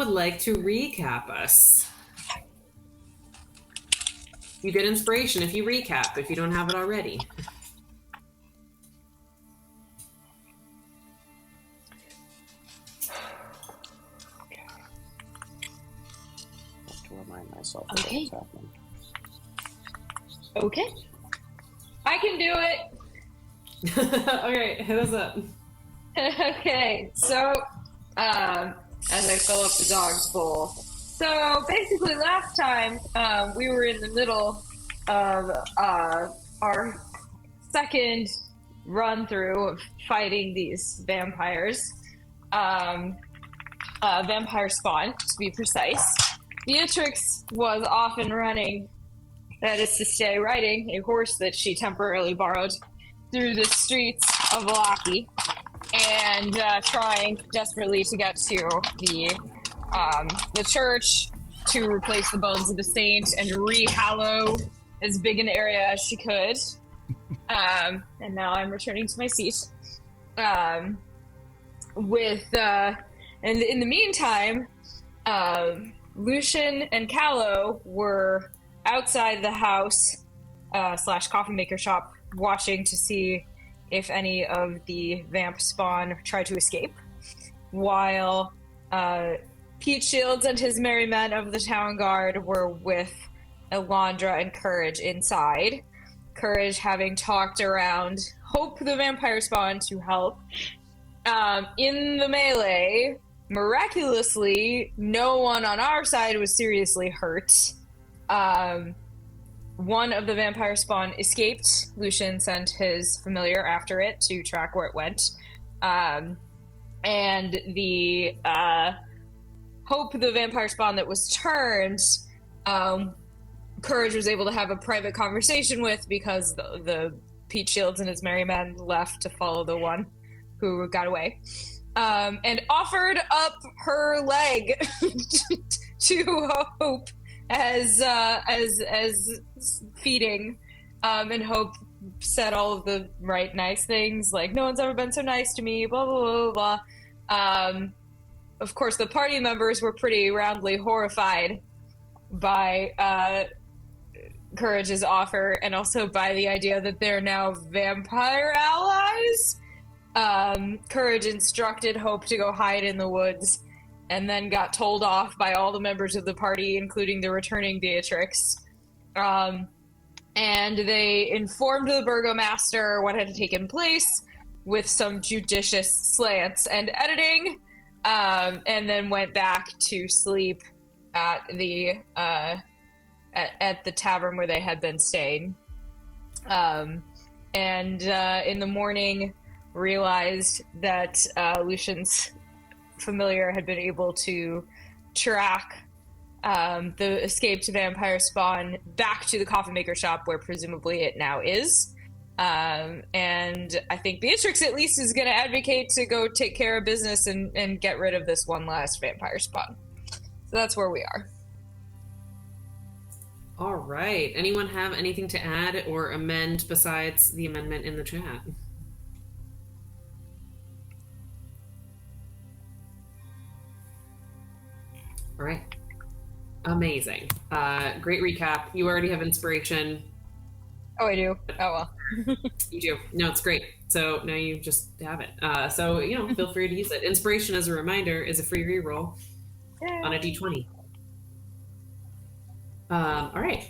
would like to recap us? You get inspiration if you recap, if you don't have it already. To remind myself of Okay. what's happening. Okay. I can do it. Okay, hit us up. Okay, so as I fill up the dog's bowl. So basically, last time we were in the middle of our second run through of fighting these vampires, vampire spawn to be precise. Beatrix was off and running, that is to say, riding a horse that she temporarily borrowed through the streets of Valaki, and trying desperately to get to the church to replace the bones of the saint and re-hallow as big an area as she could. And now I'm returning to my seat. And in the meantime, Lucian and Callow were outside the house / coffee maker shop, watching to see if any of the vamp spawn tried to escape, while Pete Shields and his merry men of the town guard were with Elandra and Courage inside. Courage having talked around Hope the vampire spawn to help. In the melee, miraculously, no one on our side was seriously hurt. One of the vampire spawn escaped. Lucian sent his familiar after it to track where it went. And the Hope the vampire spawn that was turned, Courage was able to have a private conversation with, because the Pete Shields and his merry men left to follow the one who got away. And offered up her leg to Hope as feeding, and Hope said all of the right nice things, like, no one's ever been so nice to me, blah, blah, blah, blah. Of course, the party members were pretty roundly horrified by Courage's offer, and also by the idea that they're now vampire allies. Courage instructed Hope to go hide in the woods, and then got told off by all the members of the party, including the returning Beatrix. And they informed the burgomaster what had taken place, with some judicious slants and editing, and then went back to sleep at the at the tavern where they had been staying. And in the morning, realized that Lucian's familiar had been able to track the escaped vampire spawn back to the coffee maker shop, where presumably it now is. And I think Beatrix at least is going to advocate to go take care of business and get rid of this one last vampire spawn. So that's where we are. All right. Anyone have anything to add or amend besides the amendment in the chat? All right. Amazing. Great recap. You already have inspiration. Oh, I do? Oh, well. You do. No, it's great. So now you just have it. So, feel free to use it. Inspiration, as a reminder, is a free reroll on a d20. All right.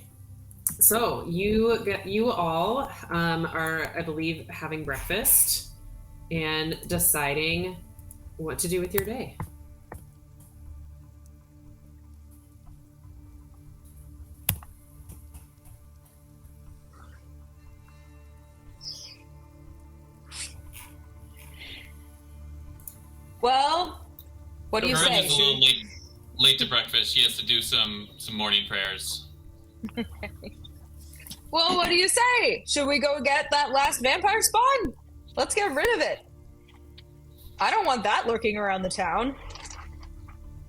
So you all are, I believe, having breakfast and deciding what to do with your day. Well, what do you say? Corinne's a little late to breakfast. She has to do some morning prayers. Well, what do you say? Should we go get that last vampire spawn? Let's get rid of it. I don't want that lurking around the town.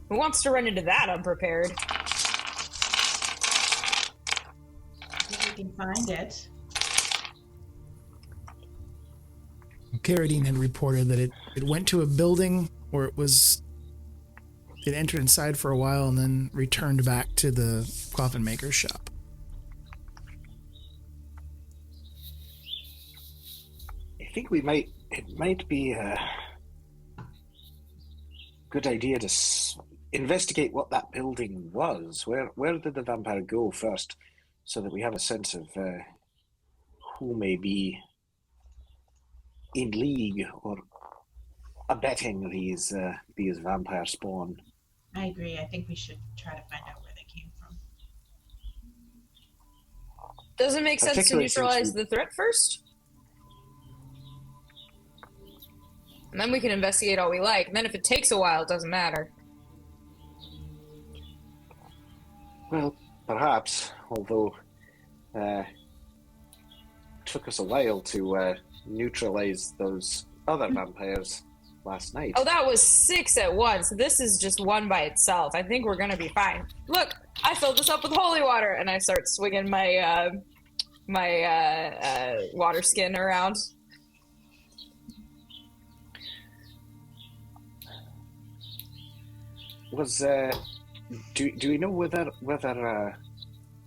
Who wants to run into that unprepared? If we can find it. Carradine had reported that it went to a building where it was it entered inside for a while and then returned back to the coffin maker's shop. I think it might be a good idea to investigate what that building was. Where did the vampire go first, so that we have a sense of who may be in league or abetting these vampire spawn. I agree. I think we should try to find out where they came from. Does it make sense to Particularly neutralize since the threat first? And then we can investigate all we like. And then if it takes a while, it doesn't matter. Well, perhaps, although it took us a while to neutralize those other vampires last night. Oh, that was 6 at once. This is just one by itself. I think we're going to be fine. Look, I filled this up with holy water. And I start swinging my water skin around. Was do we know whether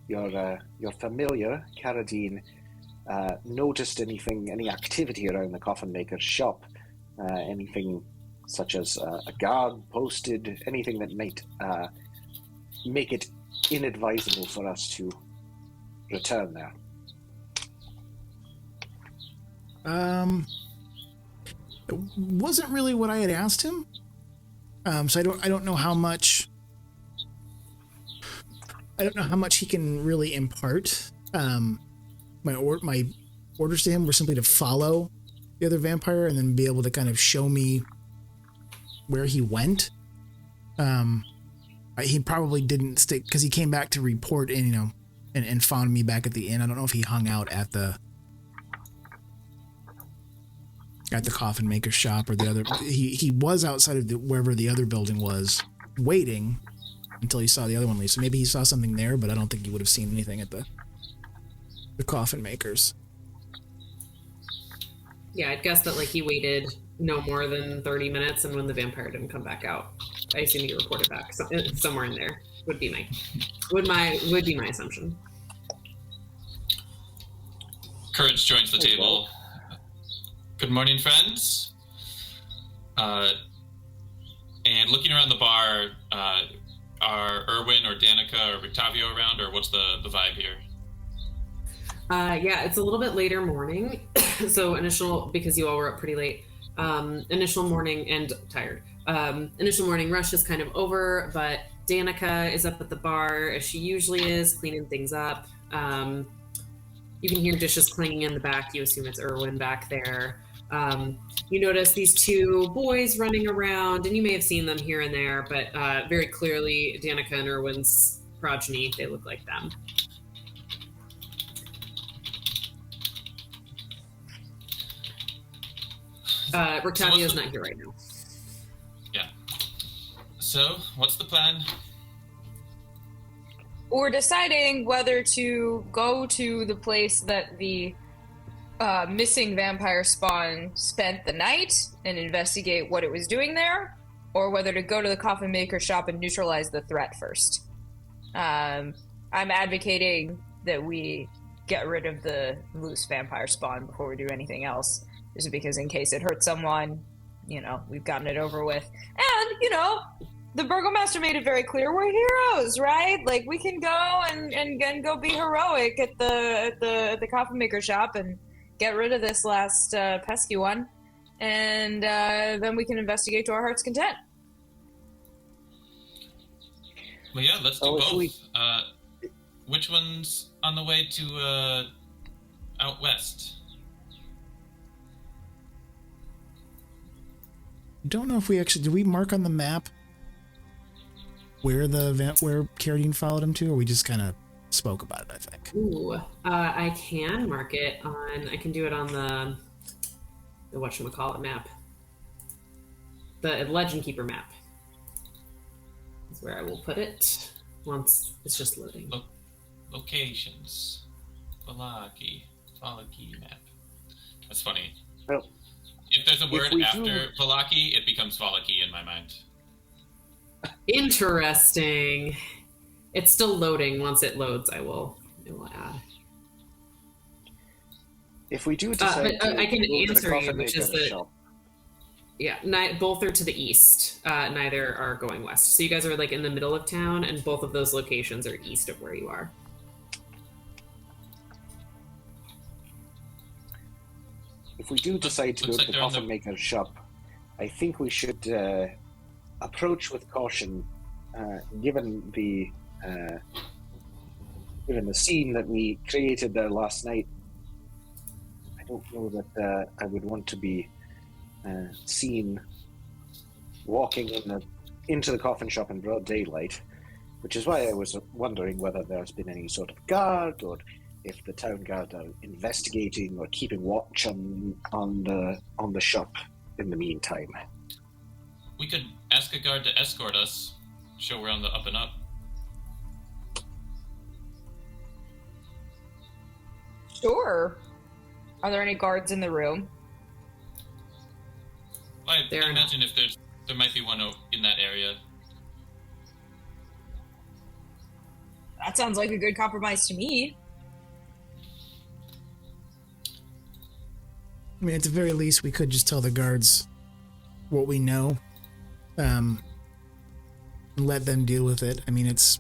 your familiar Carradine noticed any activity around the coffin maker's shop? Anything such as a guard posted, anything that might make it inadvisable for us to return there? It wasn't really what I had asked him. So I don't know how much. I don't know how much he can really impart. My orders to him were simply to follow the other vampire and then be able to kind of show me where he went. He probably didn't stick because he came back to report and found me back at the inn. I don't know if he hung out at the coffin maker's shop or the other. He was outside of wherever the other building was, waiting until he saw the other one leave. So maybe he saw something there, but I don't think he would have seen anything at the coffin makers. Yeah, I'd guess that he waited no more than 30 minutes, and when the vampire didn't come back out, I assume he reported back somewhere in there. Would be my assumption. Courage joins the table. Good morning, friends. And looking around the bar, are Erwin or Danica or Octavio around, or what's the vibe here? Yeah, it's a little bit later morning. So because you all were up pretty late, initial morning and tired. Initial morning rush is kind of over, but Danica is up at the bar as she usually is, cleaning things up. You can hear dishes clanging in the back. You assume it's Erwin back there. You notice these two boys running around, and you may have seen them here and there, but very clearly Danica and Erwin's progeny. They look like them. Rictavio's not here right now. Yeah. So, what's the plan? We're deciding whether to go to the place that the missing vampire spawn spent the night and investigate what it was doing there, or whether to go to the coffin maker shop and neutralize the threat first. I'm advocating that we get rid of the loose vampire spawn before we do anything else, just because in case it hurts someone, we've gotten it over with. And, the burgomaster made it very clear we're heroes, right? We can go and go be heroic at the coffin maker shop and get rid of this last pesky one, and then we can investigate to our heart's content. Well, yeah, let's do both. Which one's on the way to out west? Don't know if did we mark on the map where where Carradine followed him to, or we just kind of spoke about it, I think. Ooh, I can mark it on. I can do it on the whatchamacallit map, the Legend Keeper map. That's where I will put it once it's just loading. Locations, Valaki map. That's funny. Well, if there's a word after Valaki, it becomes Valaki in my mind. Interesting. It's still loading. Once it loads, it will add. If we do decide but, to I can go to the answer you, coffin which maker is that shop, both are to the east. Neither are going west. So you guys are like in the middle of town, and both of those locations are east of where you are. if we do decide to go Looks to like the they're in coffin the- maker shop, I think we should approach with caution, given the scene that we created there last night. I don't know that I would want to be seen walking into the coffin shop in broad daylight, which is why I was wondering whether there's been any sort of guard, or if the town guard are investigating or keeping watch on the shop in the meantime. We could ask a guard to escort us, show we're on the up and up. Sure. Are there any guards in the room? I There are imagine if there might be one in that area. That sounds like a good compromise to me. I mean, at the very least, we could just tell the guards what we know, and let them deal with it. I mean, it's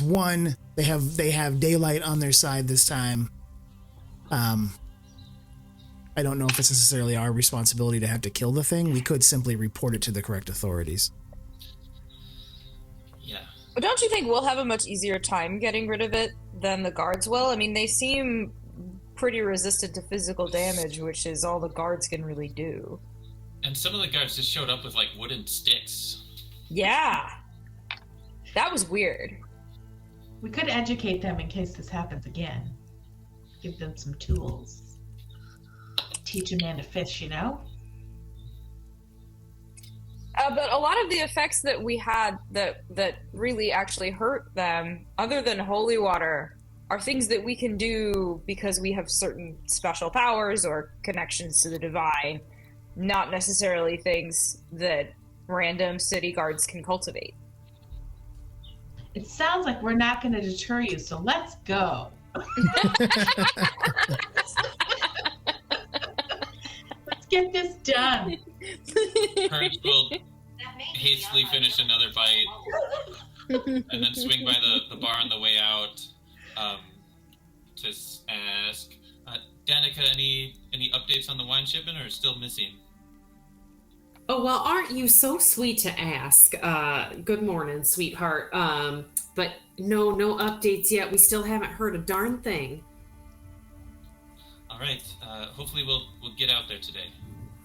one. They have daylight on their side this time. I don't know if it's necessarily our responsibility to have to kill the thing. We could simply report it to the correct authorities. Yeah. But don't you think we'll have a much easier time getting rid of it than the guards will? I mean, they seem pretty resistant to physical damage, which is all the guards can really do. And some of the guards just showed up with like wooden sticks. Yeah. That was weird. We could educate them in case this happens again. Give them some tools. Teach a man to fish, you know? But a lot of the effects that we had that really actually hurt them, other than holy water, are things that we can do because we have certain special powers or connections to the divine, not necessarily things that random city guards can cultivate. It sounds like we're not going to deter you, so let's go. Let's get this done. Courage will hastily finish another bite and then swing by the bar on the way out to ask, Danica, any updates on the wine shipment, or still missing? Oh, well, aren't you so sweet to ask? Good morning, sweetheart. But no updates yet. We still haven't heard a darn thing. All right. Hopefully we'll get out there today.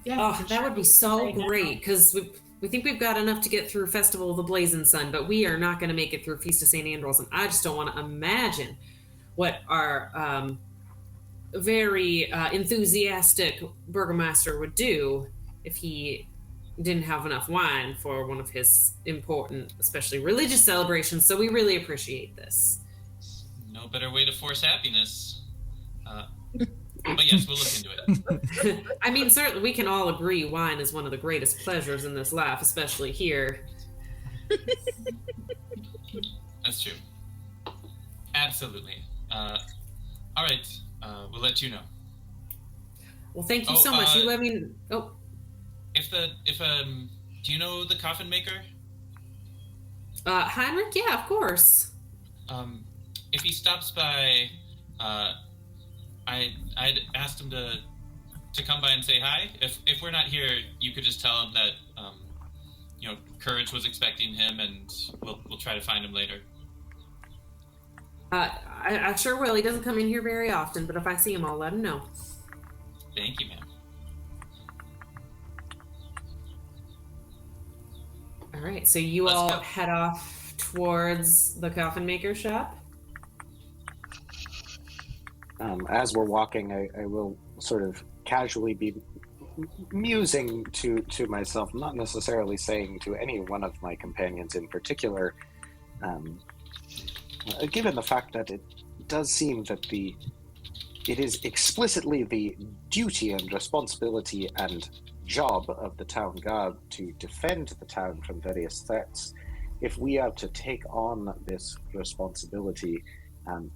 Yeah, Oh, for that sure. would be so Right now. great, because we think we've got enough to get through Festival of the Blazing Sun, but we are not going to make it through Feast of St. Andros, and I just don't want to imagine what our very enthusiastic burgomaster would do if he didn't have enough wine for one of his important, especially religious celebrations. So we really appreciate this. No better way to force happiness. But yes, we'll look into it. I mean, certainly we can all agree wine is one of the greatest pleasures in this life, especially here. That's true. Absolutely. All right. We'll let you know. Well, thank you Oh, so much. You let me. Oh, Do you know the coffin maker? Heinrich? Yeah, of course. If he stops by, I'd asked him to come by and say hi. If we're not here, you could just tell him that Courage was expecting him, and we'll try to find him later. I sure will. He doesn't come in here very often, but if I see him, I'll let him know. Thank you, ma'am. All right, so you Let's all go. head off towards the coffin maker shop. As we're walking, I will sort of casually be musing to myself, not necessarily saying to any one of my companions in particular, given the fact that it does seem that it is explicitly the duty and responsibility and job of the town guard to defend the town from various threats. If we are to take on this responsibility,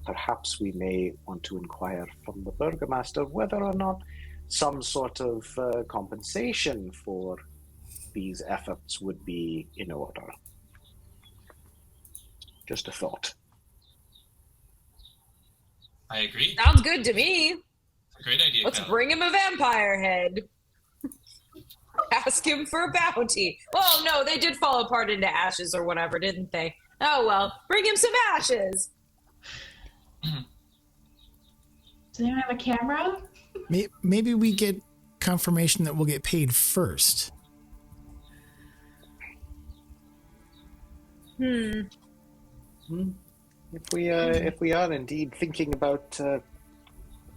perhaps we may want to inquire from the burgomaster whether or not some sort of compensation for these efforts would be in order. Just a thought. I agree. Sounds good to me. Great idea. Let's Callow. bring him a vampire head. Ask him for a bounty. Well, no, they did fall apart into ashes or whatever, didn't they? Oh, well, bring him some ashes. Does anyone have a camera? Maybe we get confirmation that we'll get paid first. If we are indeed thinking about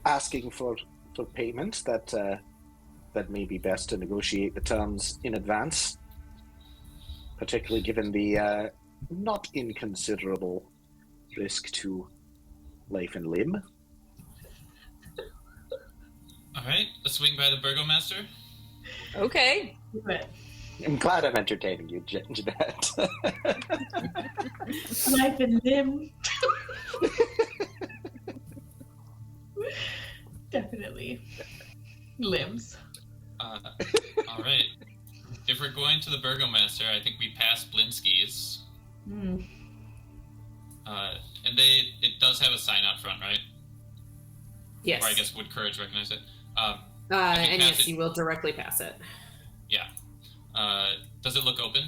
asking for payment, that may be best to negotiate the terms in advance, particularly given the not inconsiderable risk to life and limb. All right, let's swing by the burgomaster. Okay. Do it. I'm glad I'm entertaining you, Jeanette. Life and limb. Definitely. Limbs. All right. If we're going to the burgomaster, I think we pass Blinsky's. Mm. And it does have a sign out front, right? Yes. Or I guess would Courage recognize it? And pass yes, it- you will directly pass it. Yeah. Does it look open?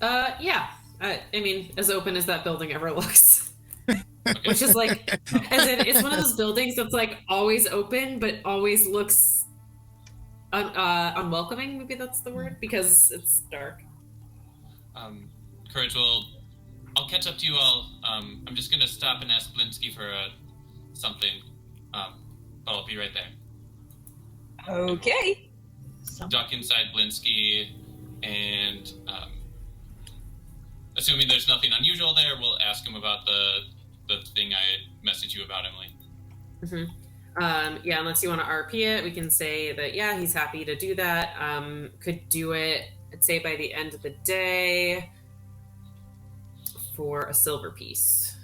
Yeah. I mean, as open as that building ever looks. Okay. Which is like, as in, it's one of those buildings that's like always open, but always looks unwelcoming. Maybe that's the word, because it's dark. Courage will... I'll catch up to you all. I'm just going to stop and ask Blinsky for something. But I'll be right there. Okay. Duck inside Blinsky, and assuming there's nothing unusual there, we'll ask him about the thing I messaged you about, Emily. Mm-hmm. Yeah, unless you want to RP it, we can say that, yeah, he's happy to do that. Could do it, I'd say, by the end of the day for a silver piece.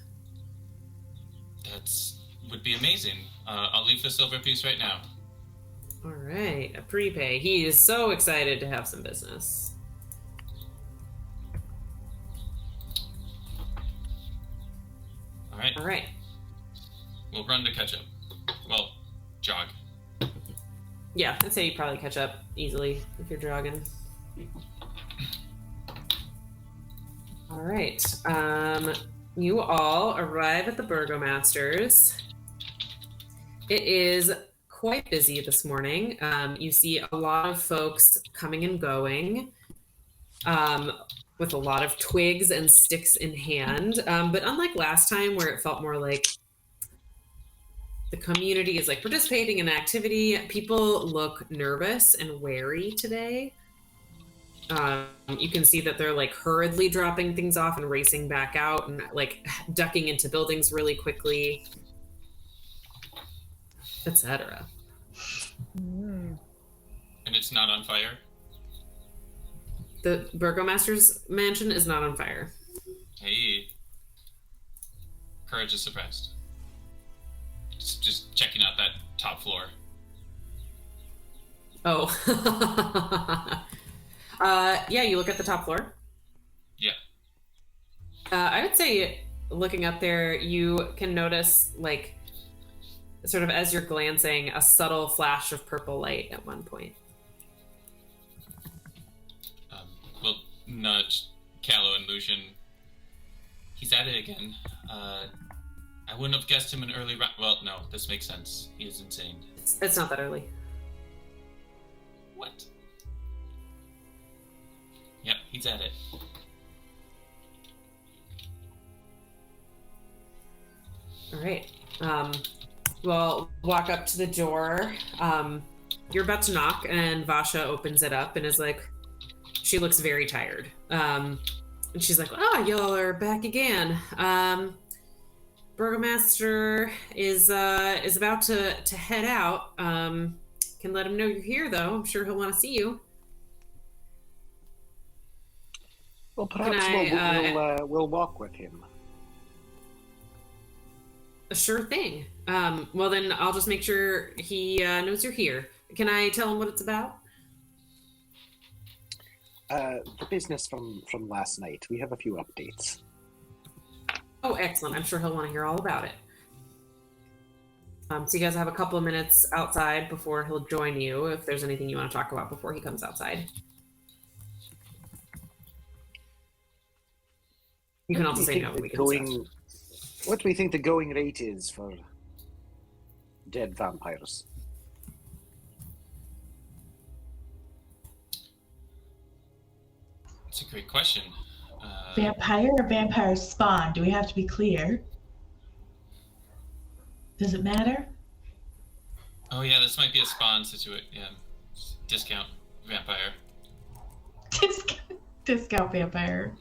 Would be amazing. I'll leave the silver piece right now. All right, a prepay. He is so excited to have some business. All right. We'll run to catch up. Well, jog. Yeah, I'd say you probably catch up easily if you're jogging. All right. You all arrive at the Burgomaster's. It is quite busy this morning. You see a lot of folks coming and going, with a lot of twigs and sticks in hand. But unlike last time, where it felt more like the community is like participating in activity, people look nervous and wary today. You can see that they're like hurriedly dropping things off and racing back out and like ducking into buildings really quickly, etc. And it's not on fire? The Burgomaster's mansion is not on fire. Hey. Courage is surprised. Just checking out that top floor. Oh. Yeah, you look at the top floor. Yeah. I would say looking up there, you can notice, like, sort of as you're glancing, a subtle flash of purple light at one point. We'll nudge Callow and Lucian. He's at it again. I wouldn't have guessed him an early round. Well, no, this makes sense. He is insane. It's not that early. What? Yep, he's at it. All right. Well, walk up to the door. You're about to knock, and Vasha opens it up and is like, she looks very tired. And she's like, y'all are back again. Burgomaster is about to head out. Can let him know you're here, though. I'm sure he'll want to see you. Well, perhaps we'll walk with him. Sure thing. Well, then I'll just make sure he knows you're here. Can I tell him what it's about? The business from last night. We have a few updates. Oh, excellent. I'm sure he'll want to hear all about it. So you guys have a couple of minutes outside before he'll join you, if there's anything you want to talk about before he comes outside. You can also say no. What do we think the going rate is for dead vampires? That's a great question. Vampire or vampire spawn? Do we have to be clear? Does it matter? Oh yeah, this might be a spawn situation. Yeah, discount vampire. Discount vampire.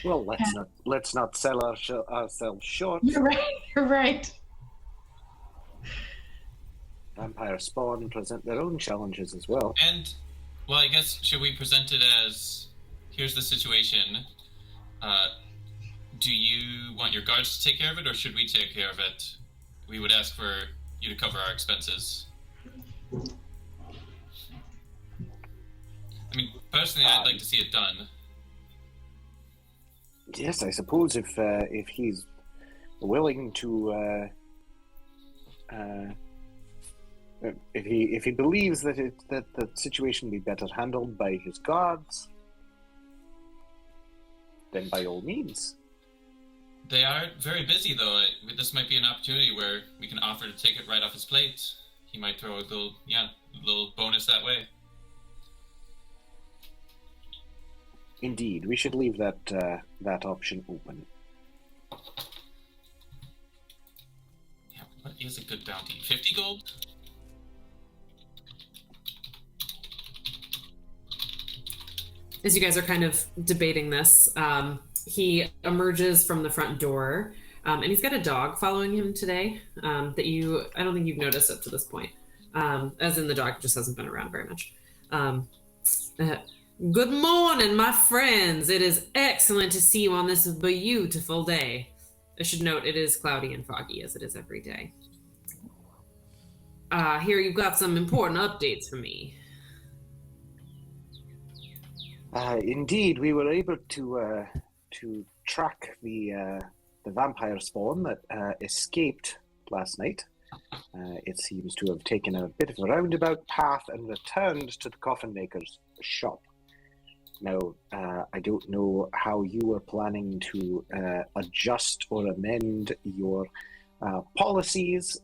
Well, let's not sell ourselves short. You're right. You're right. Vampire spawn present their own challenges as well. And, well, I guess, should we present it as, here's the situation. Do you want your guards to take care of it, or should we take care of it? We would ask for you to cover our expenses. I mean, personally, I'd like to see it done. Yes, I suppose if he's willing to, if he believes that the situation will be better handled by his guards, then by all means. They are very busy, though. This might be an opportunity where we can offer to take it right off his plate. He might throw a little bonus that way. Indeed, we should leave that option open. Yeah, what is a good bounty? 50 gold? As you guys are kind of debating this, he emerges from the front door, and he's got a dog following him today that I don't think you've noticed up to this point. As in, the dog just hasn't been around very much. Good morning, my friends. It is excellent to see you on this beautiful day. I should note it is cloudy and foggy, as it is every day. Here you've got some important updates for me. Indeed, we were able to track the vampire spawn that escaped last night. It seems to have taken a bit of a roundabout path and returned to the coffin maker's shop. Now, I don't know how you are planning to adjust or amend your policies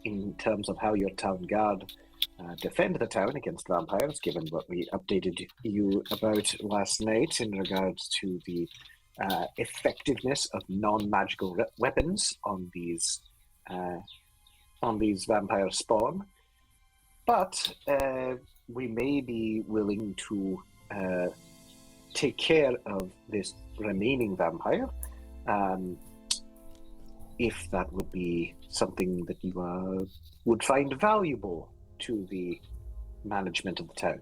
in terms of how your town guard defend the town against vampires, given what we updated you about last night in regards to the effectiveness of non-magical weapons on these vampire spawn. But we may be willing to take care of this remaining vampire, if that would be something that you would find valuable to the management of the town.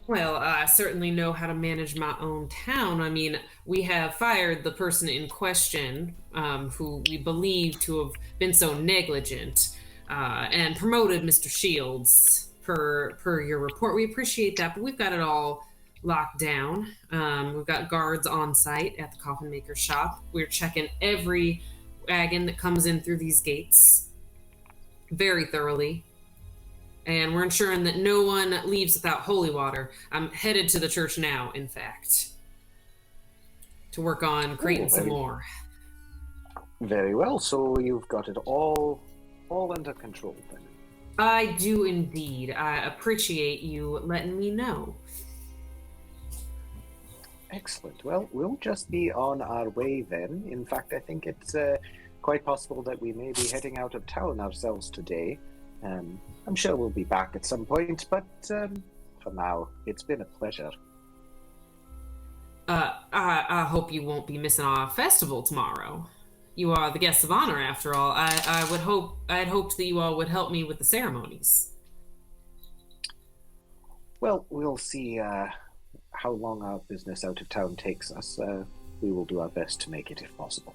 Well, I certainly know how to manage my own town. I mean, we have fired the person in question, who we believe to have been so negligent, and promoted Mr. Shields per your report. We appreciate that, but we've got it all locked down. We've got guards on site at the coffin maker's shop. We're checking every wagon that comes in through these gates very thoroughly. And we're ensuring that no one leaves without holy water. I'm headed to the church now, in fact, to work on creating some more. Very well. So you've got it all under control then. I do indeed. I appreciate you letting me know. Excellent. Well, we'll just be on our way then. In fact, I think it's quite possible that we may be heading out of town ourselves today. I'm sure we'll be back at some point, but for now, it's been a pleasure. I hope you won't be missing our festival tomorrow. You are the guests of honor, after all. I had hoped that you all would help me with the ceremonies. Well, we'll see how long our business out of town takes us. We will do our best to make it if possible.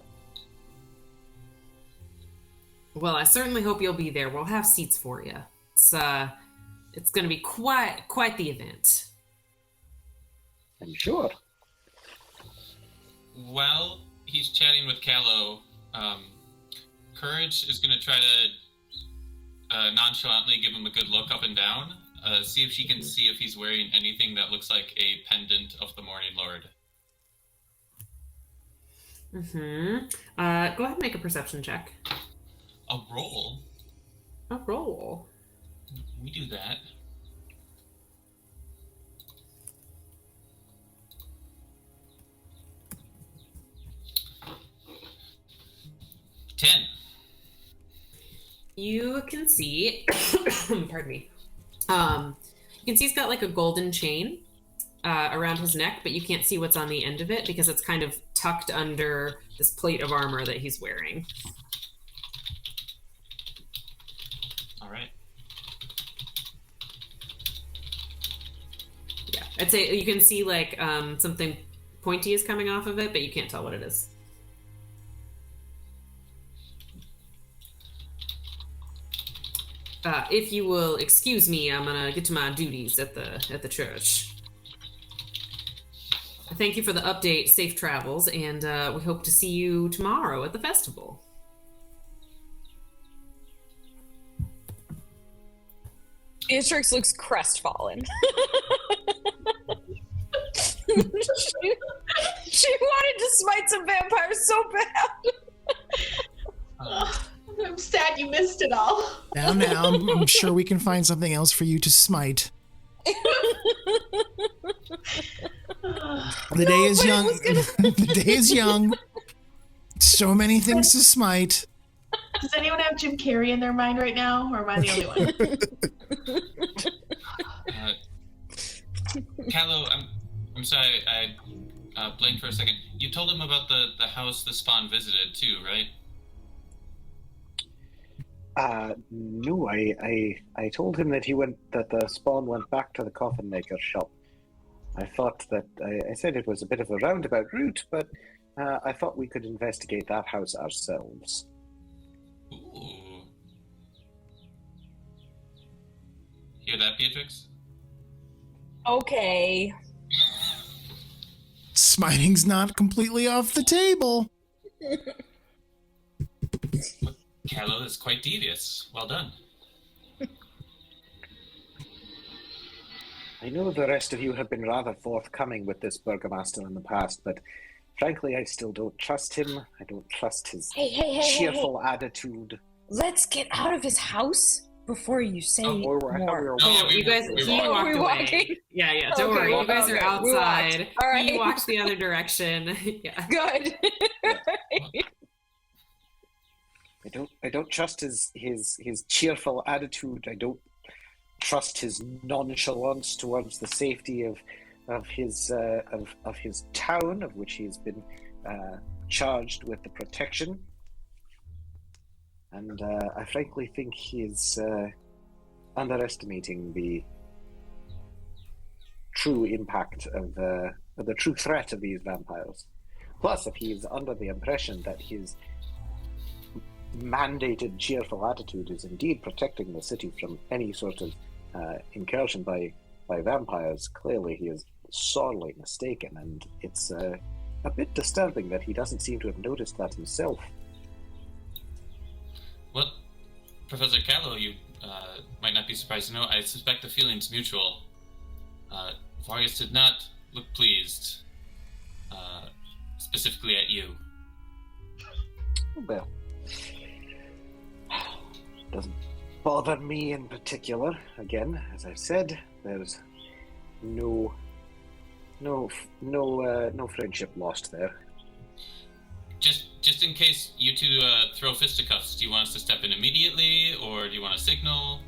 Well, I certainly hope you'll be there. We'll have seats for you. It's going to be quite the event. I'm sure. While he's chatting with Callow, Courage is going to try to nonchalantly give him a good look up and down, see if she can see if he's wearing anything that looks like a pendant of the Morning Lord. Go ahead and make a perception check. A roll? A roll? We do that. Ten. You can see, pardon me. You can see he's got like a golden chain around his neck, but you can't see what's on the end of it because it's kind of tucked under this plate of armor that he's wearing. All right. Yeah, I'd say you can see like something pointy is coming off of it, but you can't tell what it is. If you will excuse me, I'm gonna get to my duties at the church. Thank you for the update, safe travels, and we hope to see you tomorrow at the festival. Beatrix looks crestfallen. she wanted to smite some vampires so bad. I'm sad you missed it all. Now, I'm sure we can find something else for you to smite. The day is young. The day is young. So many things to smite. Does anyone have Jim Carrey in their mind right now, or am I the only one? Callow, I'm sorry, I blanked for a second. You told him about the house the Spawn visited too, right? No, I told him that the Spawn went back to the coffin maker's shop. I thought that, I said it was a bit of a roundabout route, but I thought we could investigate that house ourselves. Ooh. Hear that, Beatrix? Okay. Smiting's not completely off the table. Callow is quite devious. Well done. I know the rest of you have been rather forthcoming with this burgomaster in the past, but frankly, I still don't trust him. I don't trust his cheerful attitude. Let's get out of his house before you say more. You guys, he walked away. Walking? Yeah, don't worry. You guys are outside. All right. He walked the other direction. Yeah. Good. I don't trust his cheerful attitude. I don't trust his nonchalance towards the safety of his town, of which he has been charged with the protection. And I frankly think he is underestimating the true impact of the true threat of these vampires. Plus, if he is under the impression that his mandated cheerful attitude is indeed protecting the city from any sort of incursion by vampires, clearly he is sorely mistaken, and it's a bit disturbing that he doesn't seem to have noticed that himself. Well, Professor Callow, you might not be surprised to know, I suspect the feeling's mutual. Vargas did not look pleased, specifically at you. Well, doesn't bother me in particular. Again, as I've said, there's no friendship lost there. Just in case you two throw fisticuffs, do you want us to step in immediately, or do you want to signal?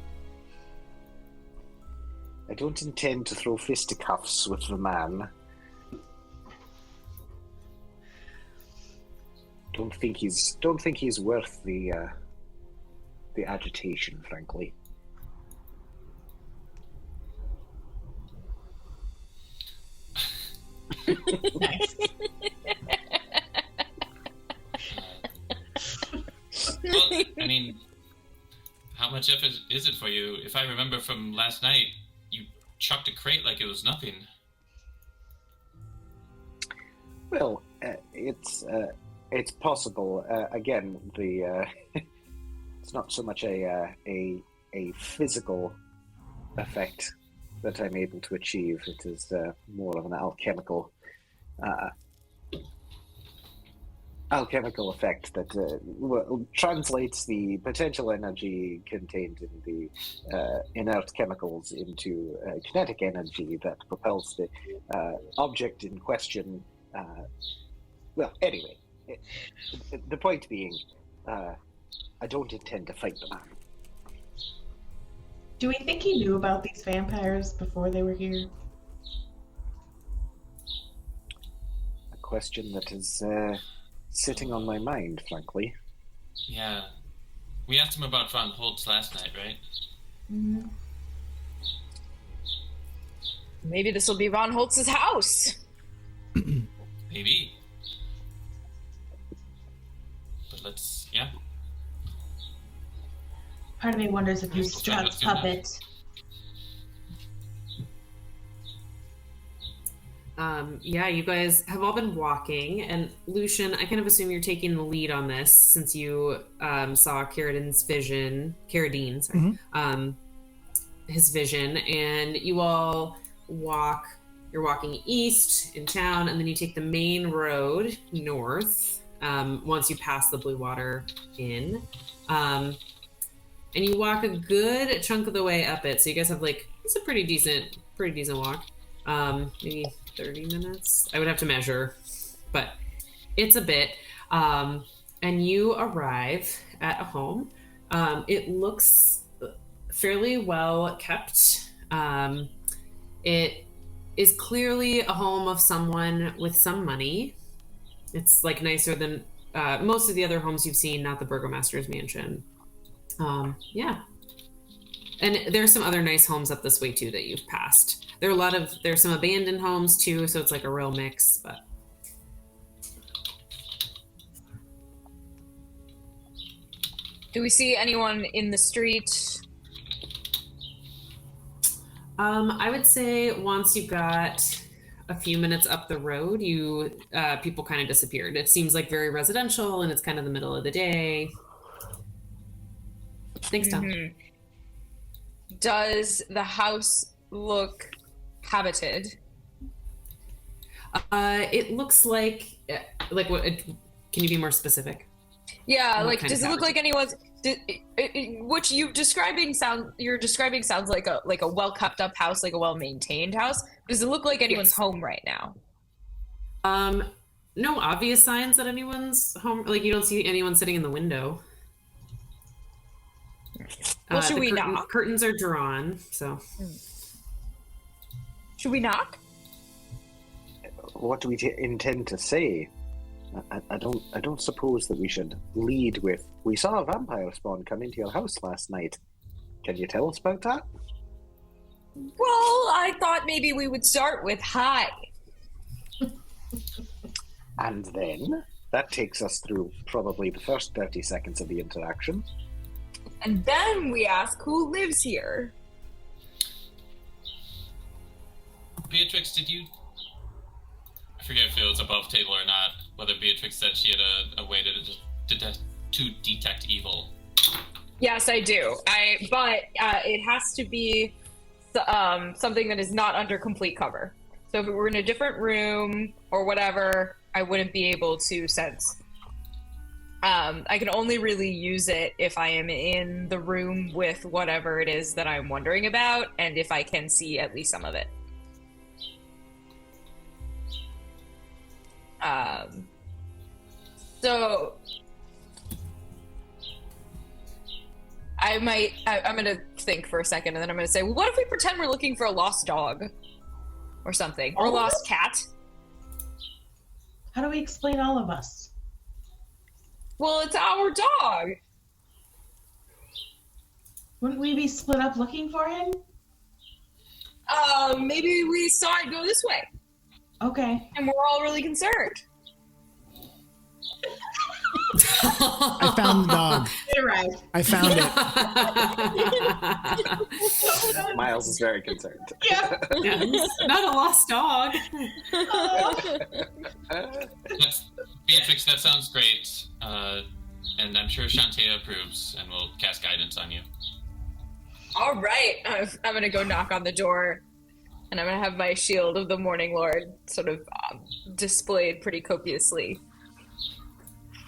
I don't intend to throw fisticuffs with the man. don't think he's worth the agitation, frankly. Nice. Well, I mean, how much effort is it for you? If I remember from last night, you chucked a crate like it was nothing. Well, it's possible. Again, it's not so much a physical effect that I'm able to achieve. It is more of an alchemical effect that translates the potential energy contained in the inert chemicals into kinetic energy that propels the object in question. Well, anyway, the point being, I don't intend to fight the man. Do we think he knew about these vampires before they were here? A question that is sitting on my mind, frankly. Yeah. We asked him about Von Holtz last night, right? Mm-hmm. Maybe this will be Von Holtz's house. Maybe. But let's, yeah. Part of me wonders if he's Strahd's puppet. Yeah, you guys have all been walking, and Lucian, I kind of assume you're taking the lead on this since you saw Carradine's vision, his vision, and you all you're walking east in town, and then you take the main road north once you pass the Blue Water Inn. And you walk a good chunk of the way up it, so you guys have it's a pretty decent walk. Maybe 30 minutes. I would have to measure, but it's a bit. And you arrive at a home. It looks fairly well kept. It is clearly a home of someone with some money. It's nicer than most of the other homes you've seen, not the Burgomaster's mansion. Yeah. And there's some other nice homes up this way too that you've passed. There's some abandoned homes too, so it's a real mix, but. Do we see anyone in the street? I would say once you got a few minutes up the road, people kind of disappeared. It seems very residential, and it's kind of the middle of the day. Thanks, Tom. Mm-hmm. Does the house look habited? It looks like what? Can you be more specific? Yeah, does it look like anyone's? What you're describing sounds like a well kept up house, like a well maintained house. Does it look like anyone's home right now? No obvious signs that anyone's home. You don't see anyone sitting in the window. Well, should we knock? Curtains are drawn, so. Should we knock? What do we intend to say? I don't suppose that we should lead with, we saw a vampire spawn come into your house last night. Can you tell us about that? Well, I thought maybe we would start with hi. And then that takes us through probably the first 30 seconds of the interaction. And then we ask who lives here. Beatrix, did you... I forget if it was above table or not, whether Beatrix said she had a way to detect evil. Yes, I do. But it has to be something that is not under complete cover. So if it were in a different room or whatever, I wouldn't be able to sense. I can only really use it if I am in the room with whatever it is that I'm wondering about, and if I can see at least some of it. So I'm going to think for a second, and then I'm going to say, well, what if we pretend we're looking for a lost dog or something, or a lost cat? How do we explain all of us? Well, it's our dog. Wouldn't we be split up looking for him? Maybe we saw it go this way, Okay. and we're all really concerned. I found the dog. You're right. I found it. Miles is very concerned. Yeah. Yeah, not a lost dog. Beatrix, that sounds great. And I'm sure Shantae approves and will cast guidance on you. All right, I'm gonna go knock on the door, and I'm gonna have my shield of the Morning Lord sort of displayed pretty copiously.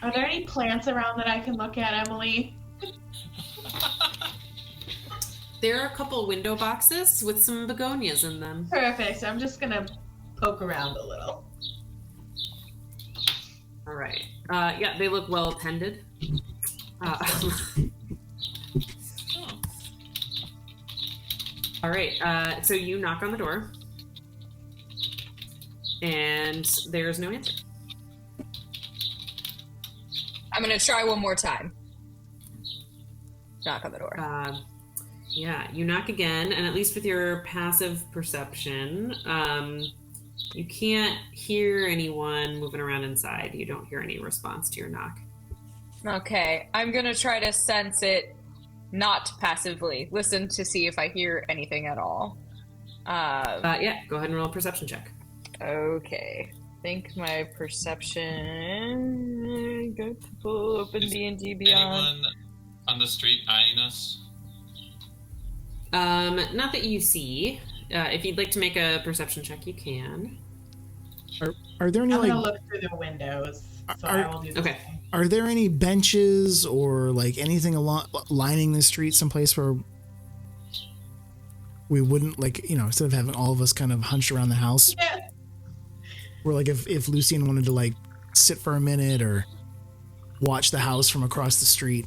Are there any plants around that I can look at, Emily? There are a couple window boxes with some begonias in them. Perfect. I'm just gonna poke around a little. All right. Yeah, they look well tended. All right. So you knock on the door, and there's no answer. I'm gonna try one more time. Knock on the door. Yeah, you knock again, and at least with your passive perception, you can't hear anyone moving around inside. You don't hear any response to your knock. Okay, I'm gonna try to sense it, not passively. Listen to see if I hear anything at all. Yeah, go ahead and roll a perception check. Okay. I think my perception. Go to pull open Is D&D Beyond. Anyone on the street eyeing us? Not that you see. If you'd like to make a perception check, you can. Are there any I'm gonna like? look through the windows, so Are- I will do the okay. same. Are there any benches or like anything along lining the street, someplace where we wouldn't instead of having all of us kind of hunched around the house, Yeah. where like if Lucian wanted to like sit for a minute or watch the house from across the street.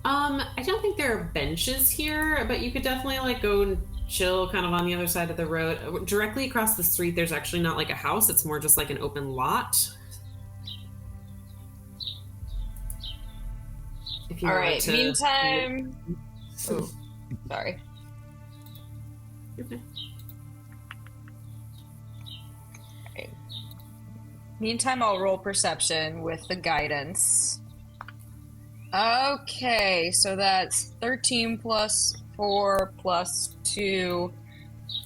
I don't think there are benches here, but you could definitely like go and chill kind of on the other side of the road. Directly across the street, there's actually not like a house. It's more just like an open lot. If you All wanted right, to- meantime. Oh, sorry. Okay. Meantime, I'll roll perception with the guidance. Okay, so that's 13 plus 4 plus 2,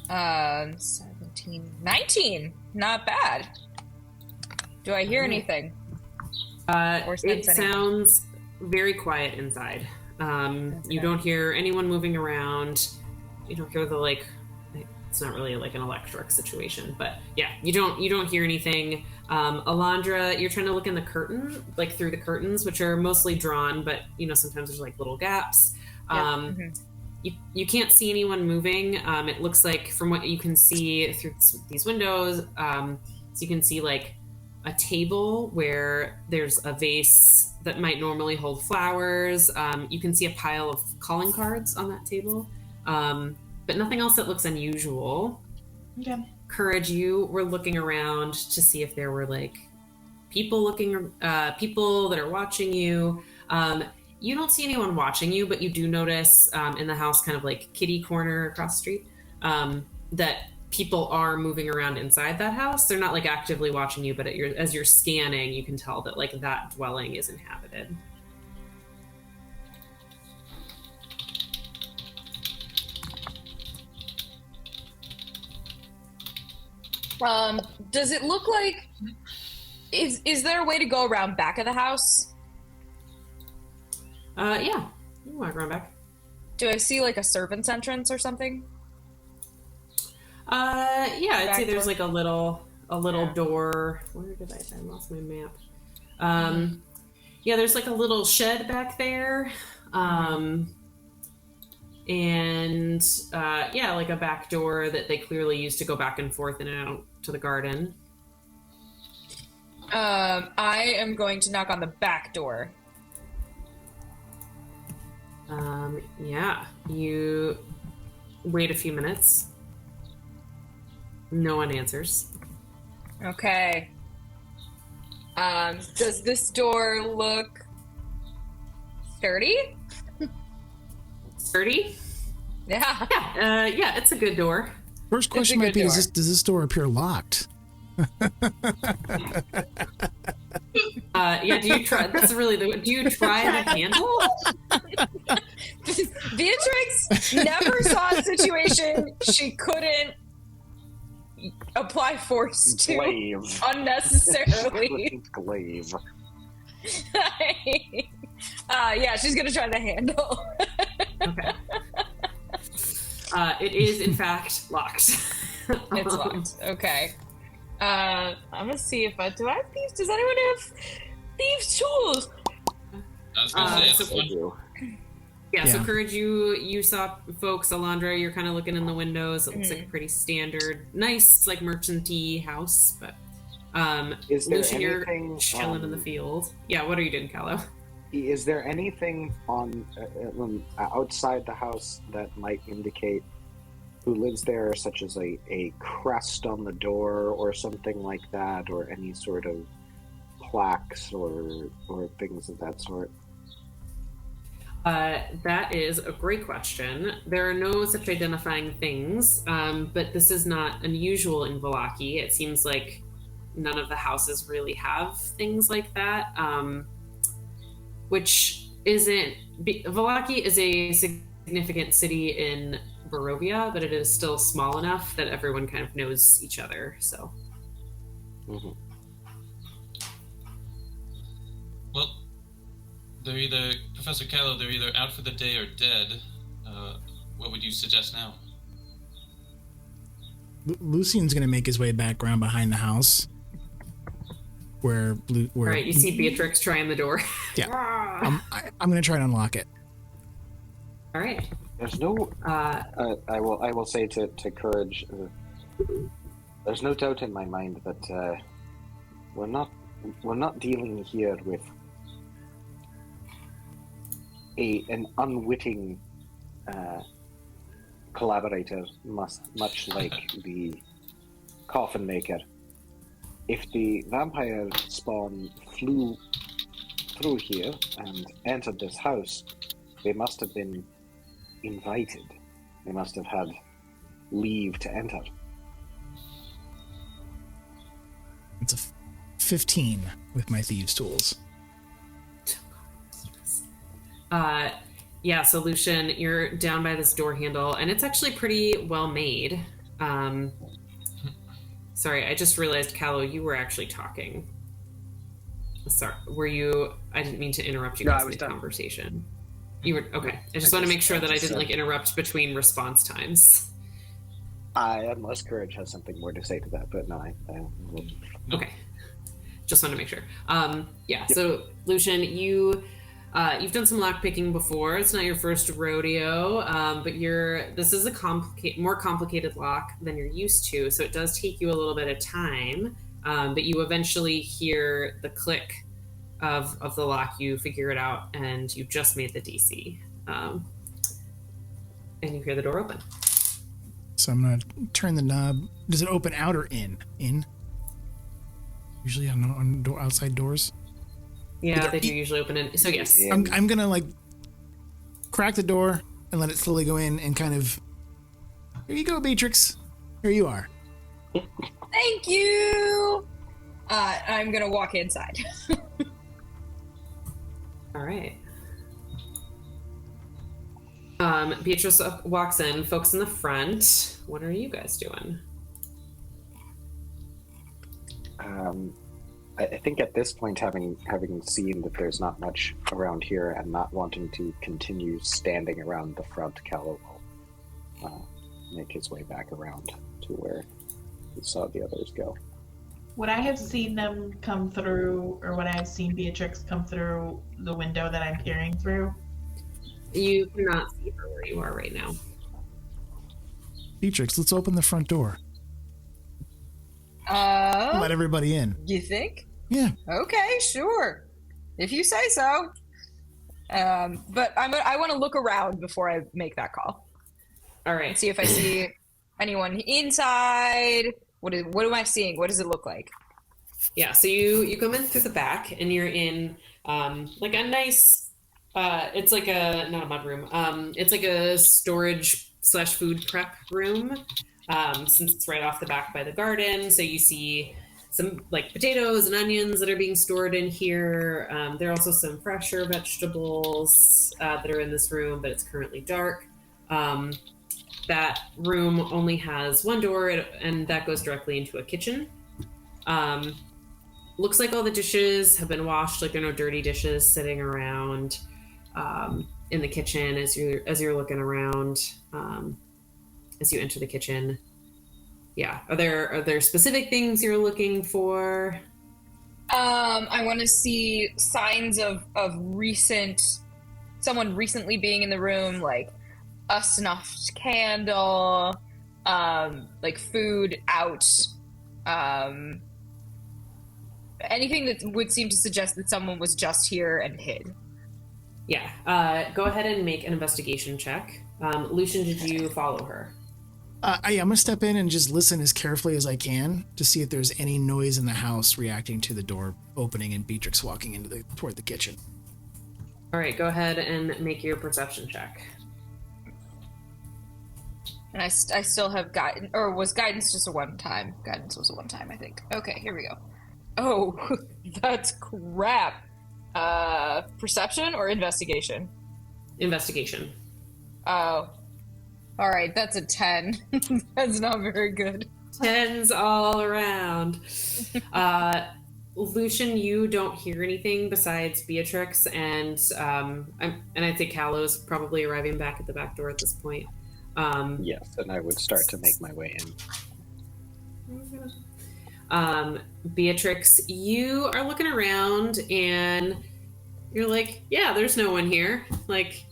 17, 19. Not bad. Do I hear anything? Or It sense anything? sounds very quiet inside. You don't hear anyone moving around. You don't hear the like. It's not really like an electric situation, but yeah, you don't hear anything. Elandra, you're trying to look in the curtain, like through the curtains, which are mostly drawn, but sometimes there's like little gaps. You can't see anyone moving. It looks like from what you can see through these windows, so you can see like a table where there's a vase that might normally hold flowers. You can see a pile of calling cards on that table, but nothing else that looks unusual. Okay. Courage, you were looking around to see if there were like people that are watching you. You don't see anyone watching you, but you do notice in the house, kind of like kitty corner across the street, that people are moving around inside that house. They're not like actively watching you, but as you're scanning, you can tell that like that dwelling is inhabited. Does it look like... Is there a way to go around back of the house? Yeah, you can walk around back. Do I see like a servant's entrance or something? Yeah, I'd Back say there's door? like a little Yeah. door. Where did I lost my map. Yeah, there's like a little shed back there. And yeah, like a back door that they clearly used to go back and forth in and out to the garden. I am going to knock on the back door. Yeah, you wait a few minutes. No one answers. Okay. Does this door look sturdy? Sturdy? Yeah. Yeah, it's a good door. First question might be: does this door appear locked? Yeah. Do you try? That's really the. Do you try the handle? Beatrix never saw a situation she couldn't apply force to Glaive. unnecessarily. Glaive. Yeah, she's gonna try the handle. Okay. It is in fact locked. It's locked. Okay. I'm gonna see if do I have thieves? Does anyone have thieves' tools? I was gonna say, so- it's one. do. Yeah, so Yeah. Courage, you saw folks. Alondra, you're kind of looking in the windows. It looks like a pretty standard, nice, like merchant-y house. But Is there Lucian, you're anything, chilling in the field. Yeah, what are you doing, Callow? Is there anything on outside the house that might indicate who lives there, such as a crest on the door or something like that, or any sort of plaques or things of that sort? That is a great question. There are no such identifying things, but this is not unusual in Vallaki. It seems like none of the houses really have things like that, which isn't... Vallaki is a significant city in Barovia, but it is still small enough that everyone kind of knows each other, so... Mm-hmm. Well, they're either, Professor Callow, they're either out for the day or dead. What would you suggest now? Lucian's gonna make his way back around behind the house, where All right, you see Beatrix trying the door. Yeah. I'm gonna try to unlock it. All right. There's no. I will say to Courage. There's no doubt in my mind that we're not dealing here with an unwitting collaborator, much like the coffin maker. If the vampire spawn flew through here and entered this house, they must have been invited. They must have had leave to enter. It's a 15 with my thieves' tools. Yeah, so Lucian, you're down by this door handle, and it's actually pretty well made. Sorry, I just realized, Callow, you were actually talking. Sorry, were you? I didn't mean to interrupt you No, guys I was done. mid-conversation. You were okay. I just want to make sure that I didn't like interrupt between response times. Unless Courage has something more to say to that, but no, I Okay, just want to make sure. Yeah. So Lucian, you've done some lock picking before. It's not your first rodeo, but this is a more complicated lock than you're used to, so it does take you a little bit of time. But you eventually hear the click of the lock. You figure it out, and you just made the DC, and you hear the door open. So I'm gonna turn the knob. Does it open out or in? In. Usually on outside doors. Yeah, they do usually open in. So yes. Yeah. I'm gonna like crack the door and let it slowly go in and kind of. Here you go, Beatrix. Here you are. Thank you. I'm gonna walk inside. All right. Beatrice walks in, folks in the front. What are you guys doing? I think at this point, having seen that there's not much around here and not wanting to continue standing around the front, Callow will make his way back around to where he saw the others go. Would I have seen them come through, or would I have seen Beatrix come through the window that I'm peering through? You cannot see her where you are right now. Beatrix, let's open the front door. Let everybody in. You think? Yeah. Okay, sure. If you say so. But I want to look around before I make that call. All right. See if I see anyone inside. What am I seeing? What does it look like? Yeah, so you come in through the back, and you're in like a nice. It's like a not a mud room. It's like a storage / food prep room. Since it's right off the back by the garden, so you see some like potatoes and onions that are being stored in here. There are also some fresher vegetables that are in this room, but it's currently dark. That room only has one door, and that goes directly into a kitchen. Looks like all the dishes have been washed, like there are no dirty dishes sitting around in the kitchen as you're looking around as you enter the kitchen. Yeah, are there specific things you're looking for? I want to see signs of someone recently being in the room, like a snuffed candle, like food out, anything that would seem to suggest that someone was just here and hid. Yeah, go ahead and make an investigation check. Lucian, did you follow her? I'm gonna step in and just listen as carefully as I can to see if there's any noise in the house reacting to the door opening and Beatrix walking toward the kitchen. All right, go ahead and make your perception check. And I still have guidance, or was guidance just a one-time? Guidance was a one-time, I think. Okay, here we go. Oh, that's crap. Perception or investigation? Investigation. Oh. All right, that's a 10. That's not very good. 10s all around. Lucian, you don't hear anything besides Beatrix, and I'd say Callow's probably arriving back at the back door at this point. Yes, and I would start to make my way in. Beatrix, you are looking around, and you're like, yeah, there's no one here. Like,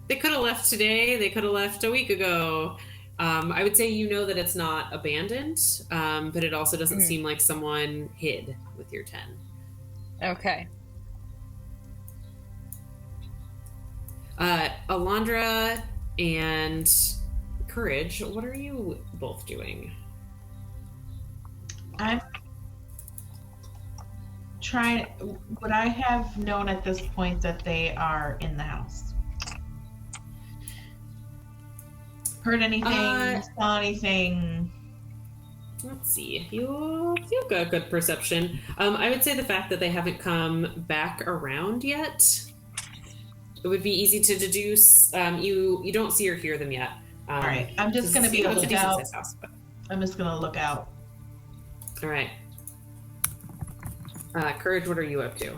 they could have left today. They could have left a week ago. I would say you know that it's not abandoned, but it also doesn't seem like someone hid with your 10. Okay. Elandra and Courage, what are you both doing? I'm trying. Would I have known at this point that they are in the house? Heard anything? Saw anything? Let's see. You've got good perception. I would say the fact that they haven't come back around yet, it would be easy to deduce. You don't see or hear them yet. All right. I'm just going to be a lookout. House, but... I'm just going to look out. All right. Courage, what are you up to?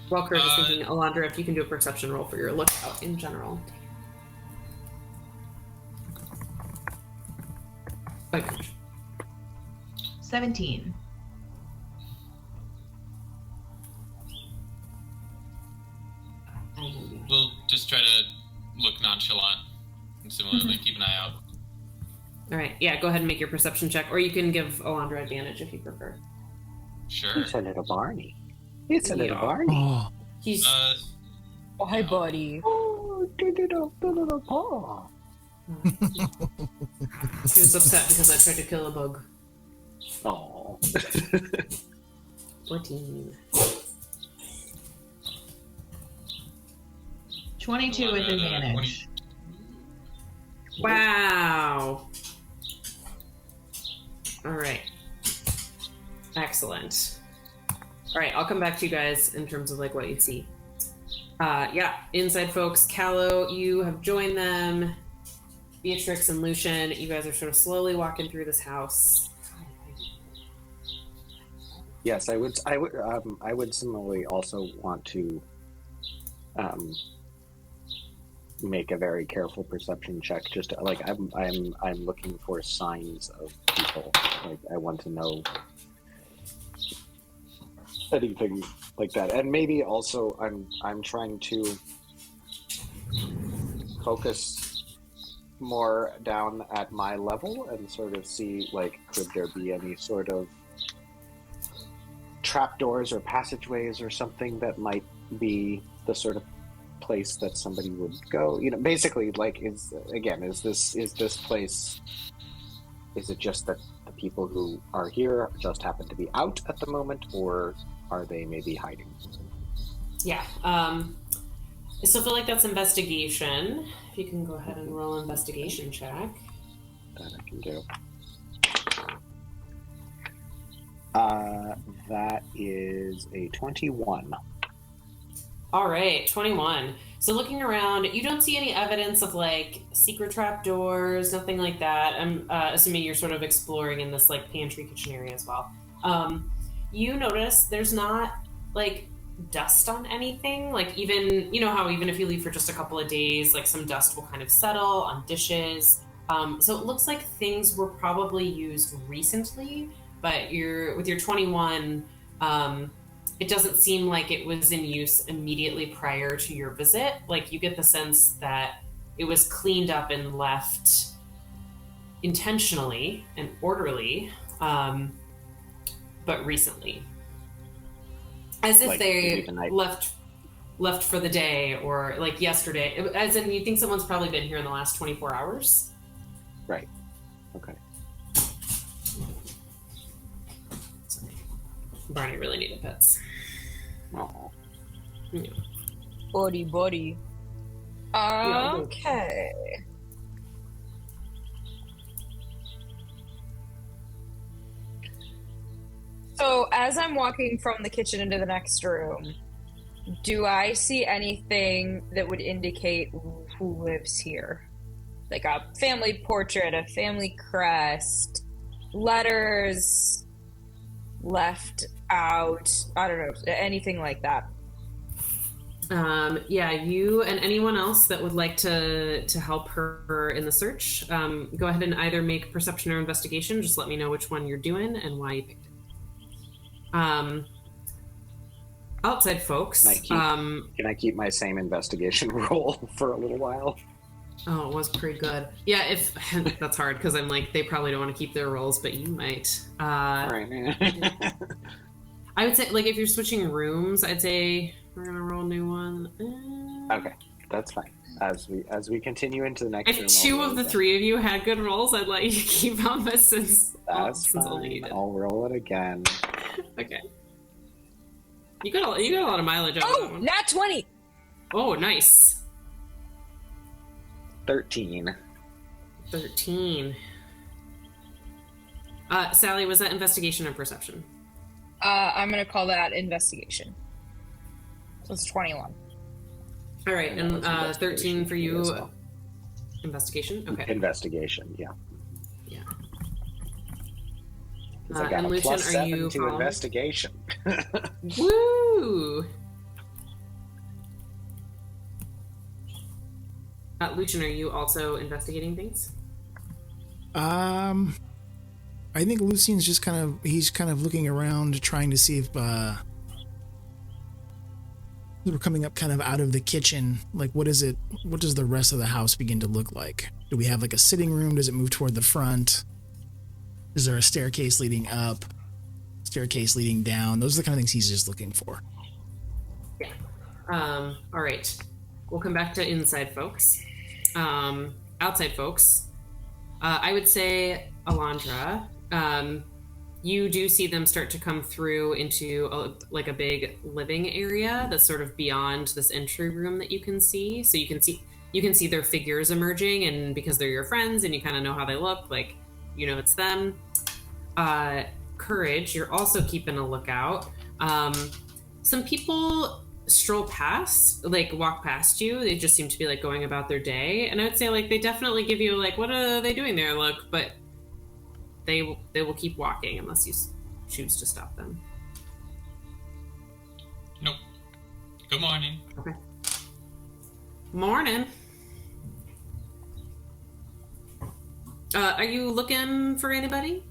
Well, Courage is thinking, Elandra, if you can do a perception roll for your lookout in general. Okay. 17. We'll just try to look nonchalant and similarly keep an eye out. All right. Yeah, go ahead and make your perception check, or you can give Elandra advantage if you prefer. Sure. It's a little Barney. It's a little Barney. Oh, He's Oh, hi, buddy. Oh, the little paw. he was upset because I tried to kill a bug. Oh. 14. 22 with advantage. Wow. All right. Excellent. All right, I'll come back to you guys in terms of like what you see. Yeah, inside folks, Callow, you have joined them. Beatrix and Lucian, you guys are sort of slowly walking through this house. Yes, I would similarly also want to make a very careful perception check. Just like I'm looking for signs of people. Like I want to know anything like that, and maybe also I'm trying to focus more down at my level and sort of see like could there be any sort of trapdoors or passageways or something that might be the sort of place that somebody would go? Basically, like, is this place? Is it just that the people who are here just happen to be out at the moment, or are they maybe hiding? Yeah. I still feel like that's investigation. If you can go ahead and roll an investigation check. That I can do. That is a 21. All right, 21. So looking around, you don't see any evidence of like secret trap doors, nothing like that. I'm assuming you're sort of exploring in this like pantry kitchen area as well. You notice there's not like dust on anything. Like even, how even if you leave for just a couple of days, like some dust will kind of settle on dishes. So it looks like things were probably used recently, but with your 21, it doesn't seem like it was in use immediately prior to your visit. Like you get the sense that it was cleaned up and left intentionally and orderly, but recently. As if they left for the day or like yesterday. As in, you think someone's probably been here in the last 24 hours? Right. Okay. Barney really needed pets. Oh. Yeah. Buddy. Okay. So as I'm walking from the kitchen into the next room, do I see anything that would indicate who lives here? Like a family portrait, a family crest, letters left out, I don't know, anything like that. Yeah, you and anyone else that would like to help her in the search, go ahead and either make perception or investigation. Just let me know which one you're doing and why you picked it. Outside folks. Can I keep my same investigation roll for a little while? Oh, it was pretty good. Yeah, if that's hard because I'm like, they probably don't want to keep their rolls, but you might. All right, man. I would say, like, if you're switching rooms, I'd say we're gonna roll a new one. Okay, that's fine. As we continue into the next room, if two of the three of you had good rolls, I'd let you keep on this since that's since fine. only you did. I'll roll it again. Okay. You got a lot of mileage out of that one. Nat 20! Oh, nice. 13. Sally, was that investigation or perception? I'm gonna call that investigation. So it's 21. All right, and 13 for you. Well. Investigation? Okay. Investigation, yeah. Yeah. 'Cause I got a Lucian, plus 7 you to following? investigation. Woo! Lucian, are you also investigating things? I think Lucian's just he's kind of looking around, trying to see if we're coming up kind of out of the kitchen. Like, what does the rest of the house begin to look like? Do we have like a sitting room? Does it move toward the front? Is there a staircase leading up? Staircase leading down? Those are the kind of things he's just looking for. Yeah. All right. We'll come back to inside folks. Outside folks. I would say, Elandra, you do see them start to come through into a big living area that's sort of beyond this entry room that you can see. So you can see their figures emerging, and because they're your friends and you kind of know how they look, like, it's them. Courage, you're also keeping a lookout. Some people walk past you. They just seem to be like going about their day, and I would say like they definitely give you like, what are they doing there look, but they will keep walking unless you choose to stop them. Nope. Good morning. Okay. Morning. Are you looking for anybody?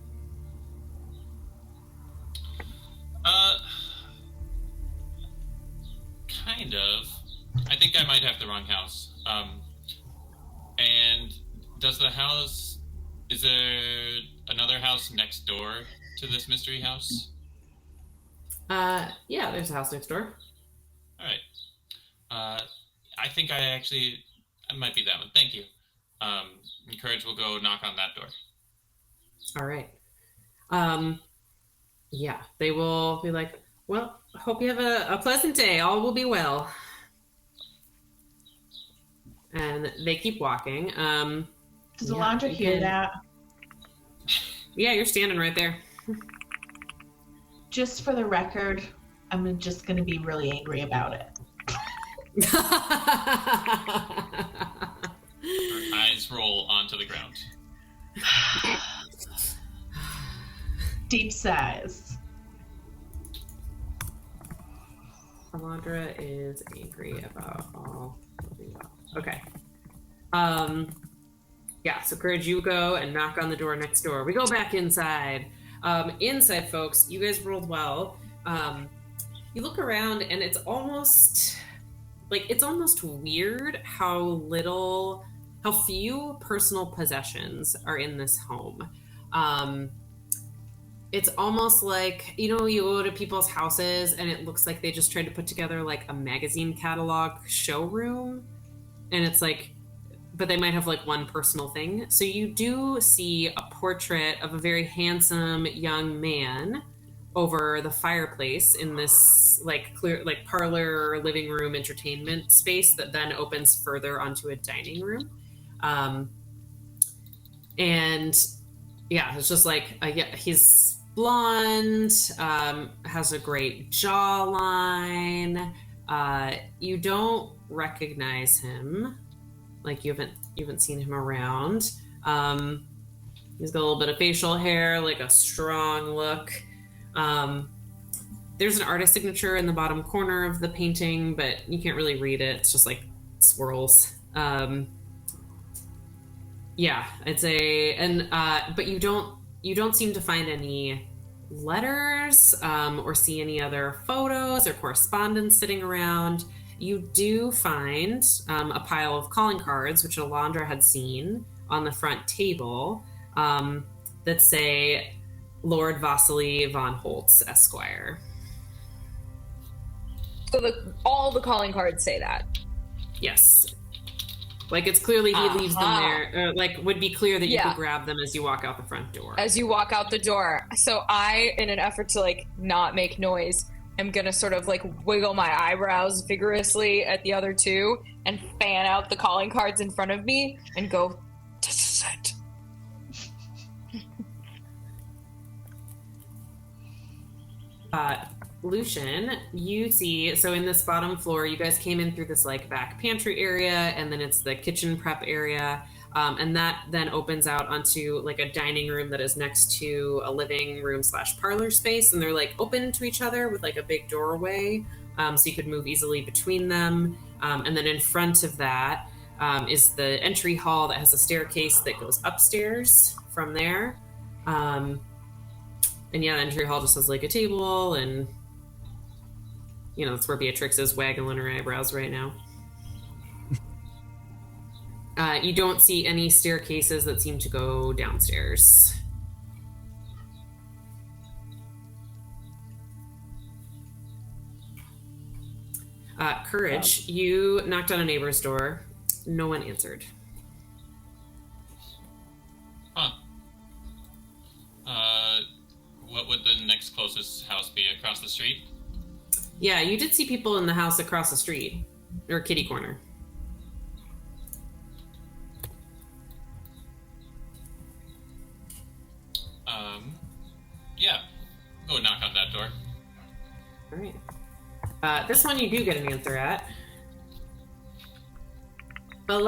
Kind of. I think I might have the wrong house. And is there another house next door to this mystery house? Yeah, there's a house next door. All right. I think it might be that one. Thank you. And Courage will go knock on that door. All right. Yeah, they will be like, well, hope you have a pleasant day. All will be well. And they keep walking. Does Elandra hear that? Yeah, you're standing right there. Just for the record, I'm just going to be really angry about it. Her eyes roll onto the ground. Deep sighs. Elandra is angry about all. Okay. Yeah, so Courage, you go and knock on the door next door. We go back inside. Inside, folks, you guys rolled well. You look around and it's almost weird how few personal possessions are in this home. It's almost like, you go to people's houses and it looks like they just tried to put together like a magazine catalog showroom. And it's like, but they might have like one personal thing. So you do see a portrait of a very handsome young man over the fireplace in this like clear, like parlor, living room, entertainment space that then opens further onto a dining room. And yeah, it's just like, he's blonde, has a great jawline. You don't recognize him. Like you haven't seen him around. He's got a little bit of facial hair, like a strong look. There's an artist signature in the bottom corner of the painting, but you can't really read it. It's just like swirls. Yeah, it's but you don't seem to find any letters or see any other photos or correspondence sitting around. You do find a pile of calling cards, which Elandra had seen on the front table, that say Lord Vasily von Holtz, Esquire. So all the calling cards say that? Yes. Like, it's clearly he leaves them there. Would be clear that you could grab them as you walk out the front door. As you walk out the door. So I, in an effort to, like, not make noise, am gonna sort of, like, wiggle my eyebrows vigorously at the other two and fan out the calling cards in front of me and go, "This is it." Lucian, you see, so in this bottom floor, you guys came in through this like back pantry area, and then it's the kitchen prep area, and that then opens out onto like a dining room that is next to a living room / parlor space, and they're like open to each other with like a big doorway, so you could move easily between them. And then in front of that is the entry hall that has a staircase that goes upstairs from there. And yeah, the entry hall just has like a table, and that's where Beatrix is waggling her eyebrows right now. You don't see any staircases that seem to go downstairs. Courage, you knocked on a neighbor's door. No one answered. Huh. What would the next closest house be? Across the street? Yeah, you did see people in the house across the street, or kitty corner. Yeah. Go knock on that door. All right. This one you do get an answer at. Well,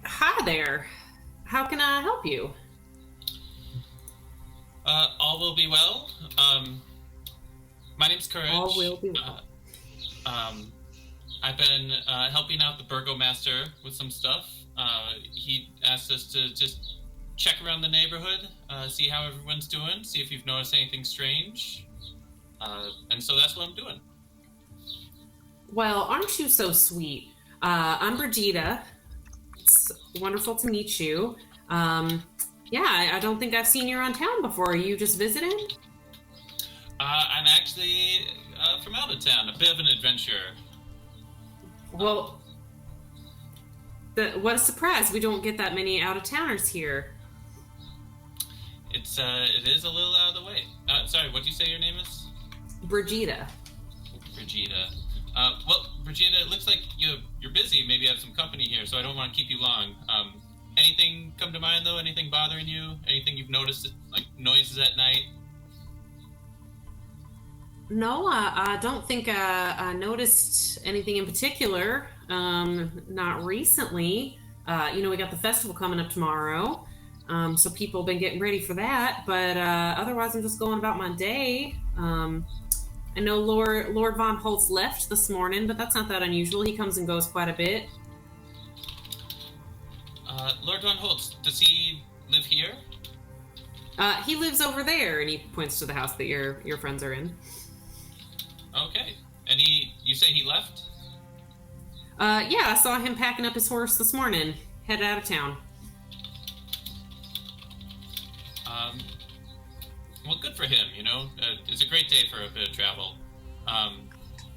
hi there. How can I help you? All will be well. My name's Courage. All will be well. I've been helping out the burgomaster with some stuff. He asked us to just check around the neighborhood, see how everyone's doing, see if you've noticed anything strange. And so that's what I'm doing. Well, aren't you so sweet? I'm Brigida. It's wonderful to meet you. Yeah, I don't think I've seen you around town before. Are you just visiting? I'm actually from out of town, a bit of an adventurer. Well, what a surprise. We don't get that many out-of-towners here. It is a little out of the way. Sorry, what did you say your name is? Brigida. Brigida. Well, Brigida, it looks like you're busy. Maybe you have some company here, so I don't want to keep you long. Anything come to mind, though? Anything bothering you? Anything you've noticed, like noises at night? No, I don't think I noticed anything in particular. Not recently. We got the festival coming up tomorrow, so people have been getting ready for that. But otherwise, I'm just going about my day. I know Lord Von Holtz left this morning, but that's not that unusual. He comes and goes quite a bit. Lord Von Holtz, does he live here? He lives over there, and he points to the house that your friends are in. Okay. And you say he left? Yeah, I saw him packing up his horse this morning, headed out of town. Well, good for him, It's a great day for a bit of travel.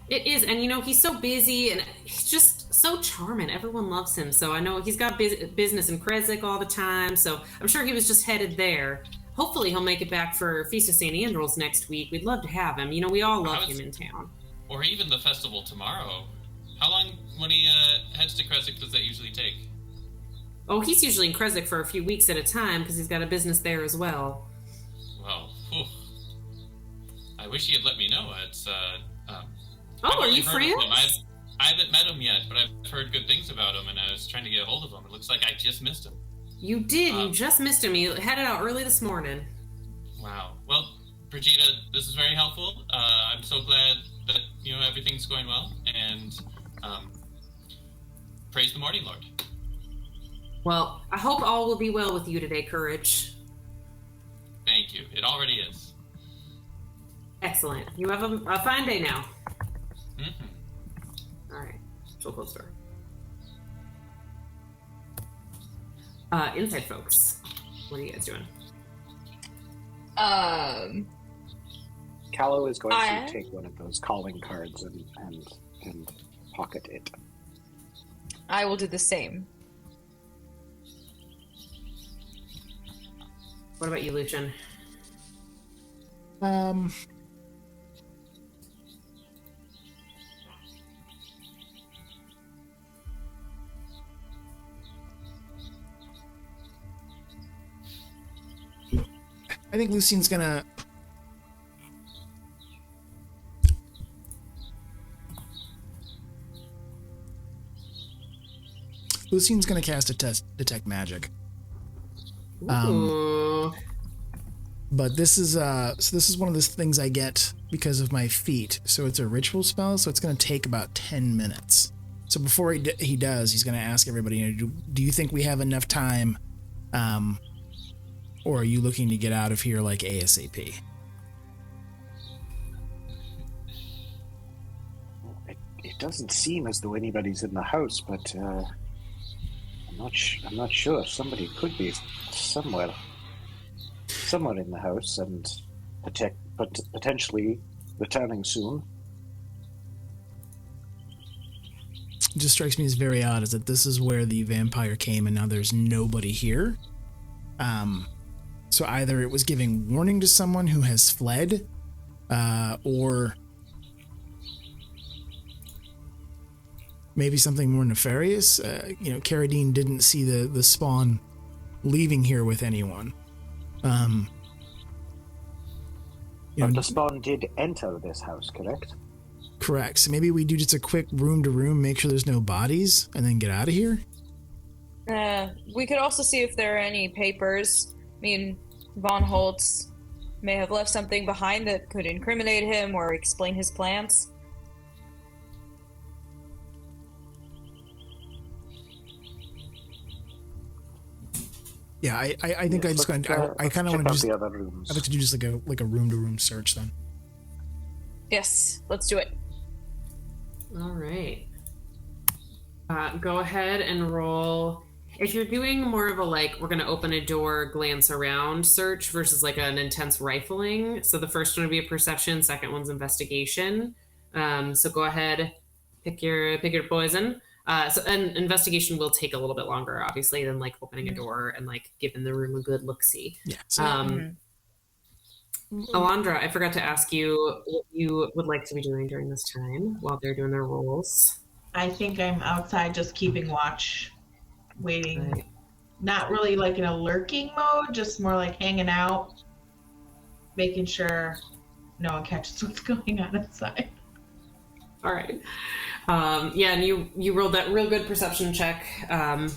It is, and he's so busy, and he's just so charming. Everyone loves him, so I know he's got business in Kresik all the time, so I'm sure he was just headed there. Hopefully he'll make it back for Feast of St. Andrew's next week. We'd love to have him. We all love him in town. Or even the festival tomorrow. How long, when he heads to Kresik, does that usually take? Oh, he's usually in Kresik for a few weeks at a time, because he's got a business there as well. Well, I wish he had let me know. Are you friends? I haven't met him yet, but I've heard good things about him, and I was trying to get a hold of him. It looks like I just missed him. You did. You just missed him. He headed out early this morning. Wow. Well, Brigida, this is very helpful. I'm so glad that everything's going well, and praise the Morning Lord. Well, I hope all will be well with you today, Courage. Thank you. It already is. Excellent. You have a fine day now. Mm-hmm. All right. She'll close the door. Inside folks, what are you guys doing? Callow is going to take one of those calling cards and pocket it. I will do the same. What about you, Lucian? I think Lucian's gonna... Lucian's gonna cast a detect magic. Ooh. But this is one of the things I get because of my feat. So it's a ritual spell, so it's gonna take about 10 minutes. So before he does, he's gonna ask everybody, do you think we have enough time? Or are you looking to get out of here like ASAP? It doesn't seem as though anybody's in the house, but I'm not sure. Somebody could be somewhere in the house and potentially returning soon. It just strikes me as very odd is that this is where the vampire came and now there's nobody here. So either it was giving warning to someone who has fled, or maybe something more nefarious. Carradine didn't see the spawn leaving here with anyone. But the spawn did enter this house, correct? Correct. So maybe we do just a quick room to room, make sure there's no bodies, and then get out of here? We could also see if there are any papers. I mean, Von Holtz may have left something behind that could incriminate him or explain his plans. Yeah, I think I just going to I kind of want to just the other rooms. I'd like to do just like a room to room search then. Yes, let's do it. All right. Go ahead and roll. If you're doing more of a we're going to open a door, glance around search versus an intense rifling. So the first one would be a perception, second one's investigation. So go ahead pick your poison. So an investigation will take a little bit longer, obviously, than like opening a door and like giving the room a good look-see. Yeah. So, Elandra, I forgot to ask you what you would like to be doing during this time while they're doing their rolls. I think I'm outside just keeping watch, waiting. Right. Not really like in a lurking mode, just more like hanging out, making sure no one catches what's going on inside. All right. Yeah, and you rolled that real good perception check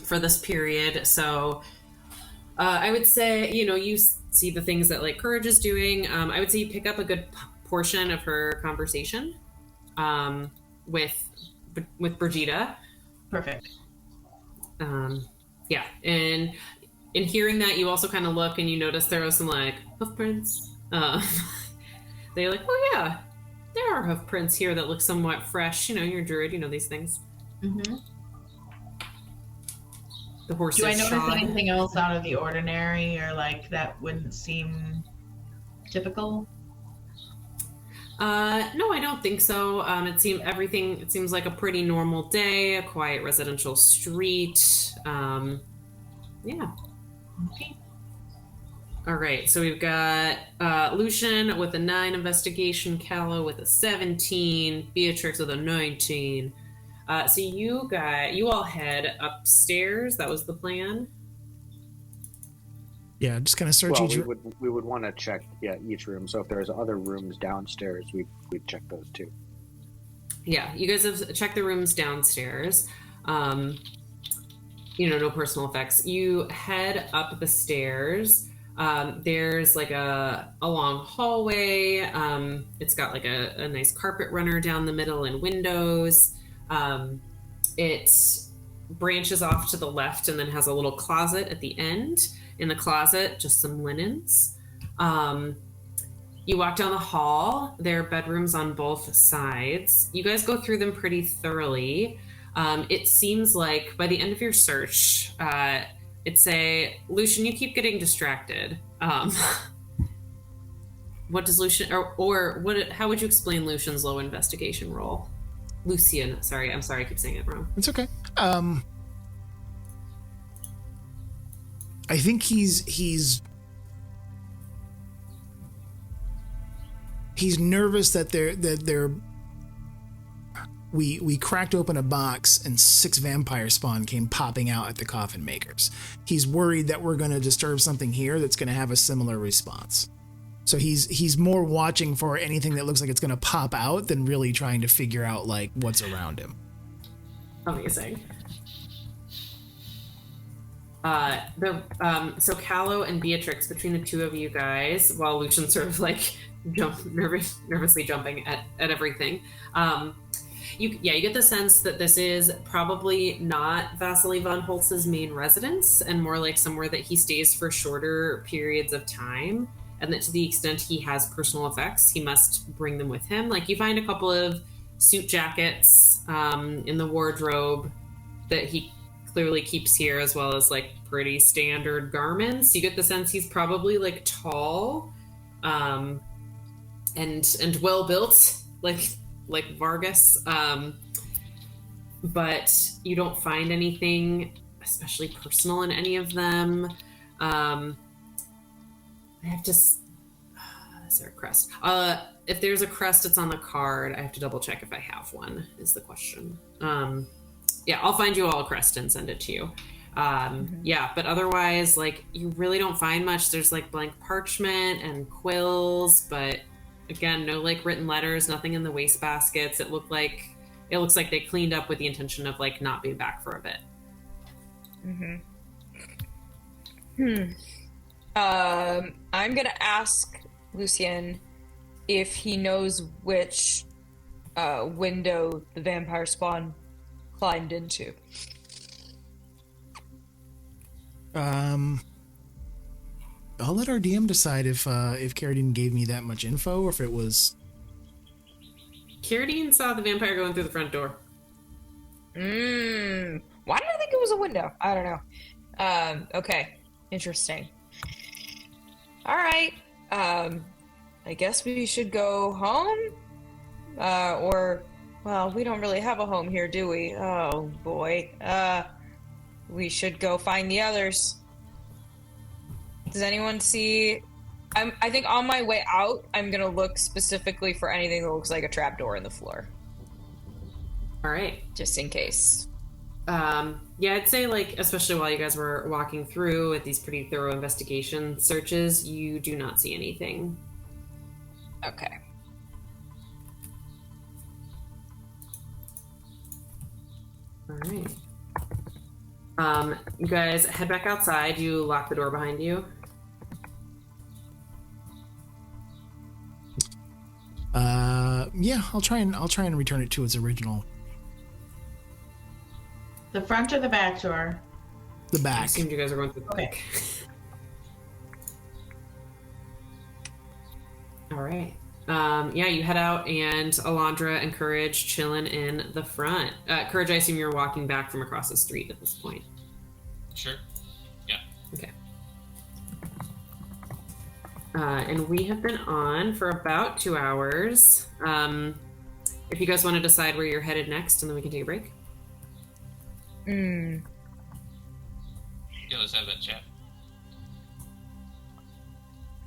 for this period. So I would say, you see the things that like Courage is doing. I would say you pick up a good portion of her conversation with Brigida. Perfect. Yeah, and in hearing that, you also kind of look and you notice there are some like hoof prints. They're like, oh yeah, there are hoof prints here that look somewhat fresh. You're a druid, you know these things. Mm-hmm. The horse. Do I notice anything else out of the ordinary, or like that wouldn't seem typical? No, I don't think so. It seems like a pretty normal day, a quiet residential street. Yeah. Okay. All right, so we've got Lucian with a 9 investigation, Callow with a 17, Beatrix with a 19. So you all head upstairs. That was the plan. yeah, just kind of search Well, each. we would want to check each room. So if there's other rooms downstairs, we'd check those too. Yeah, you guys have checked the rooms downstairs. No personal effects. You head up the stairs. There's like a long hallway. It's got like a nice carpet runner down the middle and windows. It branches off to the left and then has a little closet at the end. In the closet, just some linens. You walk down the hall. There are bedrooms on both sides. You guys go through them pretty thoroughly. It seems like by the end of your search, Lucian, you keep getting distracted. What does Lucian, how would you explain Lucian's low investigation roll? Lucian, sorry, I'm sorry, I keep saying it wrong. It's okay. I think he's nervous that we cracked open a box and 6 vampire spawn came popping out at the coffin makers. He's worried that we're going to disturb something here that's going to have a similar response. So he's more watching for anything that looks like it's going to pop out than really trying to figure out like what's around him. Amazing. So Callow and Beatrix, between the two of you guys, while Lucian's sort of like nervously jumping at everything, you get the sense that this is probably not Vasily von Holtz's main residence and more like somewhere that he stays for shorter periods of time, and that to the extent he has personal effects, he must bring them with him. Like you find a couple of suit jackets in the wardrobe that he clearly keeps here, as well as like pretty standard garments. You get the sense he's probably like tall and well built, like Vargas, but you don't find anything especially personal in any of them. I have to is there a crest? If there's a crest, it's on the card. I have to double check if I have one, is the question. Yeah, I'll find you all a crest and send it to you. Yeah, but otherwise, like, you really don't find much. There's like blank parchment and quills, but again, no like written letters, nothing in the wastebaskets. It looks like they cleaned up with the intention of like not being back for a bit. I'm gonna ask Lucian if he knows which window the vampire spawn climbed into. I'll let our DM decide if Carradine gave me that much info or if it was. Carradine saw the vampire going through the front door. Why did I think it was a window? I don't know. Okay. Interesting. All right. I guess we should go home. Or Well, we don't really have a home here, do we? Oh, boy. We should go find the others. Does anyone see... I think on my way out, I'm going to look specifically for anything that looks like a trapdoor in the floor. All right. Just in case. Yeah, I'd say, like, especially while you guys were walking through with these pretty thorough investigation searches, you do not see anything. Okay. All right. You guys head back outside. You lock the door behind you. Yeah, I'll try and return it to its original. The front or the back door? The I back. assumed you guys are going through the Okay. back. All right. Yeah, you head out, and Elandra and Courage chilling in the front. Courage, I assume you're walking back from across the street at this point. Sure. Yeah. Okay. And we have been on for about 2 hours. If you guys want to decide where you're headed next, and then we can take a break. Yeah, let's have that chat.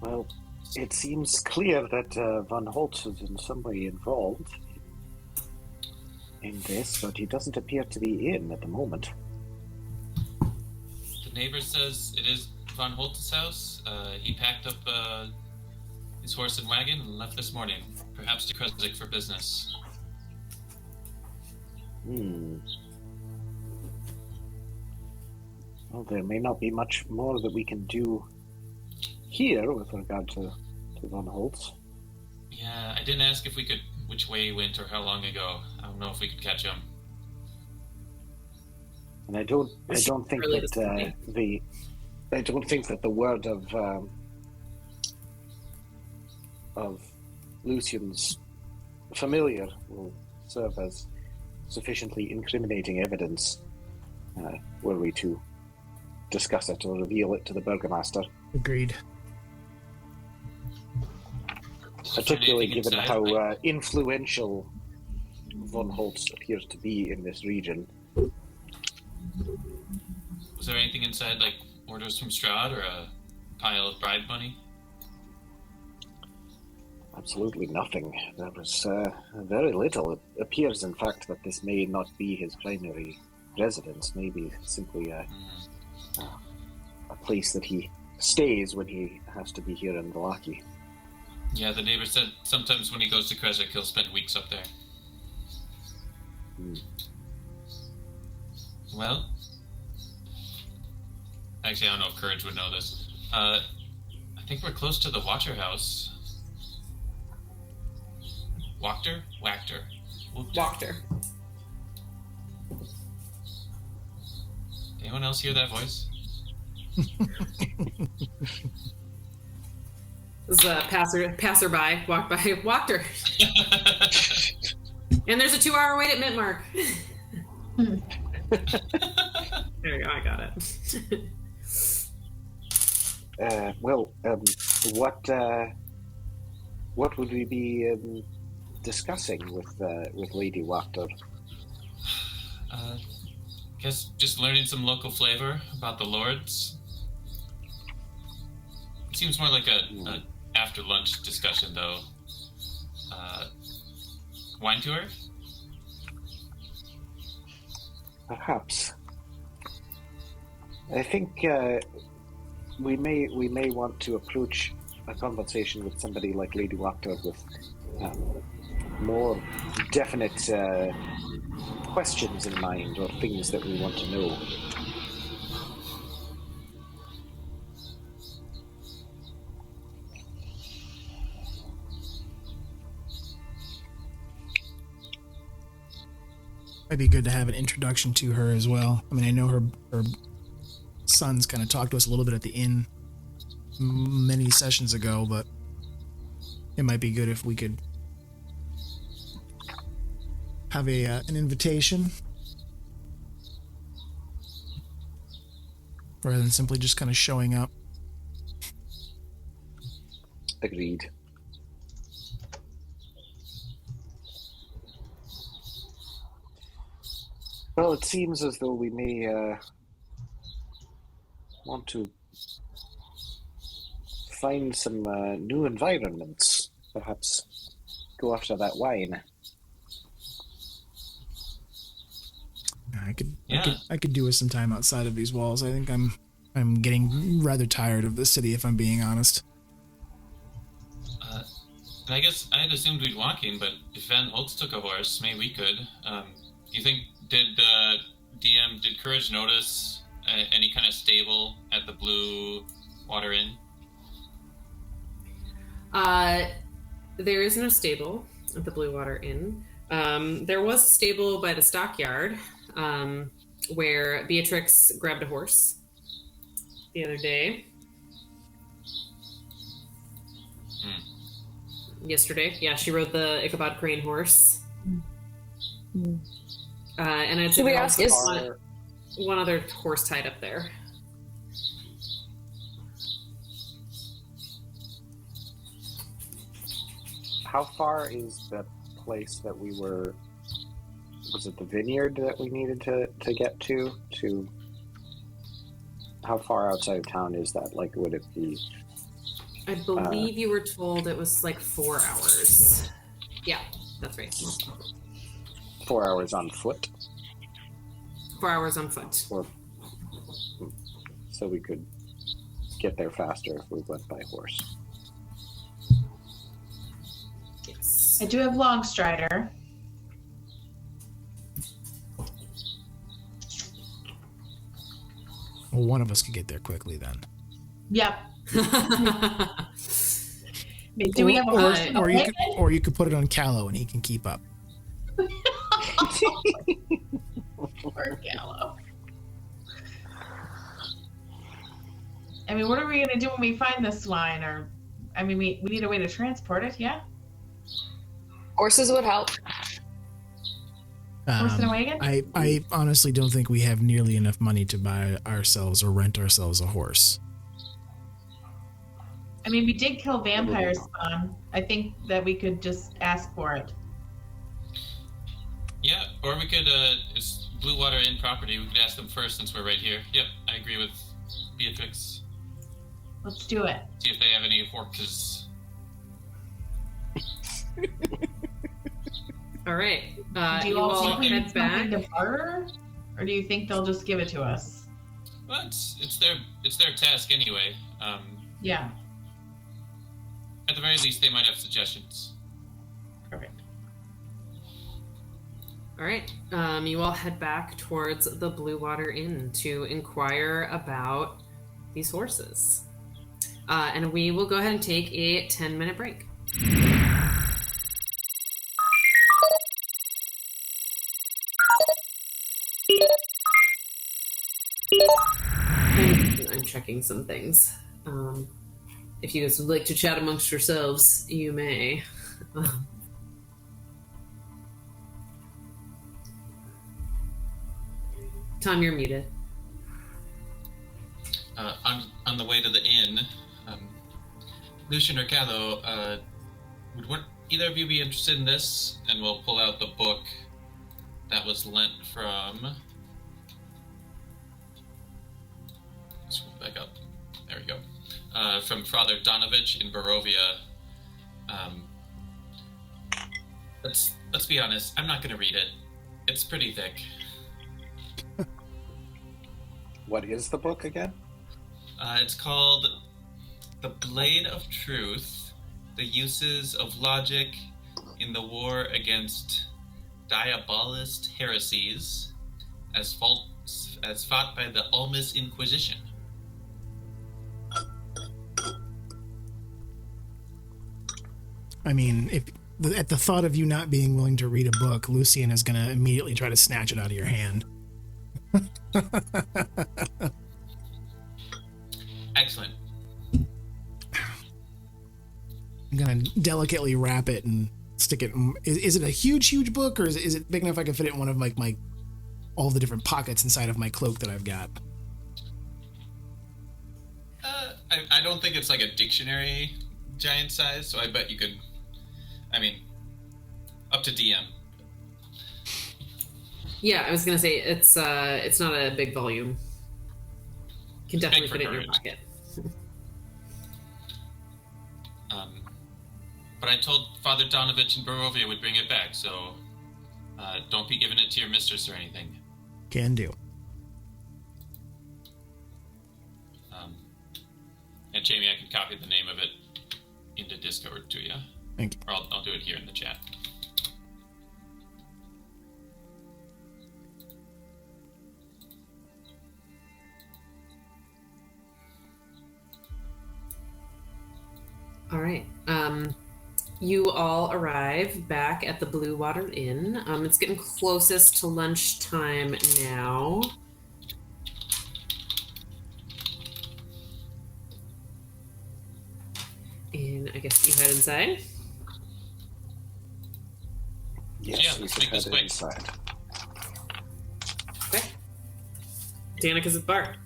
Well, it seems clear that Von Holtz is in some way involved in this, but he doesn't appear to be in at the moment. The neighbor says it is Von Holtz's house. He packed up his horse and wagon and left this morning, perhaps to Kresnik for business. Well, there may not be much more that we can do here with regard to Von Holtz. Yeah, I didn't ask if we could, which way he went or how long ago. I don't know if we could catch him. And I don't think really that the word of Lucian's familiar will serve as sufficiently incriminating evidence were we to discuss it or reveal it to the Burgomaster. Agreed. Particularly Anything given inside, how like- influential Von Holtz appears to be in this region. Was there anything inside, like orders from Strahd or a pile of bribe money? Absolutely nothing. There was very little. It appears, in fact, that this may not be his primary residence. Maybe simply a place that he stays when he has to be here in Vallaki. Yeah, the neighbor said sometimes when he goes to Kresnik, he'll spend weeks up there. Well, actually, I don't know if Courage would know this. I think we're close to the Watcher House. Wachter? Wachter. Wachter. Anyone else hear that voice? This is a passerby walked by Wachter. And there's a 2-hour wait at Mintmark. There you go, I got it. What would we be discussing with Lady Wachter? Guess just learning some local flavor about the lords. Seems more like a after lunch discussion, though. Wine tour? Perhaps. I think we may want to approach a conversation with somebody like Lady Wachter with more definite questions in mind or things that we want to know. Might be good to have an introduction to her as well. I mean, I know her sons kind of talked to us a little bit at the inn many sessions ago, but it might be good if we could have an invitation rather than simply just kind of showing up. Agreed. Well, it seems as though we may want to find some new environments. Perhaps go after that wine. I could do with some time outside of these walls. I think I'm getting rather tired of the city, if I'm being honest. And I guess I had assumed we'd walk in, but if Van Holtz took a horse, maybe we could. Do you think, did Courage notice any kind of stable at the Blue Water Inn? There is no stable at the Blue Water Inn. There was a stable by the stockyard, where Beatrix grabbed a horse the other day. Yesterday. Yeah, she rode the Ichabod Crane horse. And I'd say we there ask was one other horse tied up there. How far is the place that we were... Was it the vineyard that we needed to get to? How far outside of town is that? Like, would it be... I believe you were told it was like 4 hours. Yeah, that's right. 4 hours on foot? 4 hours on foot. Or, so we could get there faster if we went by horse. Yes. I do have Longstrider. Well, one of us could get there quickly then. Yep. Do we have a horse in the wagon? Or you could put it on Callow and he can keep up. Poor Callow. I mean, what are we going to do when we find this wine? Or, I mean, we need a way to transport it, yeah? Horses would help. Horse in a wagon? I honestly don't think we have nearly enough money to buy ourselves or rent ourselves a horse. I mean, we did kill vampire spawn. I think that we could just ask for it. Yeah, or we could, it's Blue Water Inn property. We could ask them first since we're right here. Yep, I agree with Beatrix. Let's do it. See if they have any horses. All right. Do You you all all think we need head back. something to barter? Or do you think they'll just give it to us? Well, it's their task anyway. Yeah. At the very least, they might have suggestions. Perfect. All right. You all head back towards the Blue Water Inn to inquire about these horses. And we will go ahead and take a 10-minute break. I'm checking some things. If you guys would like to chat amongst yourselves, you may. Tom, you're muted. On the way to the inn, Lucian or Callow, would either of you be interested in this? And we'll pull out the book that was lent from... Scroll back up. There we go. From Father Donovich in Barovia. Let's be honest, I'm not going to read it. It's pretty thick. What is the book again? It's called The Blade of Truth, The Uses of Logic in the War Against Diabolist Heresies, as fought by the Almas Inquisition. I mean, at the thought of you not being willing to read a book, Lucian is going to immediately try to snatch it out of your hand. Excellent. I'm going to delicately wrap it and stick it. Is it a huge book, or is it big enough I can fit it in one of my all the different pockets inside of my cloak that I've got? I don't think it's like a dictionary giant size, so I bet you could, I mean, up to DM. Yeah, I was gonna say it's not a big volume. You can definitely fit it in your pocket. But I told Father Donovich and Barovia would bring it back, so don't be giving it to your mistress or anything. Can do. And Jaime, I can copy the name of it into Discord to you. Thank you. Or I'll do it here in the chat. All right. You all arrive back at the Blue Water Inn. It's getting closest to lunchtime now. And I guess you head inside. Yes, Yeah, we let's should make this head quick. inside. Okay. Danica's at the bar.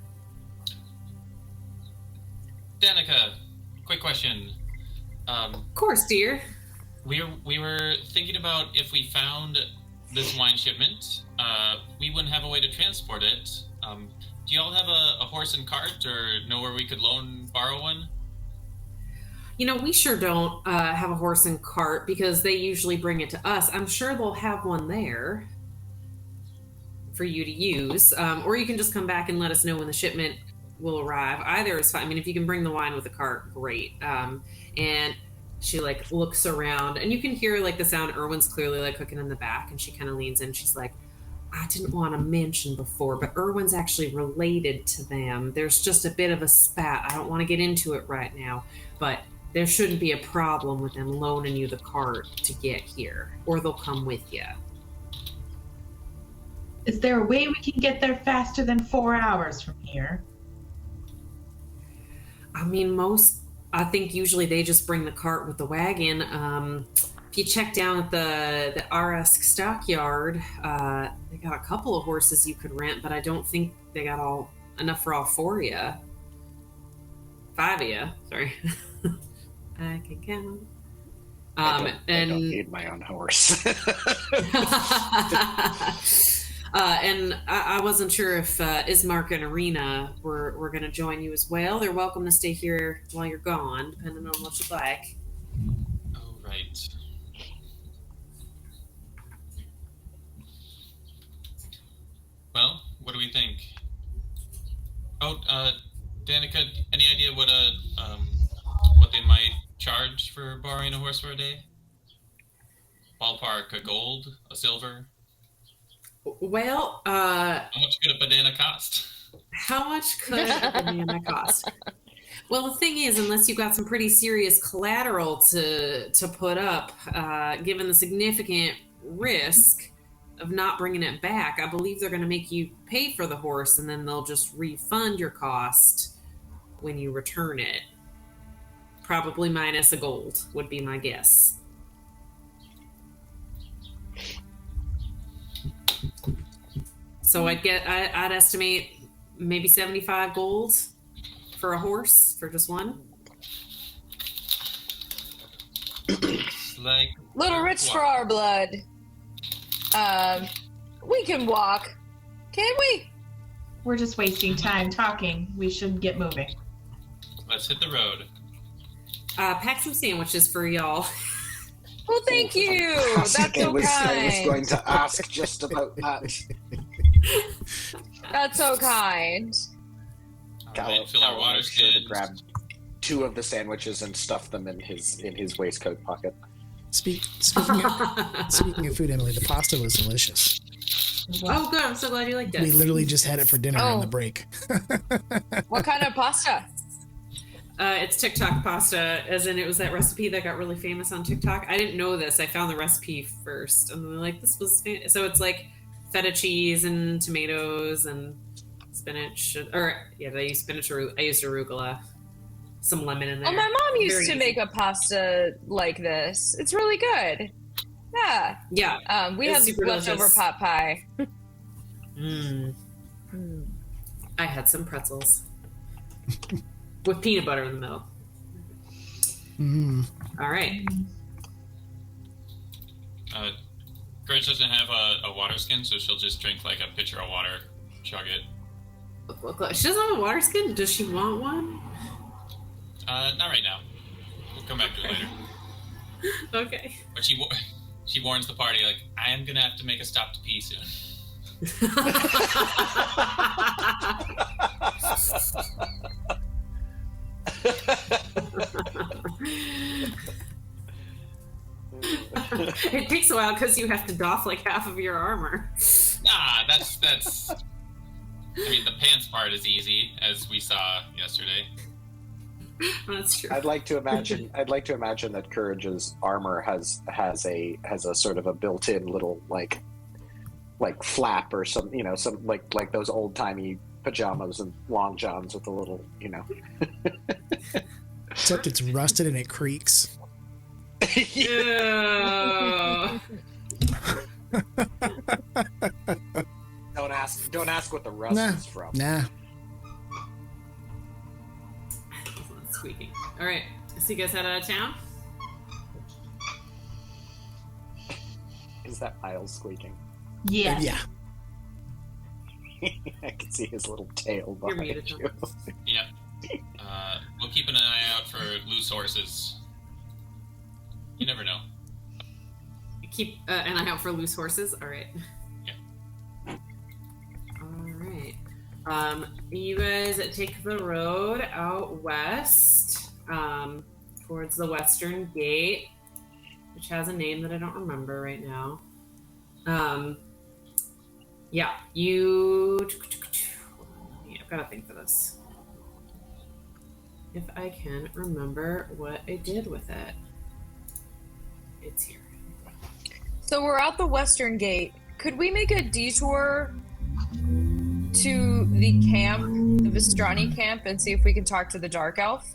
Danica, quick question. Of course, dear. We were thinking about if we found this wine shipment, we wouldn't have a way to transport it. Do y'all have a horse and cart, or know where we could borrow one? You know, we sure don't have a horse and cart because they usually bring it to us. I'm sure they'll have one there for you to use. Or you can just come back and let us know when the shipment will arrive. Either is fine. I mean, if you can bring the wine with the cart, great. And she like looks around and you can hear like the sound. Erwin's clearly like cooking in the back, and she kind of leans in. She's like, I didn't want to mention before, but Erwin's actually related to them. There's just a bit of a spat. I don't want to get into it right now, but there shouldn't be a problem with them loaning you the cart to get here, or they'll come with you. Is there a way we can get there faster than 4 hours from here? I mean, I think usually they just bring the cart with the wagon. If you check down at the RS stockyard, they got a couple of horses you could rent, but I don't think they got enough for all 4 of you. 5 of you, sorry. I can count. I don't need my own horse. And I wasn't sure if Ismark and Arena were going to join you as well. They're welcome to stay here while you're gone, depending on what you'd like. Oh, right. Well, what do we think? Oh, Danica, any idea what they might charge for borrowing a horse for a day? Ballpark, a gold, a silver? Well, How much could a banana cost? how much could a banana cost? Well, the thing is, unless you've got some pretty serious collateral to put up, given the significant risk of not bringing it back, I believe they're going to make you pay for the horse, and then they'll just refund your cost when you return it. Probably minus a gold would be my guess. So I'd estimate maybe 75 gold for a horse, for just one. Like Little rich for our blood. We can walk. Can we? We're just wasting time talking. We should get moving. Let's hit the road. Pack some sandwiches for y'all. Well, thank you. That's so I was kind. going to ask just about that. That's so kind. Alright, fill our water makes sure to skins. grab 2 of the sandwiches and stuff them in his waistcoat pocket. Speaking of food, Emily, the pasta was delicious. Oh, good. I'm so glad you liked it. We literally just had it for dinner on the break. What kind of pasta? It's TikTok pasta, as in it was that recipe that got really famous on TikTok. I didn't know this. I found the recipe first, and they're like, this was so it's like feta cheese and tomatoes and spinach, they use spinach. I used arugula, some lemon in there. Oh, my mom used Very to easy. make a pasta like this. It's really good. Yeah. Yeah. We It's have super leftover delicious. pot pie. I had some pretzels with peanut butter in the middle. All right. Courage doesn't have a water skin, so she'll just drink like a pitcher of water, chug it. Look. She doesn't have a water skin? Does she want one? Not right now. We'll come back to it later. Okay. But she warns the party, like, I am gonna have to make a stop to pee soon. It takes a while because you have to doff like half of your armor. That's. I mean, the pants part is easy, as we saw yesterday. That's true. I'd like to imagine that Courage's armor has a sort of a built-in little like flap or some like those old-timey pajamas and long johns with a little Except it's rusted and it creaks. Yeah. Don't ask what the rust is from. Nah. Squeaking. All right. So you guys head out of town? Is that Miles squeaking? Yes. Yeah. I can see his little tail You're behind muted, you. Yeah. We'll keep an eye out for loose horses. You never know. Keep an eye out for loose horses. All right. Yeah. All right. You guys take the road out west towards the western gate, which has a name that I don't remember right now. Yeah, I've got to think for this. If I can remember what I did with it. It's here. So we're at the western gate. Could we make a detour to the camp, the Vistrani camp, and see if we can talk to the Dark Elf?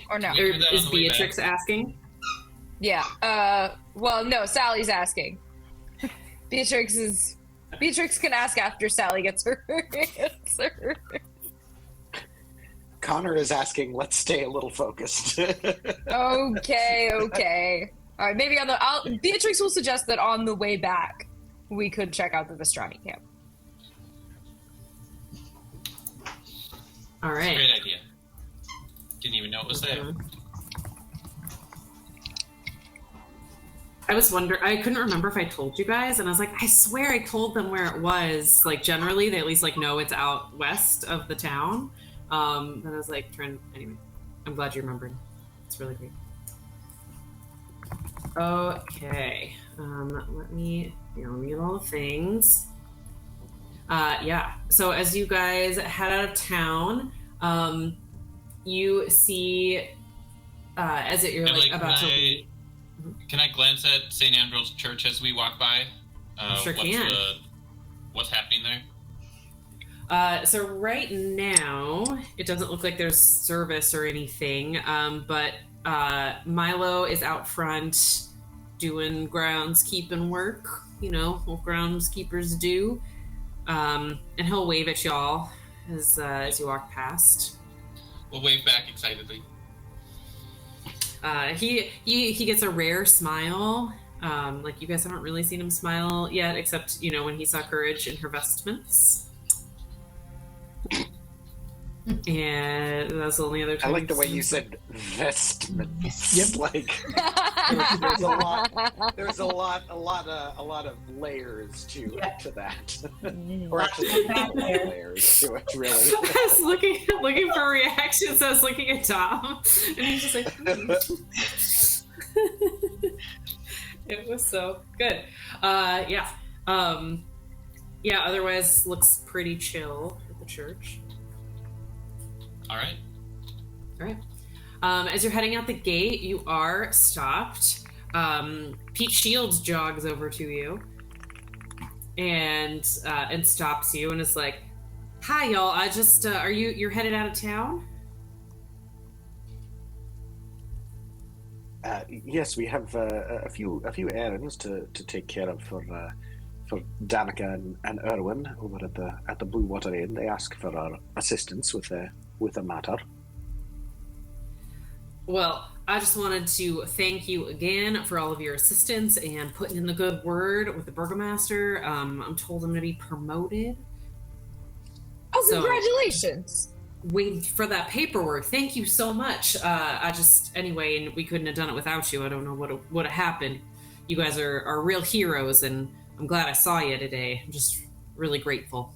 Or no? Is Beatrix asking? Yeah. Well, no, Sally's asking. Beatrix can ask after Sally gets her answer. Connor is asking, let's stay a little focused. Okay. All right, maybe Beatrix will suggest that on the way back, we could check out the Vistrani camp. All right. Great idea. Didn't even know it was there. I was wondering, I couldn't remember if I told you guys, and I was like, I swear I told them where it was. Like, generally, they at least, like, know it's out west of the town. And I was like, anyway, I'm glad you remembered. It's really great. Okay. Let me get all the things. Yeah. So as you guys head out of town, you see, you're like about to. Can I glance at St. Ambrose Church as we walk by? Sure can. What's happening there? So right now, it doesn't look like there's service or anything, but Milo is out front doing groundskeeping work, what groundskeepers do, and he'll wave at y'all as you walk past. We'll wave back excitedly. He gets a rare smile. Like you guys haven't really seen him smile yet, except when he saw Courage in her vestments. And that's the only other time. I like the way you said vestments. Yep. Like there's a lot of layers to that. Or actually layers to it, really. I was looking for reactions. I was looking at Tom, and he's just like, It was so good. Yeah. Yeah. Otherwise, looks pretty chill at the church. All right. As you're heading out the gate, you are stopped. Pete Shields jogs over to you and stops you and is like, "Hi, y'all. I just you're headed out of town?" Yes, we have a few errands to take care of for Danica and Erwin over at the Blue Water Inn. They ask for our assistance with a matter. Well, I just wanted to thank you again for all of your assistance and putting in the good word with the burgomaster. I'm told I'm going to be promoted. Oh, So- congratulations! Wait for that paperwork. Thank you so much. Anyway, and we couldn't have done it without you. I don't know what would have happened. You guys are real heroes, and I'm glad I saw you today. I'm just really grateful.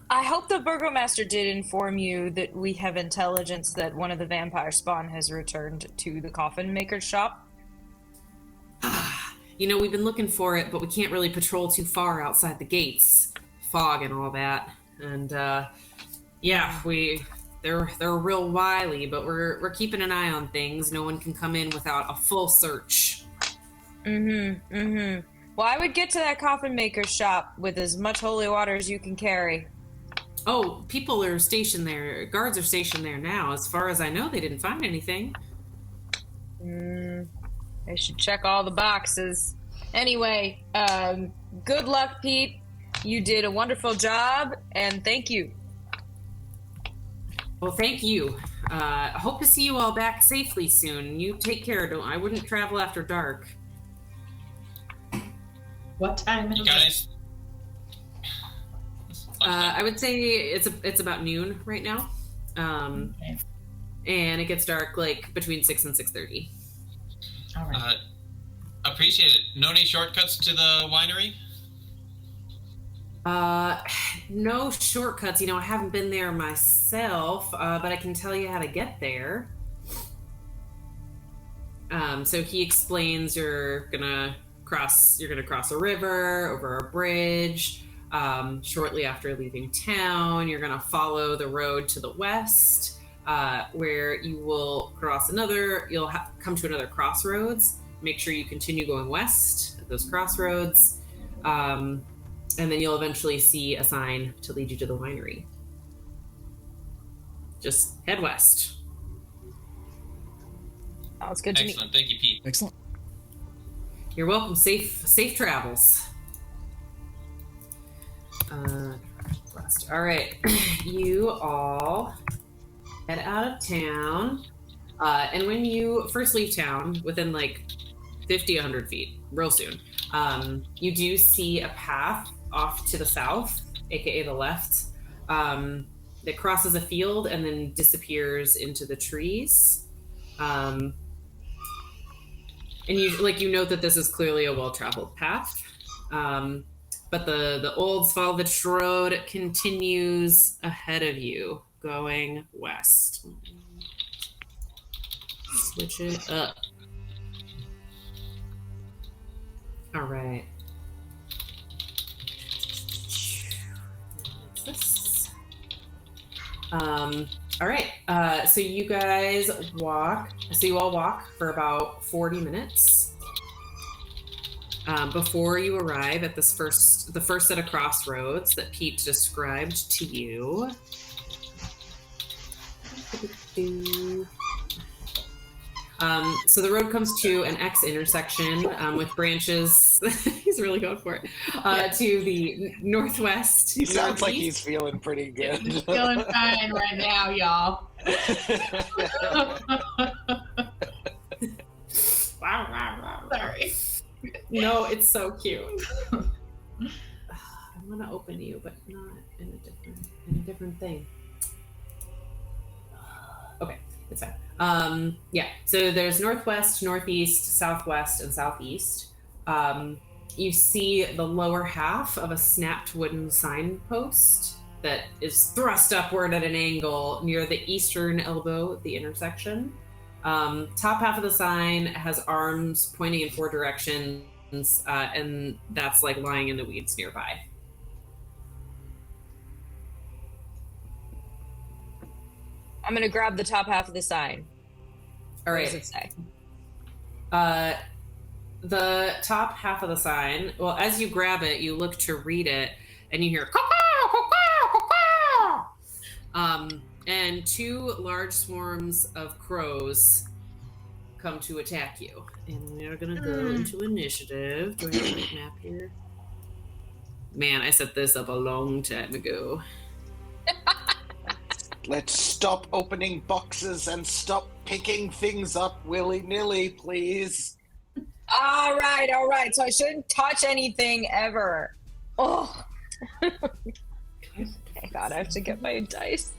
I hope the burgomaster did inform you that we have intelligence that one of the vampire spawn has returned to the coffin maker's shop. We've been looking for it, but we can't really patrol too far outside the gates. Fog and all that. And, they're real wily, but we're keeping an eye on things. No one can come in without a full search. Well, I would get to that coffin maker's shop with as much holy water as you can carry. Oh, people are stationed there. Guards are stationed there now. As far as I know, they didn't find anything. They should check all the boxes. Anyway, good luck, Pete. You did a wonderful job, and thank you. Well, thank you. I hope to see you all back safely soon. You take care. I wouldn't travel after dark. What time is You it? guys. I would say it's about noon right now. Okay. And it gets dark like between 6 and 6:30. All right. Appreciate it. Know any shortcuts to the winery? No shortcuts. I haven't been there myself, but I can tell you how to get there. So he explains you're gonna cross a river, over a bridge. Shortly after leaving town, you're gonna follow the road to the west, where you will you'll come to another crossroads. Make sure you continue going west at those crossroads. And then you'll eventually see a sign to lead you to the winery. Just head west. Sounds good to me. Excellent. Thank you, Pete. Excellent. You're welcome. Safe travels. West. All right. You all head out of town. And when you first leave town, within like 50, 100 feet, real soon, you do see a path off to the south, aka the left, that crosses a field and then disappears into the trees. And you note that this is clearly a well-traveled path. But the old salvaged road continues ahead of you, going west. Switch it up. All right. What's this? All right. So you guys walk. So you all walk for about 40 minutes before you arrive at the first set of crossroads that Pete described to you. So the road comes to an X intersection with branches. He's really going for it. To the northwest. He sounds like northeast. he's feeling pretty good. He's feeling fine right now, y'all. Sorry. No, it's so cute. I want to open you, but not in a different thing. Okay, it's fine. Yeah. So there's northwest, northeast, southwest, and southeast. You see the lower half of a snapped wooden signpost that is thrust upward at an angle near the eastern elbow of the intersection. Top half of the sign has arms pointing in 4 directions, and that's like lying in the weeds nearby. I'm gonna grab the top half of the sign. All What right. does it say? The top half of the sign, well, as you grab it, you look to read it, and you hear caw, caw, caw, caw. And 2 large swarms of crows come to attack you. And we're gonna go into initiative. Do I have the right map here? Man, I set this up a long time ago. Let's stop opening boxes and stop picking things up willy-nilly, please. All right. So I shouldn't touch anything ever. Oh. Thank God, I have to get my dice.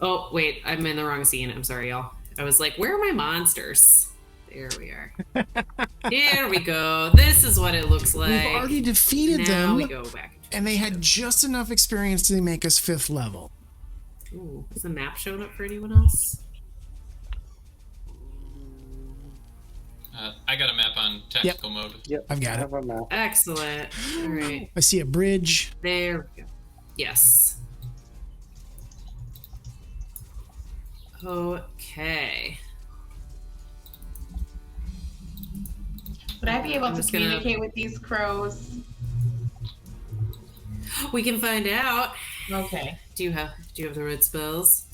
Oh, wait, I'm in the wrong scene. I'm sorry, y'all. I was like, where are my monsters? There we are. Here we go. This is what it looks like. We've already defeated them. Now we go back. And they had just enough experience to make us 5th level. Ooh, is the map showing up for anyone else? I got a map on tactical mode. Yep, I've got I it. have a map. Excellent. All right. I see a bridge. There we go. Yes. Okay. Would I be able I'm to just gonna- communicate with these crows? We can find out. Okay. Do you have the red spells?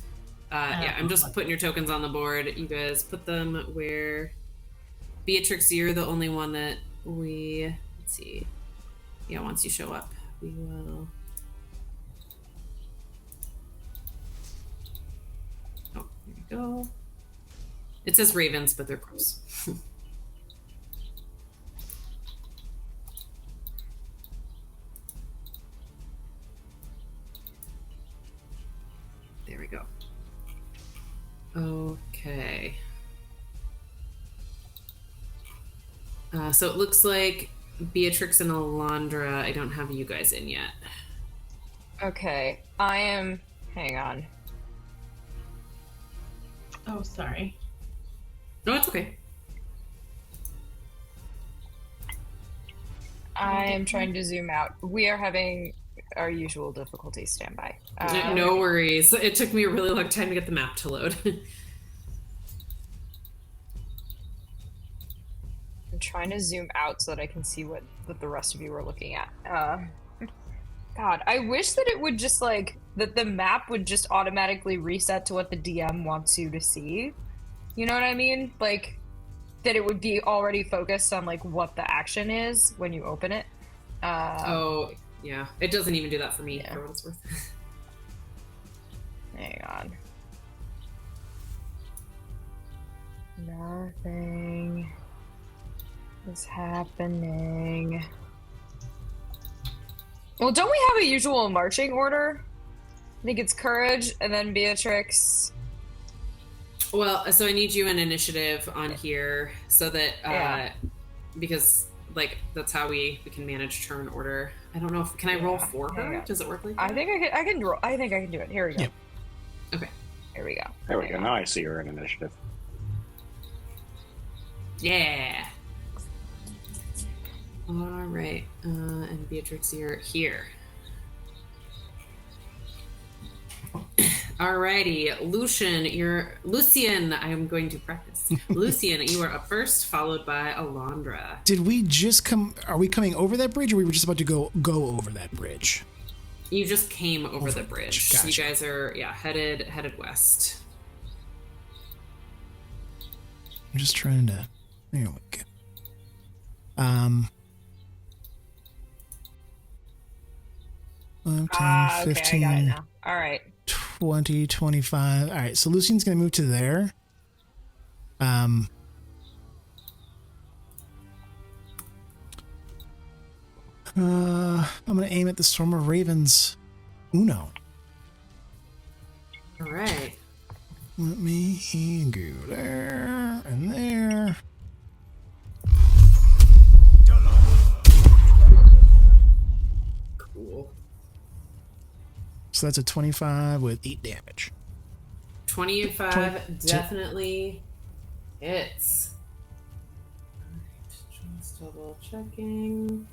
Yeah, I'm just putting your tokens on the board. You guys put them where. Beatrix, you're the only one that we. Let's see. Yeah, once you show up, we will. Oh, there you go. It says ravens, but they're crows. There we go. Okay. So it looks like Beatrix and Elandra, I don't have you guys in yet. Okay, I am. Hang on. Oh, sorry. No, it's okay. I am trying to zoom out. We are having our usual difficulty. Stand by. No worries. It took me a really long time to get the map to load. I'm trying to zoom out so that I can see what the rest of you are looking at. God, I wish that it would just like that the map would just automatically reset to what the DM wants you to see. You know what I mean? Like that it would be already focused on like what the action is when you open it. Oh, yeah. It doesn't even do that for me, Yeah. for what it's worth. Hang on. Nothing is happening. Well, don't we have a usual marching order? I think it's Courage and then Beatrix. Well, so I need you an initiative on here so that, Yeah. because, like, that's how we can manage turn order. I don't know if, can I roll Yeah, for hang her? on. Does it work like I that? think I can roll. I think I can do it. Here we go. Yep. Okay. Here we go. There we Hang go. on. Now I see her in initiative. Yeah. All right. And Beatrix, you're here. Alrighty, Lucian, I'm going to practice. Lucian, you are up first, followed by Elandra. Did we just come? Are we coming over that bridge, or we were just about to go over that bridge? You just came over Over the the bridge. bridge, gotcha. You guys are, headed west. I'm just trying to. There we go. 5, 10, 15, Okay, I got it now. All right. 20, 25. All right, so Lucian's going to move to there. I'm going to aim at the Storm of Ravens. Uno. All right. Let me go there and there. Cool. So that's a 25 with 8 damage. 25 20 definitely hits. Alright, just double checking.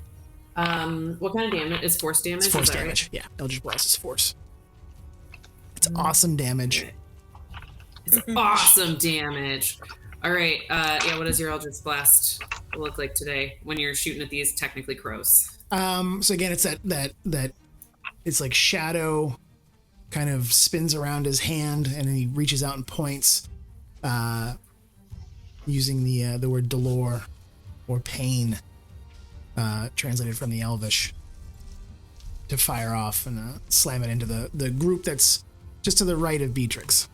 What kind of damage? Is force damage? It's force Is that right? damage. Yeah, Eldritch Blast is force. It's awesome damage. It's awesome damage. All right. Yeah. What does your Eldritch Blast look like today when you're shooting at these technically crows? So again, it's that it's like shadow kind of spins around his hand, and then he reaches out and points, using the word dolor or pain, translated from the Elvish, to fire off and slam it into the group that's just to the right of Beatrix.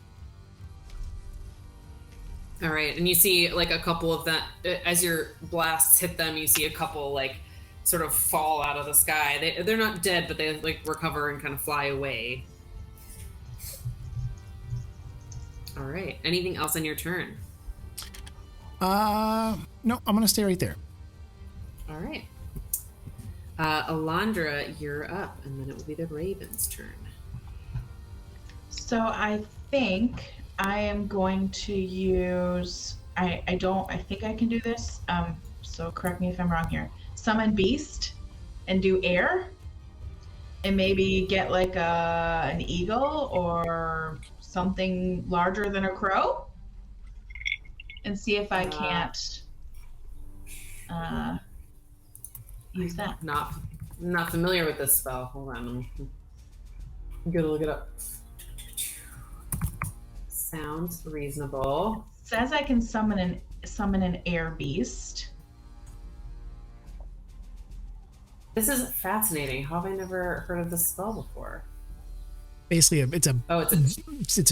All right, and you see like a couple of that as your blasts hit them. You see a couple like sort of fall out of the sky. They're not dead, but they like recover and kind of fly away. All right. Anything else on your turn? No, I'm gonna stay right there. All right. Elandra, you're up, and then it will be the Raven's turn. So I think I am going to use. I think I can do this. So correct me if I'm wrong here. Summon Beast, and do air, and maybe get like an eagle or something larger than a crow, and see if I can't use that. Not familiar with this spell. Hold on. I'm gonna look it up. Sounds reasonable. It says I can summon an air beast. This is fascinating. How have I never heard of this spell before? Basically, it's a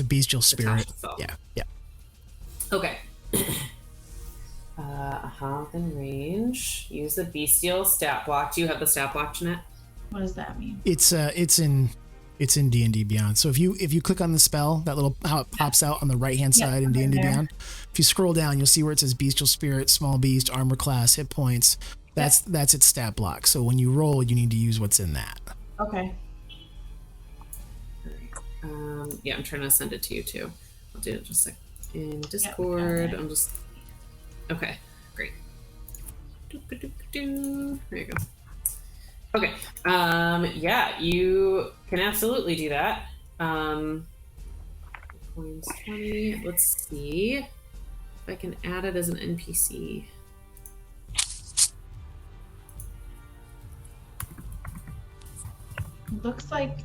bestial spirit. Spell. Yeah. Okay. Within range. Use the bestial stat block. Do you have the stat block, Jeanette? What does that mean? It's in D&D Beyond. So if you click on the spell, that little how it pops out on the right hand side in D&D Beyond. If you scroll down, you'll see where it says bestial spirit, small beast, armor class, hit points. That's its stat block. So when you roll, you need to use what's in that. Okay. Yeah, I'm trying to send it to you too. I'll do it just in Discord. I'm just okay. Great. There you go. Okay. Yeah, you can absolutely do that. Points 20. Let's see if I can add it as an NPC. Looks like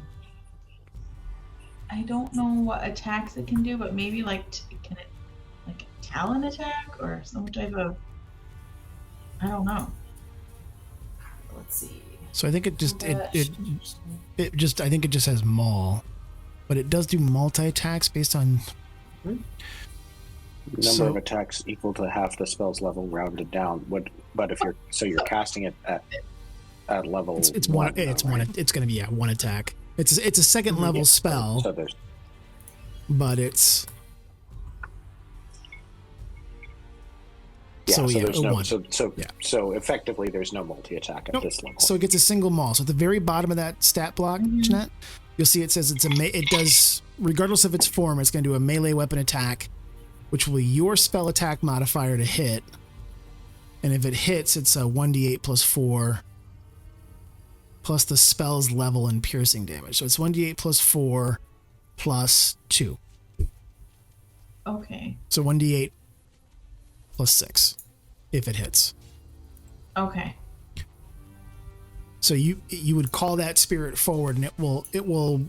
I don't know what attacks it can do, but maybe can it like a talon attack or some type of I don't know. Let's see. So I think it just I think it just has maul, but it does do multi attacks based on number of attacks equal to half the spell's level rounded down. But if you're casting it at level it's one. It's going to be one attack. It's a second level spell, so there's, but it's there's no one. So effectively there's no multi attack at this level. So it gets a single maul. So at the very bottom of that stat block, Jeanette, you'll see it says it does regardless of its form, it's going to do a melee weapon attack, which will be your spell attack modifier to hit, and if it hits, it's a 1d8 plus 4. Plus the spell's level and piercing damage. So it's 1d8 plus 4 plus 2. Okay. So 1d8 plus 6 if it hits. Okay. So you would call that spirit forward and it will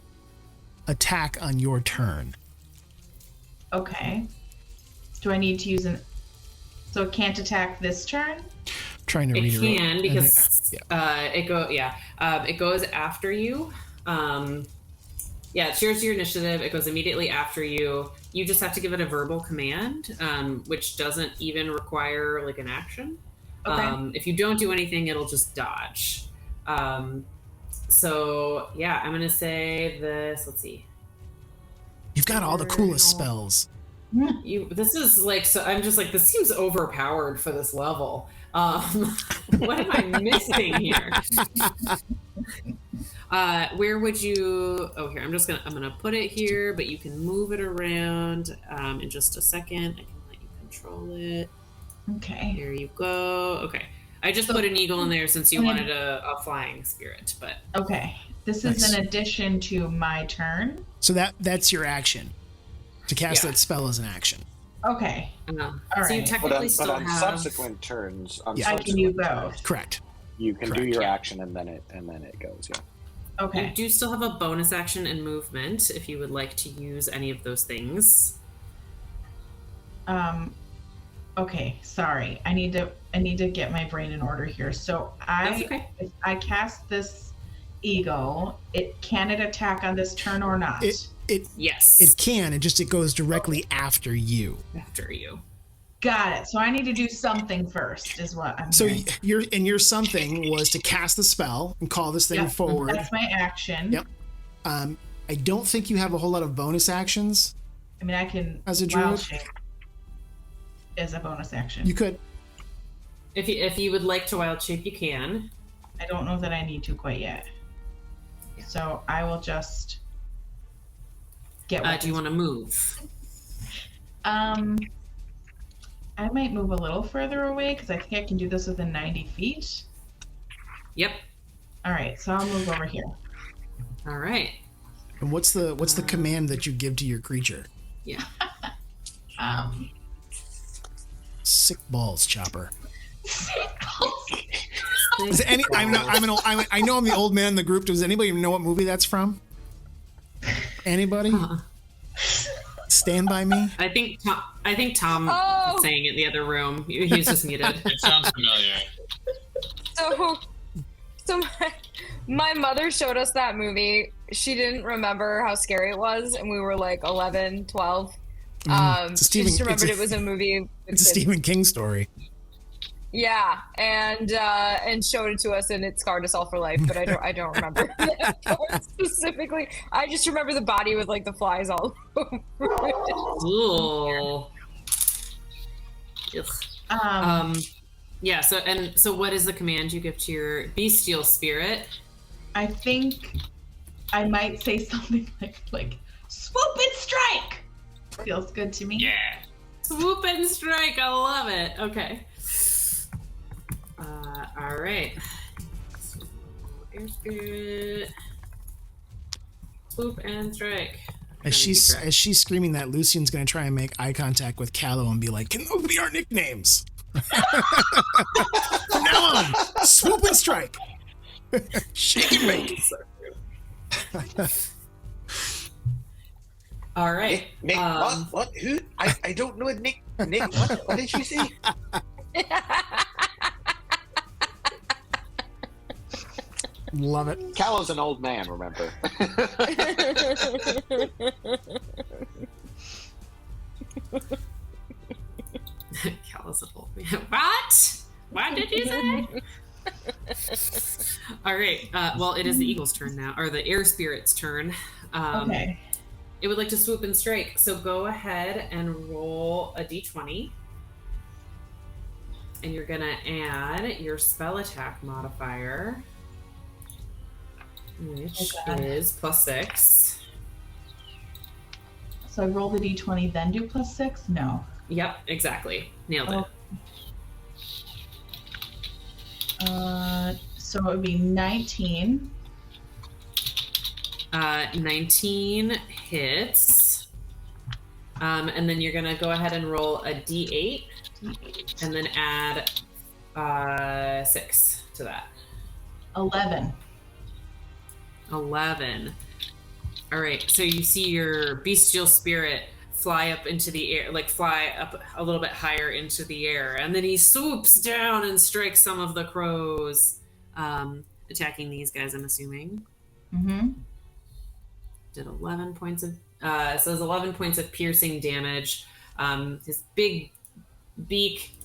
attack on your turn. Okay. Do I need to use so it can't attack this turn? Trying to read it. It can because it goes after you. It's your initiative. It goes immediately after you. You just have to give it a verbal command, which doesn't even require like an action. Okay. If you don't do anything, it'll just dodge. So yeah, I'm gonna say this. Let's see. You've got all the coolest spells. This is like so. I'm just like this seems overpowered for this level. What am I missing here? Where would you? Oh, here. I'm gonna put it here, but you can move it around in just a second. I can let you control it. Okay. Here you go. Okay. I just put an eagle in there since you wanted a flying spirit, but okay. This is an addition to my turn. So that's your action. To cast that spell as an action. Okay. All right. So you technically but on subsequent turns, I can do both. Correct. You can do your action and then it goes. Yeah. Okay. You do still have a bonus action and movement if you would like to use any of those things. Okay. Sorry. I need to get my brain in order here. So if I cast this eagle, can it attack on this turn or not? Yes. It can. It goes directly after you. After you. Got it. So I need to do something first, is what I'm So hearing. your something was to cast the spell and call this thing Yep, forward. That's my action. Yep. I don't think you have a whole lot of bonus actions. I mean, I can As a wild druid? shape as a bonus action. You could. If you would like to wild shape, you can. I don't know that I need to quite yet. So I will just get Do you want to move? I might move a little further away because I think I can do this within 90 feet. Yep. All right, so I'll move over here. All right. And what's the command that you give to your creature? Yeah. Sick balls, Chopper. Sick balls. Does any? I know I'm the old man in the group. Does anybody even know what movie that's from? Anybody? Stand by Me. I think Tom was saying it in the other room. He was just muted. It sounds familiar. So my mother showed us that movie. She didn't remember how scary it was, and we were like 11, 12. She just remembered it was a movie. It's a Stephen King story. Yeah, and showed it to us, and it scarred us all for life. But I don't remember that part specifically. I just remember the body with like the flies all over it. Ooh. Ugh. Yeah. So what is the command you give to your bestial spirit? I think I might say something like swoop and strike. Feels good to me. Yeah. Swoop and strike. I love it. Okay. All right. Air spirit. Swoop and strike. As she's screaming that, Lucian's going to try and make eye contact with Callow and be like, "Can those be our nicknames?" From now on, swoop and strike. Shake and bake. All right. Nick, what? Who? I don't know Nick. Nick, what did you say? Love it. Callow's an old man, remember? Callous an old man. What? What did you say? All right. Well, it is the eagle's turn now, or the air spirit's turn. Okay. It would like to swoop and strike. So go ahead and roll a d20. And you're going to add your spell attack modifier, which is +6. So I roll the d20, then do +6? No. Yep, exactly. Nailed it. So it would be 19. 19 hits. And then you're going to go ahead and roll a d8 and then add 6 to that. 11. 11. All right. So you see your bestial spirit fly up into the air, like fly up a little bit higher into the air. And then he swoops down and strikes some of the crows, attacking these guys, I'm assuming. Mm-hmm. Did 11 points of, so it's 11 points of piercing damage. His big beak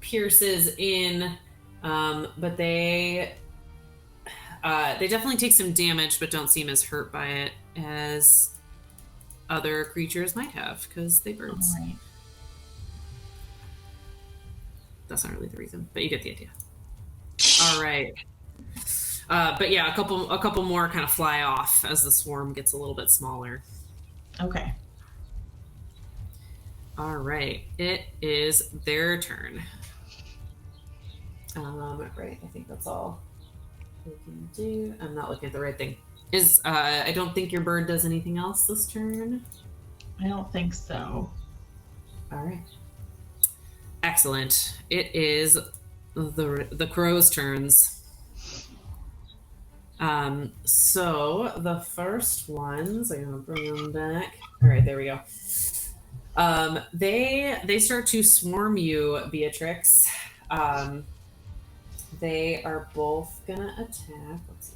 pierces in, but they definitely take some damage, but don't seem as hurt by it as other creatures might have, because they birds. All right. That's not really the reason, but you get the idea. All right. But yeah, a couple more kind of fly off as the swarm gets a little bit smaller. Okay. All right, it is their turn. Right, I think that's all we can do. I'm not looking at the right thing. I don't think your bird does anything else this turn. I don't think so. All right. Excellent. It is the crow's turns. So the first ones, I'm gonna bring them back. All right, there we go. They start to swarm you, Beatrix. They are both gonna attack. Let's see.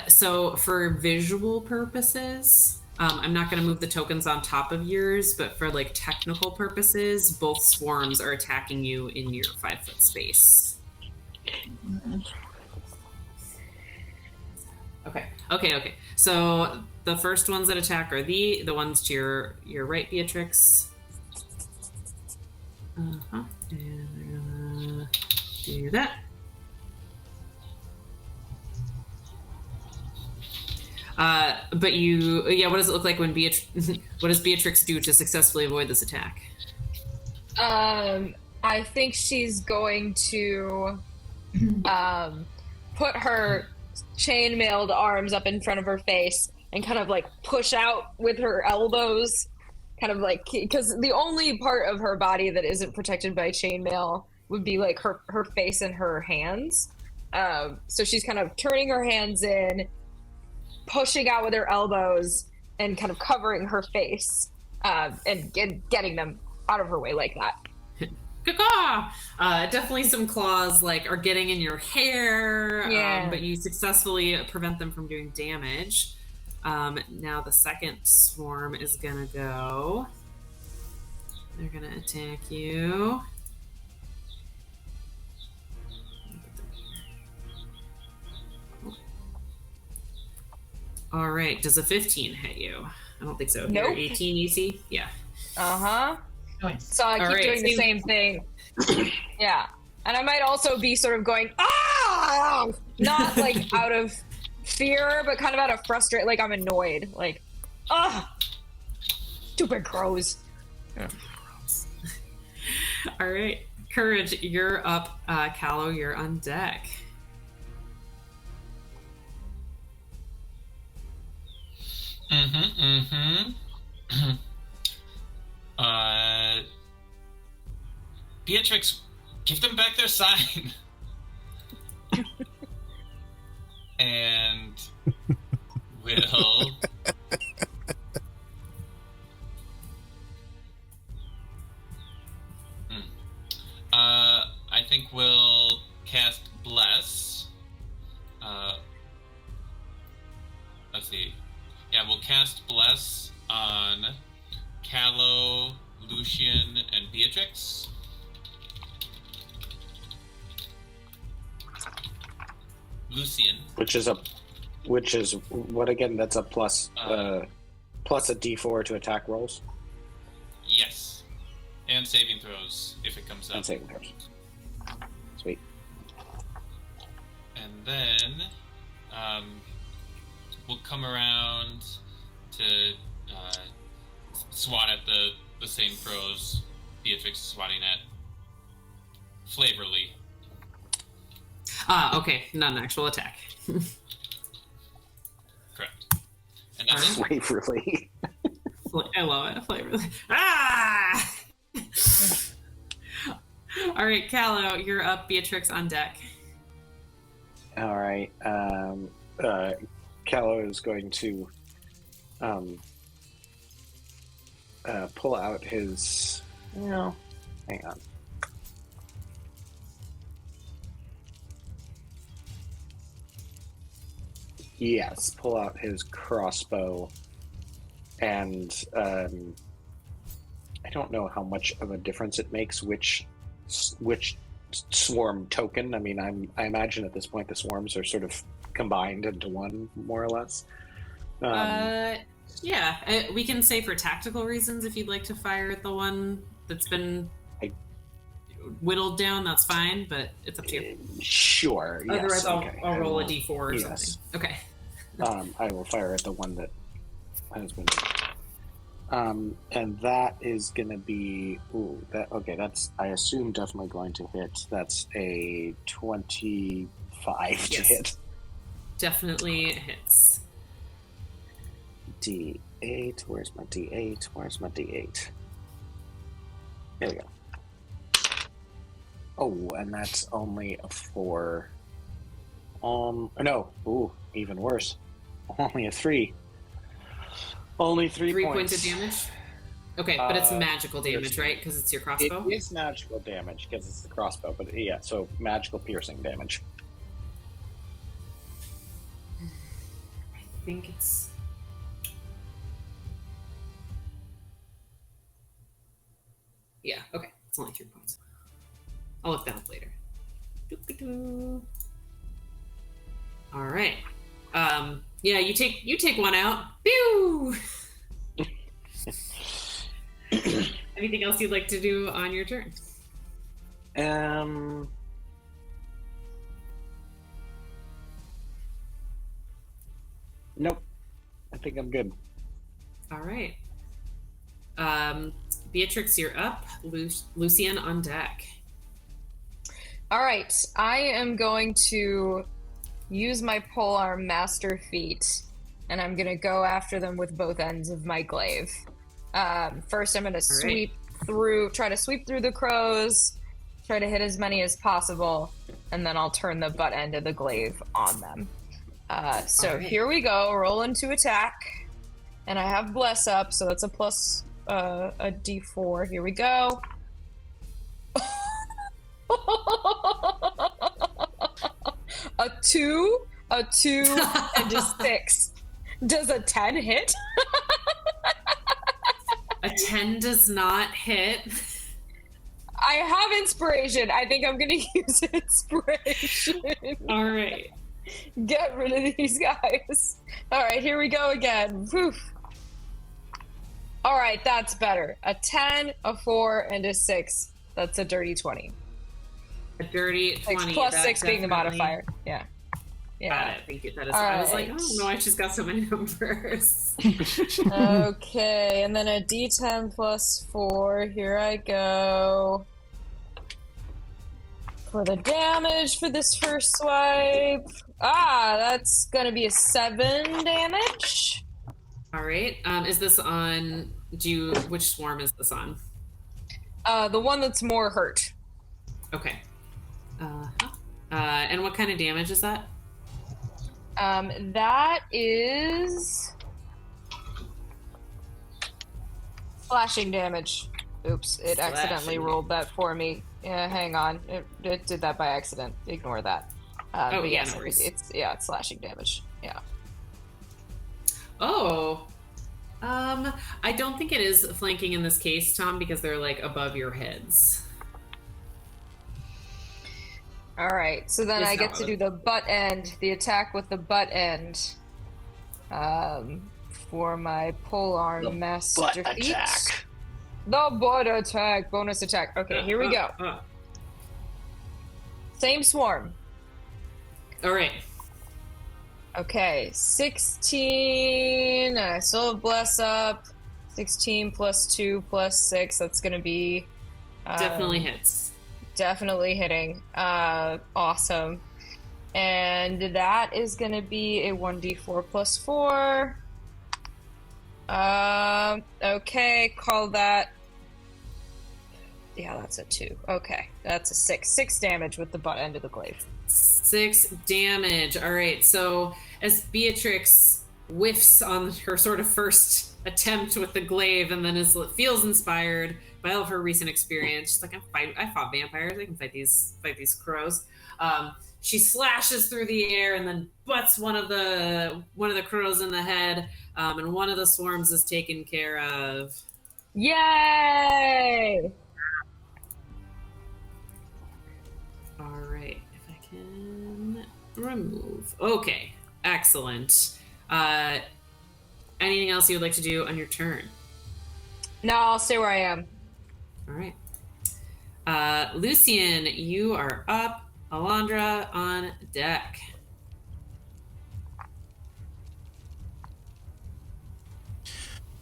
So for visual purposes, I'm not going to move the tokens on top of yours, but for like technical purposes, both swarms are attacking you in your 5-foot space. Okay. So the first ones that attack are the ones to your right, Beatrix. And they're gonna do that. But what does it look like when what does Beatrix do to successfully avoid this attack? I think she's going to put her chainmailed arms up in front of her face and kind of like push out with her elbows, kind of like, because the only part of her body that isn't protected by chainmail would be like her face and her hands. So she's kind of turning her hands in, pushing out with her elbows, and kind of covering her face and getting them out of her way like that. Definitely some claws are getting in your hair, but you successfully prevent them from doing damage. Now the second swarm is gonna go. They're gonna attack you. All right, does a 15 hit you? I don't think so. Nope. You're 18 EC? Yeah. Uh-huh. Nice. So I keep doing the same thing. Yeah. And I might also be sort of going, ah! Not like out of fear, but kind of out of frustration. Like I'm annoyed. Like, ah! Stupid crows. Yeah. All right. Courage, you're up. Callow, you're on deck. Beatrix, give them back their sign. And will I think we'll cast Bless. Let's see. Yeah, we'll cast Bless on Callow, Lucian, and Beatrix. Lucian. Which is what again? That's a plus a D4 to attack rolls. Yes, and saving throws if it comes up. And saving throws. Sweet. And then we'll come around to swat at the same crows Beatrix is swatting at. Flavorly. Okay, not an actual attack. Correct. And that's it. Flavorly. I love it. Flavorly. Ah! All right, Callow, you're up. Beatrix on deck. All right. Callow is going to pull out his. No, hang on. Yes, pull out his crossbow, and I don't know how much of a difference it makes which swarm token. I mean, I imagine at this point the swarms are sort of combined into one, more or less. Yeah, we can say for tactical reasons if you'd like to fire at the one that's been whittled down, that's fine, but it's up to you. Sure. Otherwise, yes, I'll roll a d4 or something. Okay. I will fire at the one that has been. And that is going to be. That's, I assume, definitely going to hit. That's a 25 to hit. Definitely hits. D8. Where's my D8? There we go. Oh, and that's only a 4. No. Ooh, even worse. Only a 3. Only 3 points of damage? Okay, but it's magical damage, right? Because it's your crossbow? It is magical damage because it's the crossbow, but yeah, so magical piercing damage. I think it's... Yeah, okay. It's only 3 points. I'll look that up later. Doo-doo-doo. All right. Yeah, you take one out. Pew! Anything else you'd like to do on your turn? Nope. I think I'm good. All right. Beatrix, you're up. Lucian on deck. All right, I am going to use my polearm master feat, and I'm going to go after them with both ends of my glaive. First, I'm going to try to sweep through the crows, try to hit as many as possible, and then I'll turn the butt end of the glaive on them. Here we go, rolling to attack, and I have bless up, so that's a plus a d4. Here we go. A 2, and a 6. Does a 10 hit? A 10 does not hit. I have inspiration. I think I'm going to use inspiration. All right. Get rid of these guys. All right, here we go again. Whew. All right, that's better. A 10, a 4, and a 6. That's a dirty 20. A dirty 20. Plus 6 being the modifier. Yeah. Got it. Thank you. That is. I was like, oh no, I just got so many numbers. Okay, and then a d10 plus 4. Here I go. For the damage for this first swipe. That's gonna be a 7 damage. All right. Is this on? Which swarm is this on? The one that's more hurt. Okay. And what kind of damage is that? That is slashing damage. Oops, it accidentally rolled that for me. Yeah, hang on. It did that by accident. Ignore that. But yeah, yes, no worries. it's slashing damage. Yeah. Oh. I don't think it is flanking in this case, Tom, because they're like above your heads. All right, so then I get to do the butt end, the attack with the butt end, for my polearm master feat. Attack. The butt attack, bonus attack. Okay, here we go. Same swarm. All right. Okay, 16. I still have bless up. 16 plus 2 plus 6. That's going to be Definitely hits. Definitely hitting. Awesome. And that is going to be a 1d4 plus 4. Okay, call that. Yeah, that's a 2. Okay, that's a 6. 6 damage with the butt end of the glaive. 6 damage. All right. So as Beatrix whiffs on her sort of first attempt with the glaive, and then feels inspired by all of her recent experience, she's like, I fought vampires. I can fight these crows. She slashes through the air and then butts one of the crows in the head, and one of the swarms is taken care of. Yay! All right. If I can remove. Okay. Excellent. Anything else you would like to do on your turn? No, I'll stay where I am. All right. Lucian, you are up. Elandra on deck.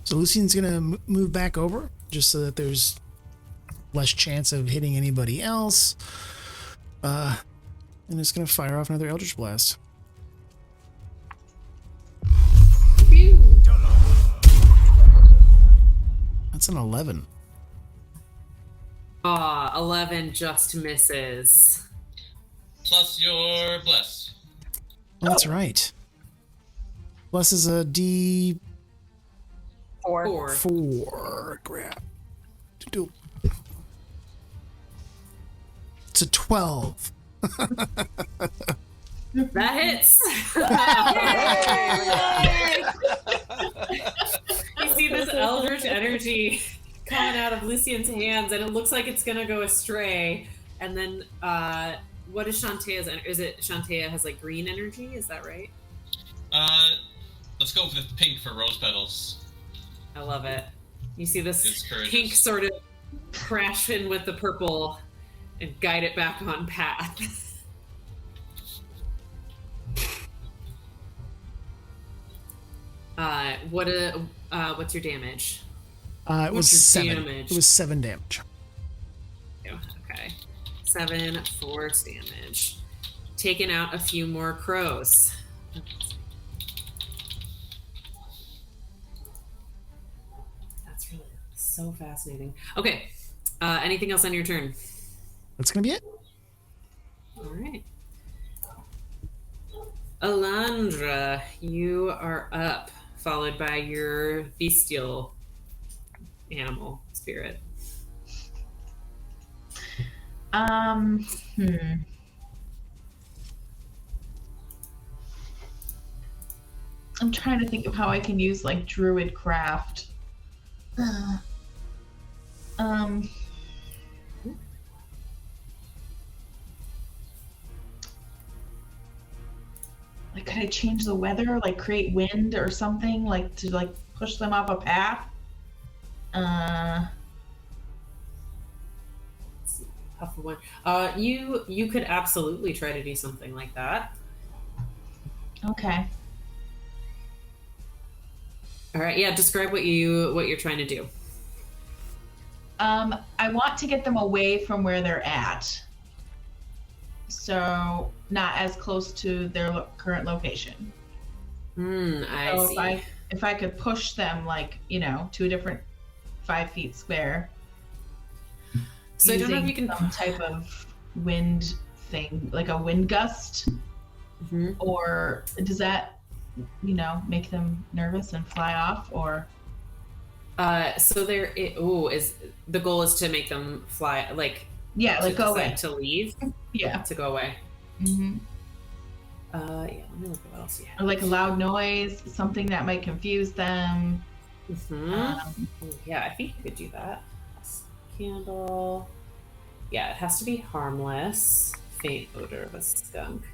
So Lucian's gonna move back over just so that there's less chance of hitting anybody else. And it's gonna fire off another Eldritch Blast. That's an 11. 11 just misses. Plus your bless. Oh, that's right. Bless is a D4. 4. Grab. It's a 12. That hits. You see this eldritch energy coming out of Lucian's hands, and it looks like it's gonna go astray. And then, what is Shantaea's? Is it Shantaea has like green energy? Is that right? Let's go with pink for rose petals. I love it. You see this It's courageous. pink sort of crash in with the purple and guide it back on path. What's your damage? It was What's your 7. damage? It was 7 damage. Okay. 7 force damage. Taking out a few more crows. That's really so fascinating. Okay. Anything else on your turn? That's gonna be it. All right. Elandra, you are up, followed by your bestial animal spirit. I'm trying to think of how I can use like druid craft. Like, could I change the weather? Like, create wind or something? Like, to like push them off a path? Puff of wind. You could absolutely try to do something like that. Okay. All right. Yeah. Describe what you're trying to do. I want to get them away from where they're at. So, not as close to their current location. I So see. if I could push them, like, you know, to a different 5 feet square. So I don't know if you can. some type of wind thing, like a wind gust, Mhm. or does that, you know, make them nervous and fly off, or? So is the goal is to make them fly, like Yeah, like to go decide away. to leave, Yeah. to go away. Hmm. Yeah. Let me look at what else you have. Or like a loud noise, something that might confuse them. Mm-hmm. Yeah, I think you could do that. Candle. Yeah, it has to be harmless. Faint odor of a skunk.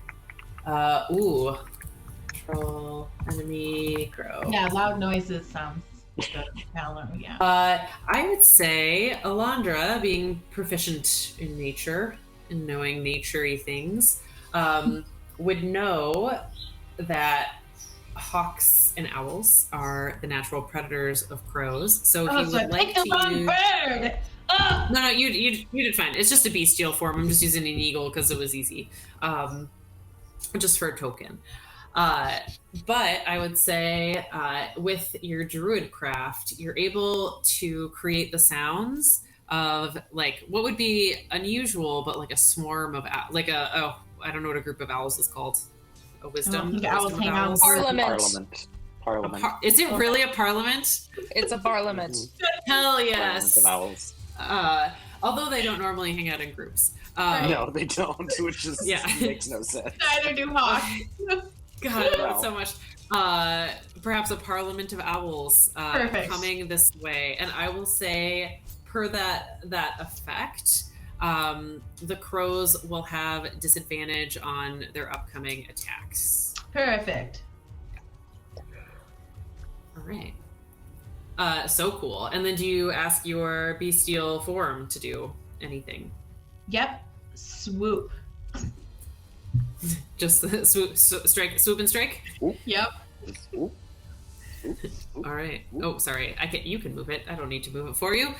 Control enemy grow. Yeah, loud noises sounds good. Callow, yeah. I would say Elandra, being proficient in nature and knowing nature-y things, would know that hawks and owls are the natural predators of crows. So if you so I would like picked the to wrong use... bird! Oh! No, you did fine. It's just a bestial form. I'm just using an eagle because it was easy, just for a token. But I would say with your druid craft, you're able to create the sounds of like what would be unusual, but like a swarm of I don't know what a group of owls is called. A wisdom. I think owls wisdom of hang out owls? Parliament. Parliament. Is it really a parliament? It's a parliament. Hell Parliament yes. of owls. Although they don't normally hang out in groups. No, they don't, which just Yeah. makes no sense. Neither do hawks. God, I love Wow. it so much. Perhaps a parliament of owls Perfect. coming this way, and I will say, per that effect, the crows will have disadvantage on their upcoming attacks. Perfect. All right. So cool. And then do you ask your bestial form to do anything? Yep. Swoop. Just swoop and strike? Yep. Ooh. All right. Oh, sorry. You can move it. I don't need to move it for you.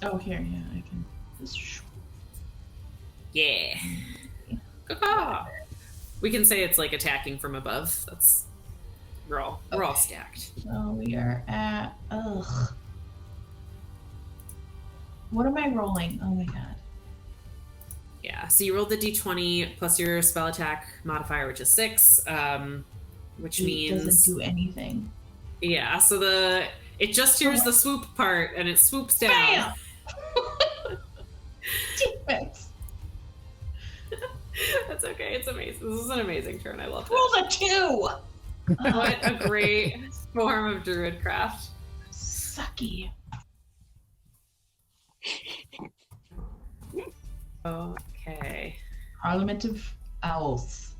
Oh, here, yeah, I can. Yeah. Caw-caw. We can say it's like attacking from above. We're all stacked. So we are at. Ugh. What am I rolling? Oh my god. Yeah. So you rolled the d20 plus your spell attack modifier, which is 6, which It means doesn't do anything. yeah. So it just hears the swoop part and it swoops down. Bam! Damn it. That's okay. It's amazing. This is an amazing turn. I love it. Rolled a 2! What a great form of druid craft. Sucky. Okay. Parliament of Owls.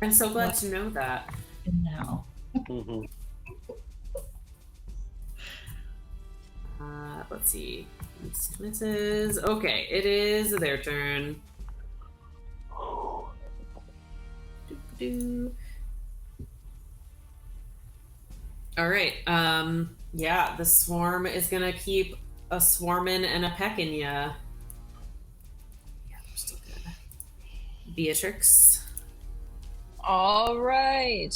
I'm so glad to know that. No. Mm-hmm. Let's see. Misses. Okay, it is their turn. Doo-doo. All right. Yeah, the swarm is gonna keep a swarming and a pecking ya. Yeah, they're still good. Beatrix, All right.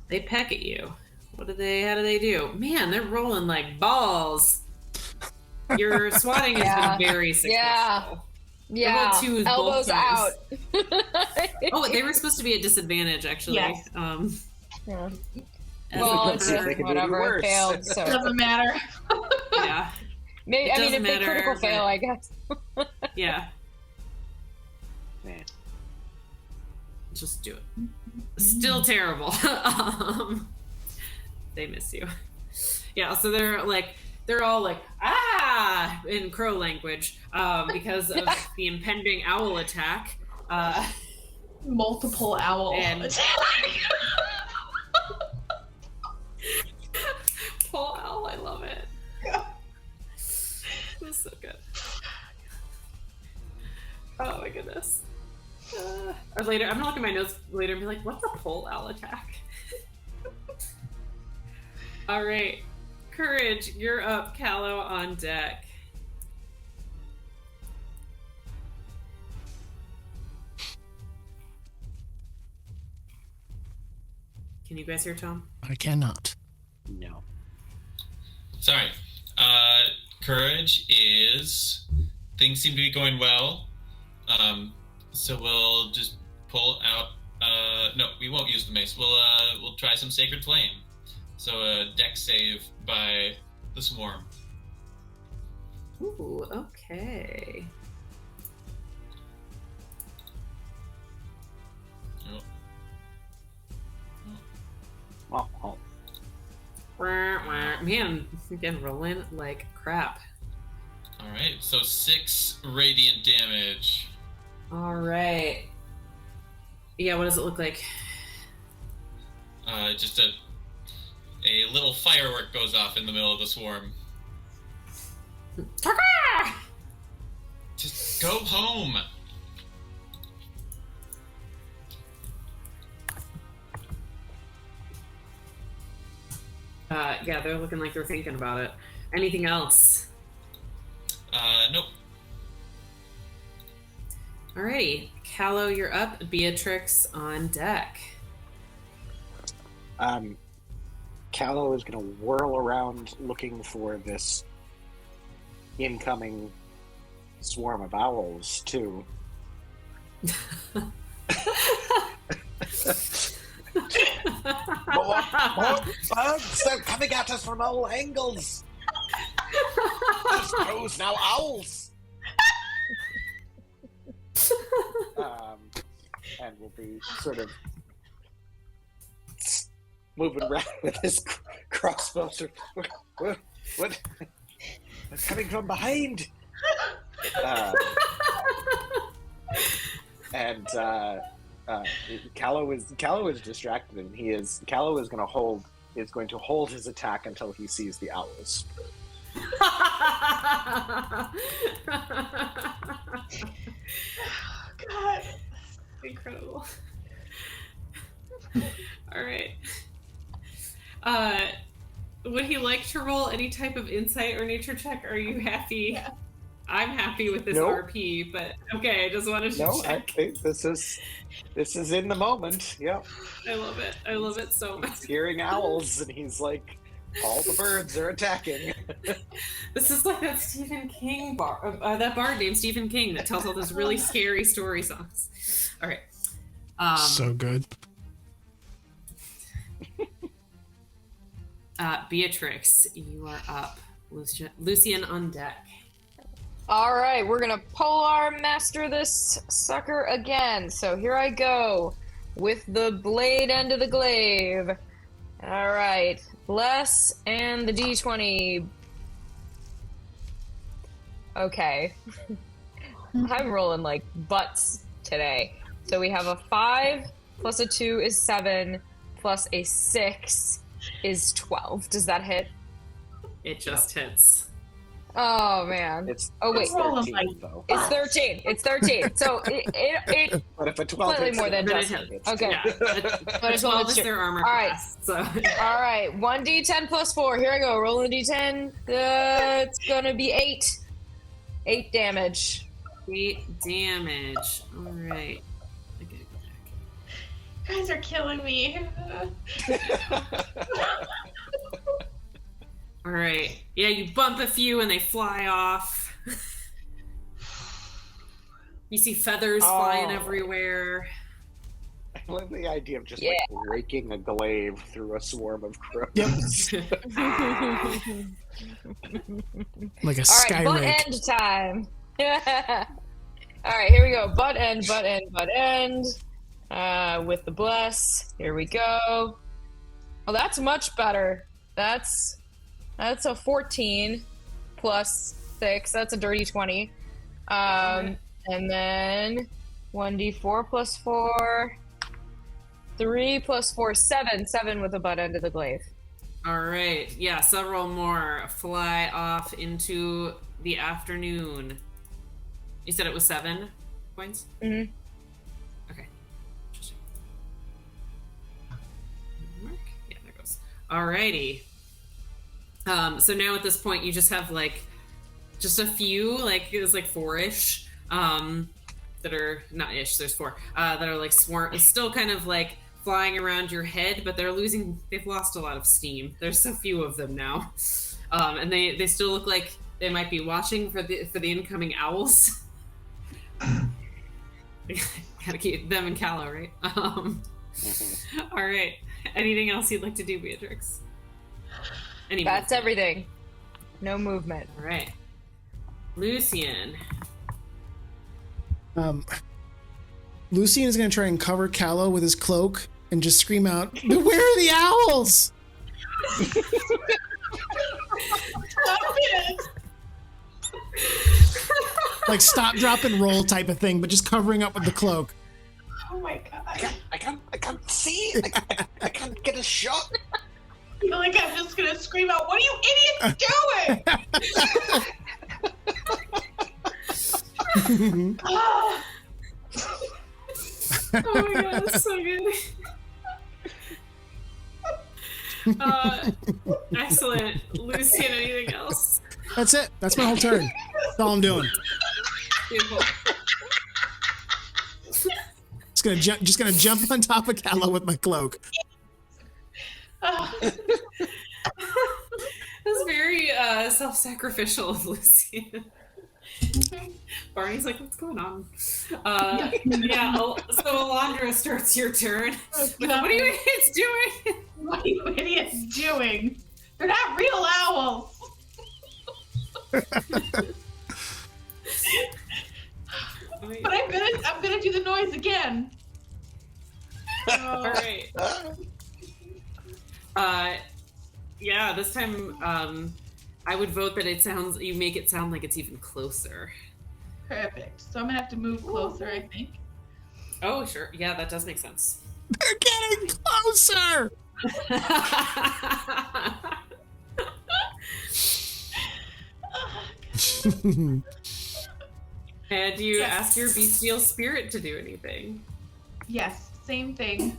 they peck at you. How do they do? Man, they're rolling like balls. Your swatting has been very successful. Yeah. Rolled 2s Elbows both out. times. Oh, they were supposed to be at disadvantage, actually. Yes. Yeah. as Well, a it's See if they can do any whatever. It worse. failed. So Doesn't matter. yeah, maybe, It I mean, doesn't if they critical matter, fail, but- I guess. yeah. Man. Just do it. Still terrible. They miss you. Yeah, so they're all like ah in crow language because of the impending owl attack. Multiple owl. And- Full owl, I love it. That's so good. Oh my goodness. Or later, I'm gonna look at my notes later and be like, what's a pole owl attack? All right, Courage, you're up. Callow on deck. Can you guys hear Tom? I cannot. No. Sorry. Courage is... Things seem to be going well. So we'll just pull out... no, we won't use the mace. We'll try some Sacred Flame. So a dex save by the Swarm. Ooh, okay. Oh. Oh. Man, again, rolling like crap. Alright, so 6 radiant damage. All right. Yeah, what does it look like? Just a little firework goes off in the middle of the swarm. Just go home. Yeah, they're looking like they're thinking about it. Anything else? Nope. Alrighty, Callow, you're up. Beatrix on deck. Callow is going to whirl around looking for this incoming swarm of owls, too. More birds! They're coming at us from all angles! These crows now owls! And we'll be sort of moving around with his crossbow. What? They're coming from behind! Callow is distracted, and Callow is going to hold his attack until he sees the owls. God. Incredible. All right. Would he like to roll any type of insight or nature check? Are you happy? Yeah. I'm happy with this No. RP, but okay, I just wanted to No, I check. think this is in the moment. Yep. I love it. I love it so much. He's hearing owls, and he's like, all the birds are attacking. This is like that Stephen King that bard named Stephen King that tells all those really scary story songs. All right. So good. Beatrix, you are up. Lucian on deck. All right, we're gonna polar master this sucker again. So here I go with the blade end of the glaive. All right, bless and the D20. Okay. I'm rolling like butts today. So we have a 5 plus a 2 is 7 plus a 6 is 12. Does that hit? It just hits. Oh man. It's wait. it's 13 though. It's 13. It's 13. So it But if a 12 slightly hits, more than Then it just hits. hits. Okay. Yeah. But it's 12 is their armor All right. class. So. All right, 1d10 plus 4. Here I go. Rolling a d10. It's gonna be 8. 8 damage. 8 damage. All right. Okay, go back. You guys are killing me. All right. Yeah, you bump a few and they fly off. You see feathers flying everywhere. I love the idea of just Yeah. like raking a glaive through a swarm of crows. Yep. Like a All sky right, butt rake. end time. All right, here we go. Butt end. With the bless. Here we go. Oh, that's much better. That's a 14 plus 6. That's a dirty 20. And then 1d4 plus 4. 3 plus 4, 7. 7 with the butt end of the glaive. All right. Yeah, several more fly off into the afternoon. You said it was 7 points? Mm-hmm. Okay. Interesting. Mark? Yeah, there goes. Alrighty. So now at this point, you just have like just a few, like it was like 4-ish, that are not ish. There's 4 that are like still kind of like flying around your head, but they've lost a lot of steam. There's so few of them now, and they still look like they might be watching for the incoming owls. Gotta keep them and Callow, right? All right. Anything else you'd like to do, Beatrix? That's everything. No movement. All right. Lucian. Lucian is going to try and cover Callow with his cloak and just scream out, "Where are the owls?" Like stop, drop, and roll type of thing, but just covering up with the cloak. Oh my god. I can't see. I can't get a shot. I feel like I'm just gonna scream out, "What are you idiots doing?" Oh. Oh my god, that's so good. Excellent. Lucian, anything else? That's it. That's my whole turn. That's all I'm doing. Beautiful. Just gonna jump on top of Callow with my cloak. Oh. That's very self-sacrificial of Lucian. Barney's like, what's going on? Yeah, so Elandra starts your turn. What are you idiots doing? What are you idiots doing? They're not real owls. But I'm gonna do the noise again. All right. Yeah, this time I would vote that you make it sound like it's even closer. Perfect. So I'm gonna have to move closer, I think. Oh, sure. Yeah, that does make sense. They're getting closer. And do you ask your bestial spirit to do anything? Yes, same thing.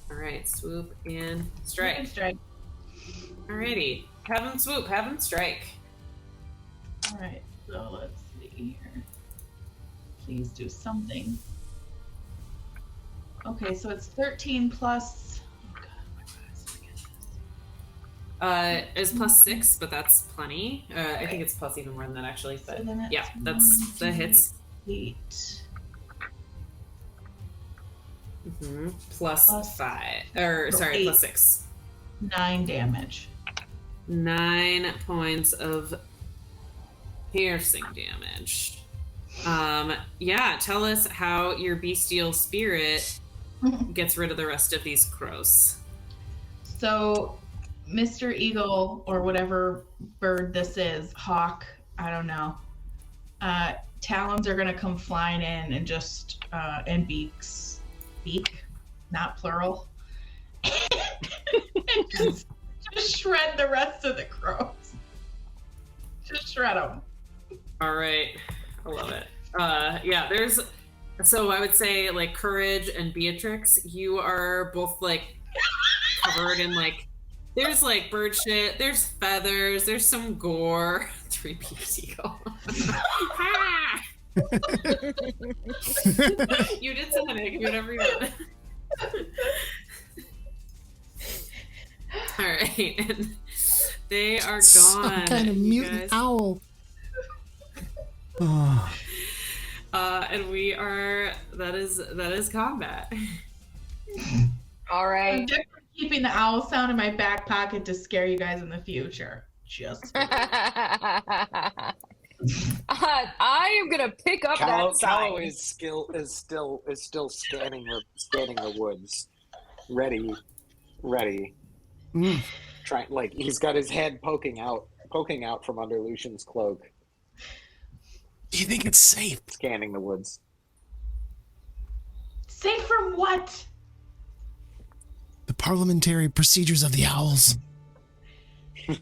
All right, swoop and strike. Strike. Alrighty, have him swoop, have him strike. All right. So let's see here. Please do something. Okay, so it's 13 plus. Oh god, my eyes, forget this. Is plus 6, but that's plenty. I think it's plus even more than that actually. But So then it's yeah, that's the hits. 8. Mm-hmm. Plus 5, or so sorry, 8. plus 6. 9 damage. 9 points of piercing damage. Yeah, tell us how your bestial spirit gets rid of the rest of these crows. So, Mr. Eagle, or whatever bird this is, hawk, I don't know. Talons are gonna come flying in and just and beaks, not plural, and just shred the rest of the crows. Just shred them. All right, I love it. Yeah, so I would say like Courage and Beatrix, you are both like covered in like, there's like bird shit, there's feathers, there's some gore. 3P eagle. You did something, whatever you want. All right, and they are gone. Some kind of mutant owl. Oh. And we are. That is combat. All I'm right. definitely keeping the owl sound in my back pocket to scare you guys in the future. Just. I am gonna pick up Callow that sign. is still scanning the woods, ready. Trying, like, he's got his head poking out from under Lucian's cloak, Do you think it's safe? scanning the woods. Safe from what? The parliamentary procedures of the owls. The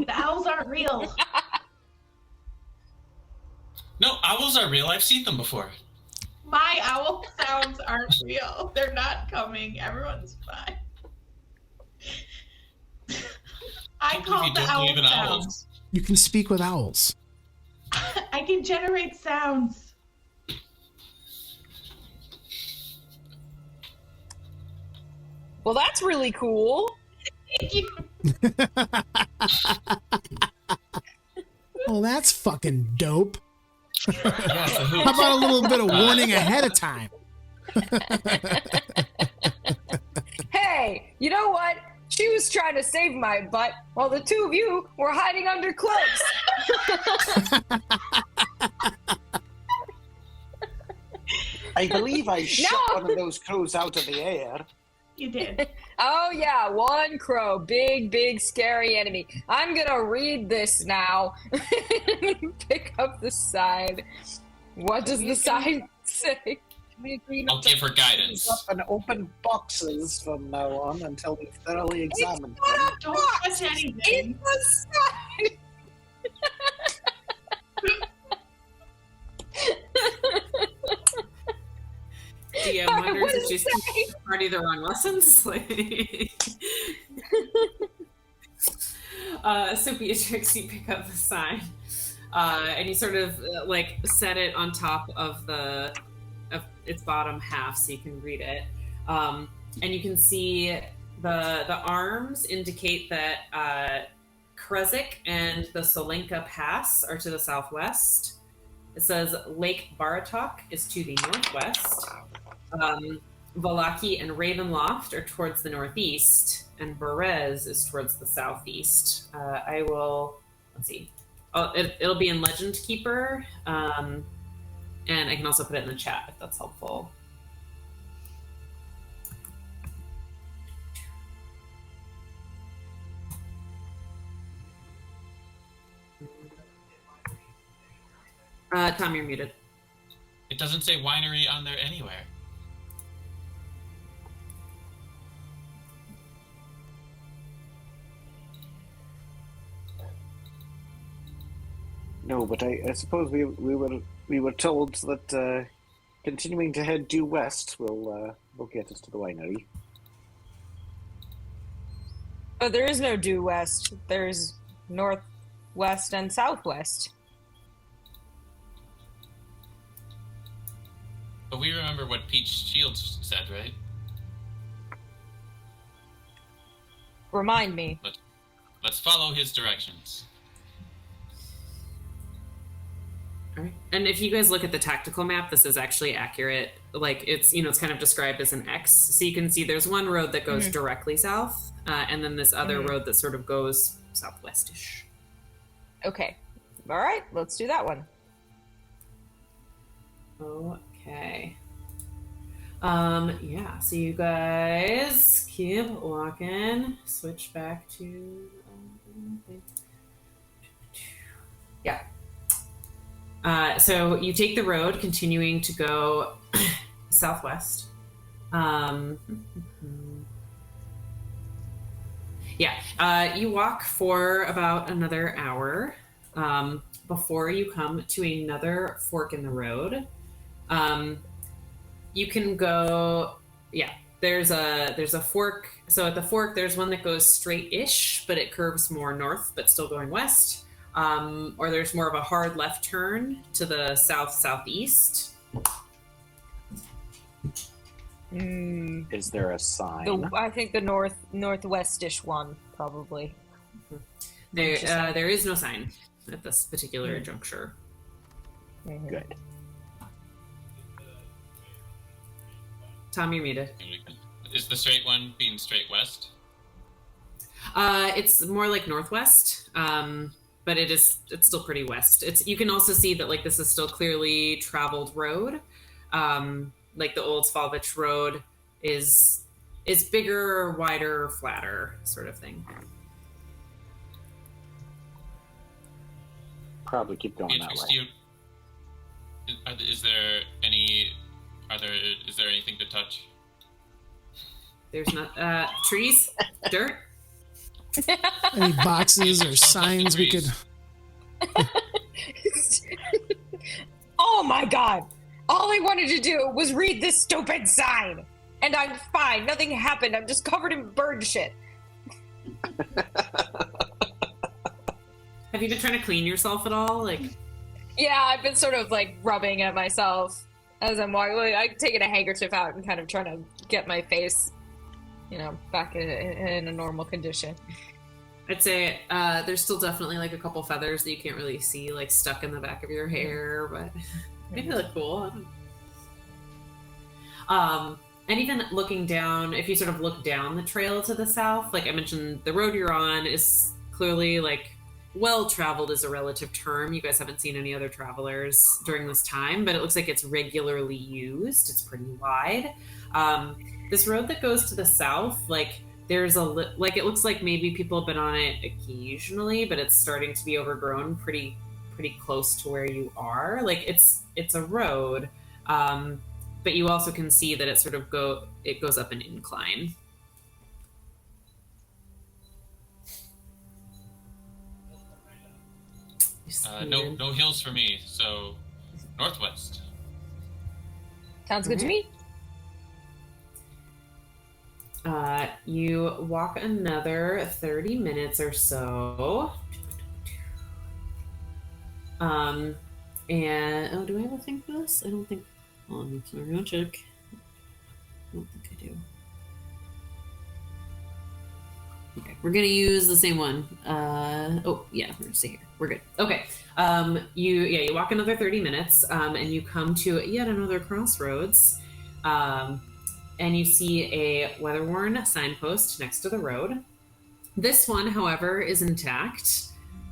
owls aren't real. No, owls are real. I've seen them before. My owl sounds aren't real. They're not coming. Everyone's fine. I call You the don't owl believe in sounds. owls. You can speak with owls. I can generate sounds. Well, that's really cool. Thank you. Well, that's fucking dope. Yeah, so who? How about a little bit of warning ahead of time? Hey, you know what? She was trying to save my butt while the two of you were hiding under cloaks. I believe I shot No. one of those crows out of the air. You did. Oh yeah, one crow, big scary enemy. I'm gonna read this now. Pick up the sign. What does the sign say? We agree I'll not give her to guidance. up and open boxes from now on until we've thoroughly examined them. Don't touch anything. It's a sign. DM wonders What if does she's it say? teaching the party the wrong lessons. So Beatrix, you pick up the sign, and you sort of like set it on top of its bottom half so you can read it, and you can see the arms indicate that Krezik and the Solenka Pass are to the southwest. It says Lake Baratok is to the northwest. Valaki and Ravenloft are towards the northeast, and Berez is towards the southeast. I will, let's see. Oh, it'll be in Legend Keeper, and I can also put it in the chat if that's helpful. Tom, you're muted. It doesn't say winery on there anywhere. No, but I suppose we were told that continuing to head due west will get us to the winery. Oh, there is no due west. There's northwest and southwest. But we remember what Peach Shields said, right? Remind me. Let's follow his directions. All right. And if you guys look at the tactical map, this is actually accurate. Like it's kind of described as an X. So you can see there's one road that goes directly south, and then this other road that sort of goes southwestish. Okay. All right, let's do that one. Okay. Yeah, so you guys keep walking. Switch back to yeah. So you take the road, continuing to go southwest. You walk for about another hour before you come to another fork in the road. You can go, there's a fork. So at the fork, there's one that goes straight-ish, but it curves more north, but still going west. Or there's more of a hard left turn to the south-southeast. Is there a sign? I think the northwestish one, probably. There is no sign at this particular juncture. Good. Tom, you're muted. Is the straight one being straight west? It's more like northwest, but it's still pretty west. You can also see that like this is still clearly traveled road. Like the old Svalvich road is bigger, wider, flatter sort of thing. Probably keep going Beatrix, that way. is there anything to touch? There's not trees, dirt. Any boxes or signs we could? Oh my god! All I wanted to do was read this stupid sign! And I'm fine, nothing happened, I'm just covered in bird shit. Have you been trying to clean yourself at all? Like, Yeah, I've been sort of like rubbing at myself as I'm walking. I'm taking a handkerchief out and kind of trying to get my face, back in a normal condition. I'd say there's still definitely like a couple feathers that you can't really see, like stuck in the back of your hair, but maybe they look cool. I don't know. And even looking down, if you sort of look down the trail to the south, like I mentioned, the road you're on is clearly like well-traveled is a relative term. You guys haven't seen any other travelers during this time, but it looks like it's regularly used. It's pretty wide. This road that goes to the south, like there's it looks like maybe people have been on it occasionally, but it's starting to be overgrown pretty close to where you are. Like it's a road, but you also can see that it sort of goes up an incline. No hills for me, so northwest. Sounds good to me. You walk another 30 minutes or so. And do I have a thing for this? I don't think. Hold on, I'm gonna check. I don't think I do. Okay, we're gonna use the same one. We're gonna stay here. We're good. Okay. You walk another 30 minutes, and you come to yet another crossroads. And you see a weather-worn signpost next to the road. This one, however, is intact.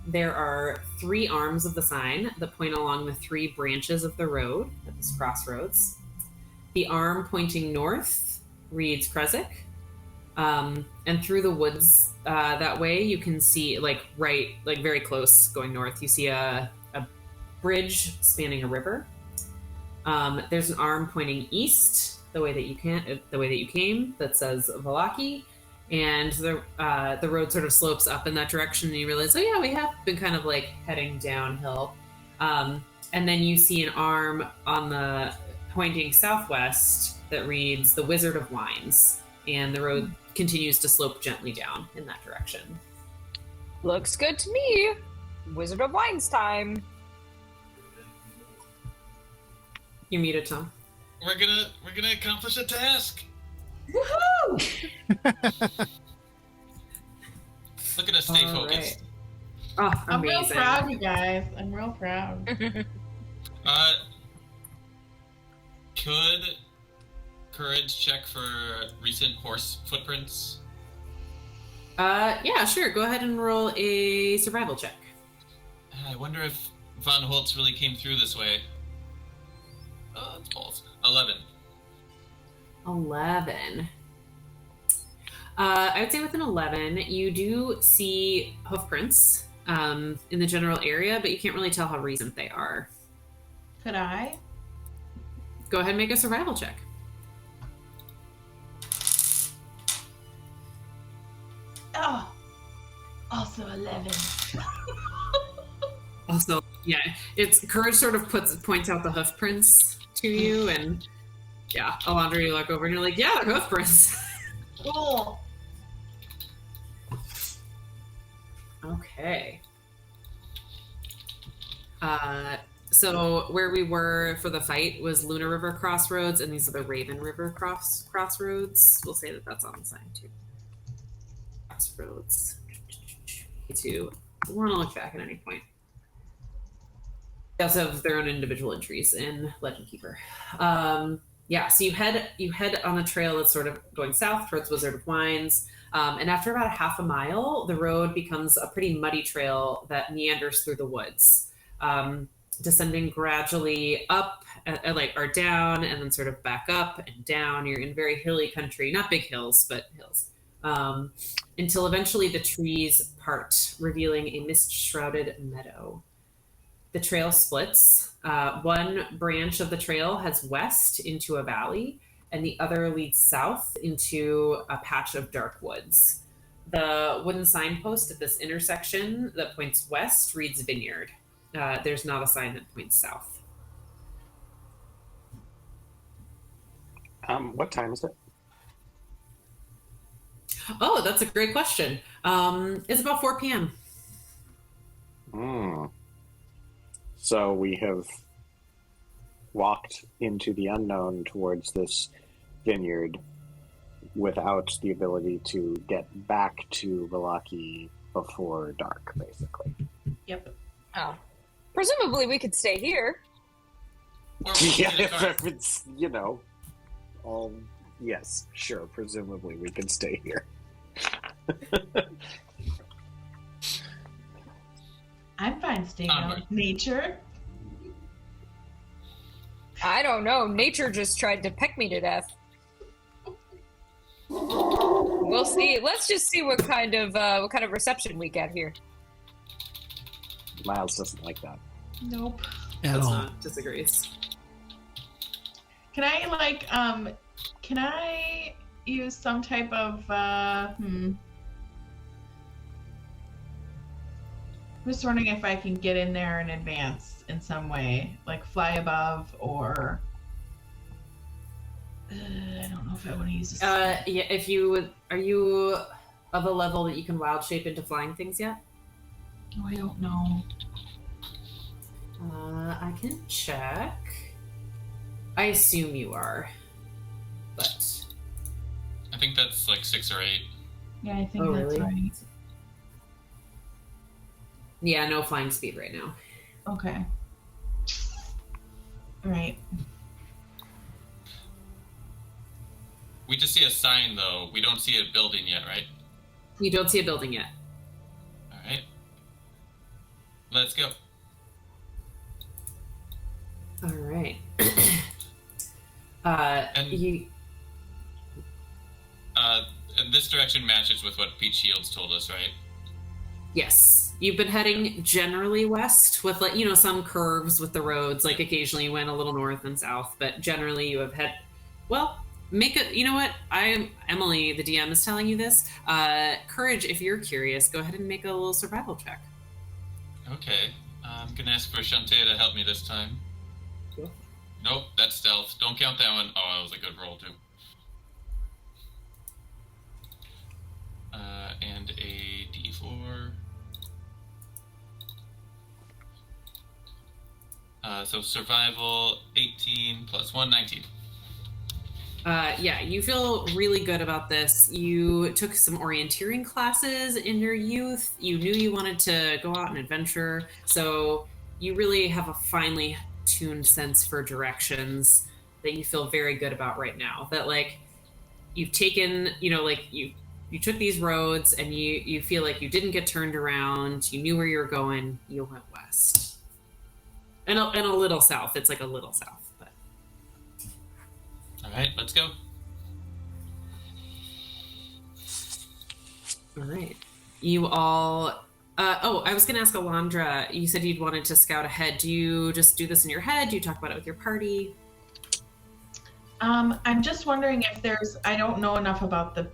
There are 3 arms of the sign that point along the 3 branches of the road at this crossroads. The arm pointing north reads Kresik. And through the woods that way, you can see, very close going north, you see a bridge spanning a river. There's an arm pointing east, the way that you came, that says Valaki, and the road sort of slopes up in that direction, and you realize, we have been kind of like heading downhill. And then you see an arm on the pointing southwest that reads the Wizard of Wines, and the road continues to slope gently down in that direction. Looks good to me. Wizard of Wines time. You're muted, Tom. We're gonna accomplish a task. Woohoo! Look at us stay All focused. right. Oh, I'm real amazing. proud, you guys. I'm real proud. Could Courage check for recent horse footprints? Yeah, sure. Go ahead and roll a survival check. I wonder if Von Holtz really came through this way. It's false. 11. 11. I would say with an 11, you do see hoof prints in the general area, but you can't really tell how recent they are. Could I? Go ahead and make a survival check. Oh, also 11. Also, yeah, it's Courage sort of points out the hoof prints to you, and yeah, Elandra, you look over and you're like, yeah, they're hoof prints. Cool. Okay. So where we were for the fight was Luna River Crossroads, and these are the Raven River Crossroads. We'll say that that's on the sign too. Crossroads. To want to look back at any point. They also have their own individual entries in Legend Keeper. Yeah, so you head on a trail that's sort of going south towards Wizard of Wines, and after about a half a mile, the road becomes a pretty muddy trail that meanders through the woods, descending gradually up, or down, and then sort of back up and down. You're in very hilly country, not big hills, but hills, until eventually the trees part, revealing a mist-shrouded meadow. The trail splits. One branch of the trail heads west into a valley, and the other leads south into a patch of dark woods. The wooden signpost at this intersection that points west reads Vineyard. There's not a sign that points south. What time is it? Oh, that's a great question. It's about 4 p.m. So we have walked into the unknown towards this vineyard without the ability to get back to Vallaki before dark, basically. Yep. Oh. Presumably we could stay here. Or we'll Yeah, get a car. if it's, yes, sure, presumably we can stay here. I'm fine staying out with nature. I don't know. Nature just tried to peck me to death. We'll see. Let's just see what kind of reception we get here. Miles doesn't like that. Nope. At That's all. not disagrees. Can I use some type of I'm just wondering if I can get in there in advance in some way, like fly above, or I don't know if I want to use this. Yeah, if you would, are you of a level that you can wild shape into flying things yet? Oh, I don't know. I can check. I assume you are, but I think that's like 6 or 8. Yeah, I think Oh, that's really? right. yeah, no flying speed right now. Okay. Right. We just see a sign, though. We don't see a building yet, right? You don't see a building yet. All right. Let's go. All right. And- you. And this direction matches with what Pete Shields told us, right? Yes, you've been heading generally west with some curves with the roads. Like occasionally you went a little north and south, but generally you have you know what? Emily, the DM, is telling you this. Courage, if you're curious, go ahead and make a little survival check. Okay. I'm gonna ask for Shantae to help me this time. Cool. Nope, that's stealth. Don't count that one. Oh, that was a good roll, too. And a D4. So survival 18 plus 1, 19. Yeah, you feel really good about this. You took some orienteering classes in your youth. You knew you wanted to go out and adventure. So you really have a finely tuned sense for directions that you feel very good about right now. That you've taken, you took these roads and you feel like you didn't get turned around. You knew where you were going. You went west. And a little south. It's like a little south, but. All right, let's go. All right. You all I was going to ask Elandra, you said you'd wanted to scout ahead. Do you just do this in your head? Do you talk about it with your party? I'm just wondering if I don't know enough about the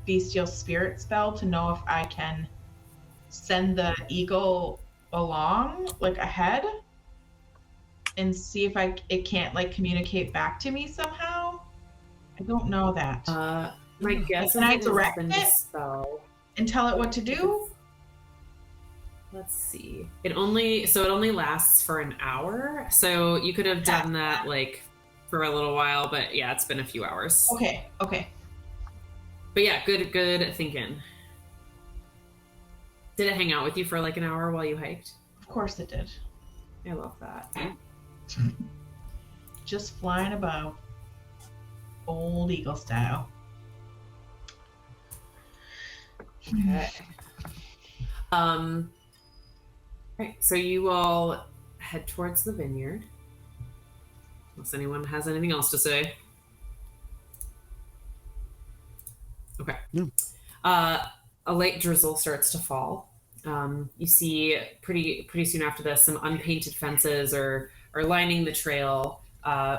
bestial spirit spell to know if I can send the eagle along, like ahead, and see if it can't like communicate back to me somehow. I don't know that. My guess Can I is direct it it spell. and tell it what to do? Let's see. It only lasts for an hour, so you could have done that like for a little while, but yeah, it's been a few hours. Okay. But yeah, good thinking. Did it hang out with you for like an hour while you hiked? Of course it did. I love that. Just flying above. Old eagle style. Okay. Right, so you all head towards the vineyard. Unless anyone has anything else to say. Okay. No. A light drizzle starts to fall. You see pretty soon after this, some unpainted fences are lining the trail,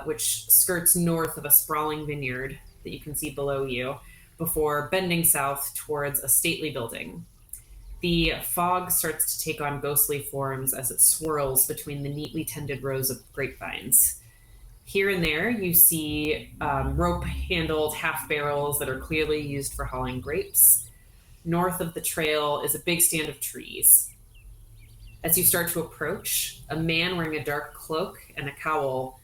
which skirts north of a sprawling vineyard that you can see below you, before bending south towards a stately building. The fog starts to take on ghostly forms as it swirls between the neatly tended rows of grapevines. Here and there, you see rope-handled half barrels that are clearly used for hauling grapes. North of the trail is a big stand of trees. As you start to approach, a man wearing a dark cloak and a cowl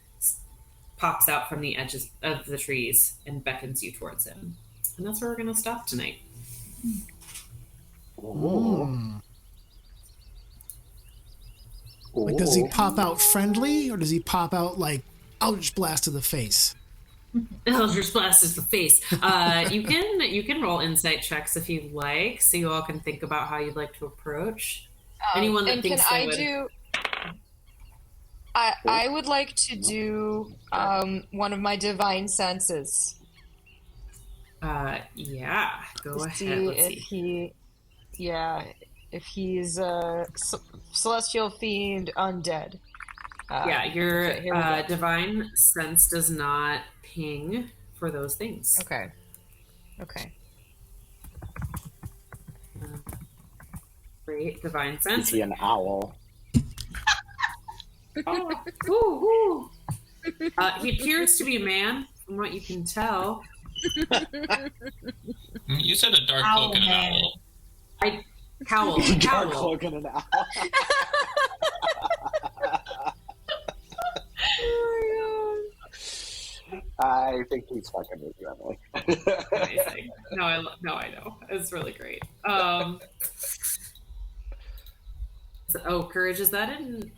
pops out from the edges of the trees and beckons you towards him. And that's where we're going to stop tonight. Like, does he pop out friendly, or does he pop out like Eldritch Blast to the face? Eldritch Blast is the face. You can roll insight checks if you like, so you all can think about how you'd like to approach. Anyone that thinks they would. I would like to do one of my divine senses. Yeah, go ahead. See if he's a celestial fiend undead. Your divine sense does not ping for those things. Okay. Great, divine sense. Is he an owl? He appears to be a man, from what you can tell. You said a dark cloak and an owl. Cowl. Dark cloak and an owl. I think he's fucking with you, Emily. Amazing. No, I know. It's really great. Courage, is that in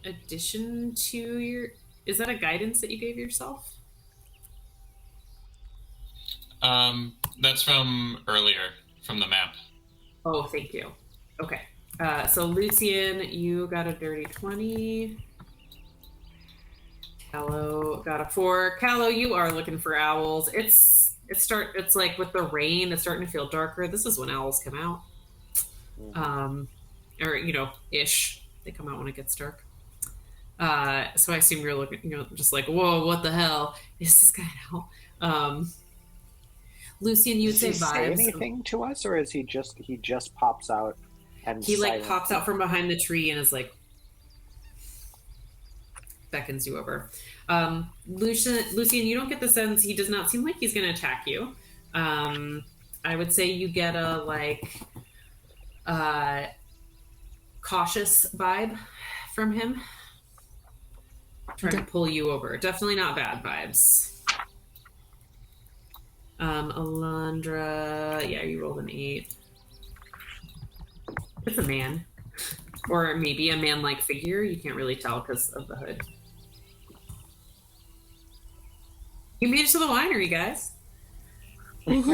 addition to your... Is that a guidance that you gave yourself? That's from earlier, from the map. Oh, thank you. Okay. So Lucian, you got a dirty 20. Callow got a 4. Callow, you are looking for owls. It's like with the rain, it's starting to feel darker. This is when owls come out. Or ish. They come out when it gets dark. So I assume you're looking, just like, whoa, what the hell? Is this guy an owl? Lucian, you'd say vibes. Does he say anything to us, or is he just pops out and he pops out from behind the tree and is like beckons you over. Lucian, you don't get the sense, he does not seem like he's going to attack you. I would say you get a cautious vibe from him, trying to pull you over. Definitely not bad vibes. Elandra, yeah, you rolled an 8. It's a man. Or maybe a man-like figure. You can't really tell because of the hood. You made it to the winery, guys. Yay!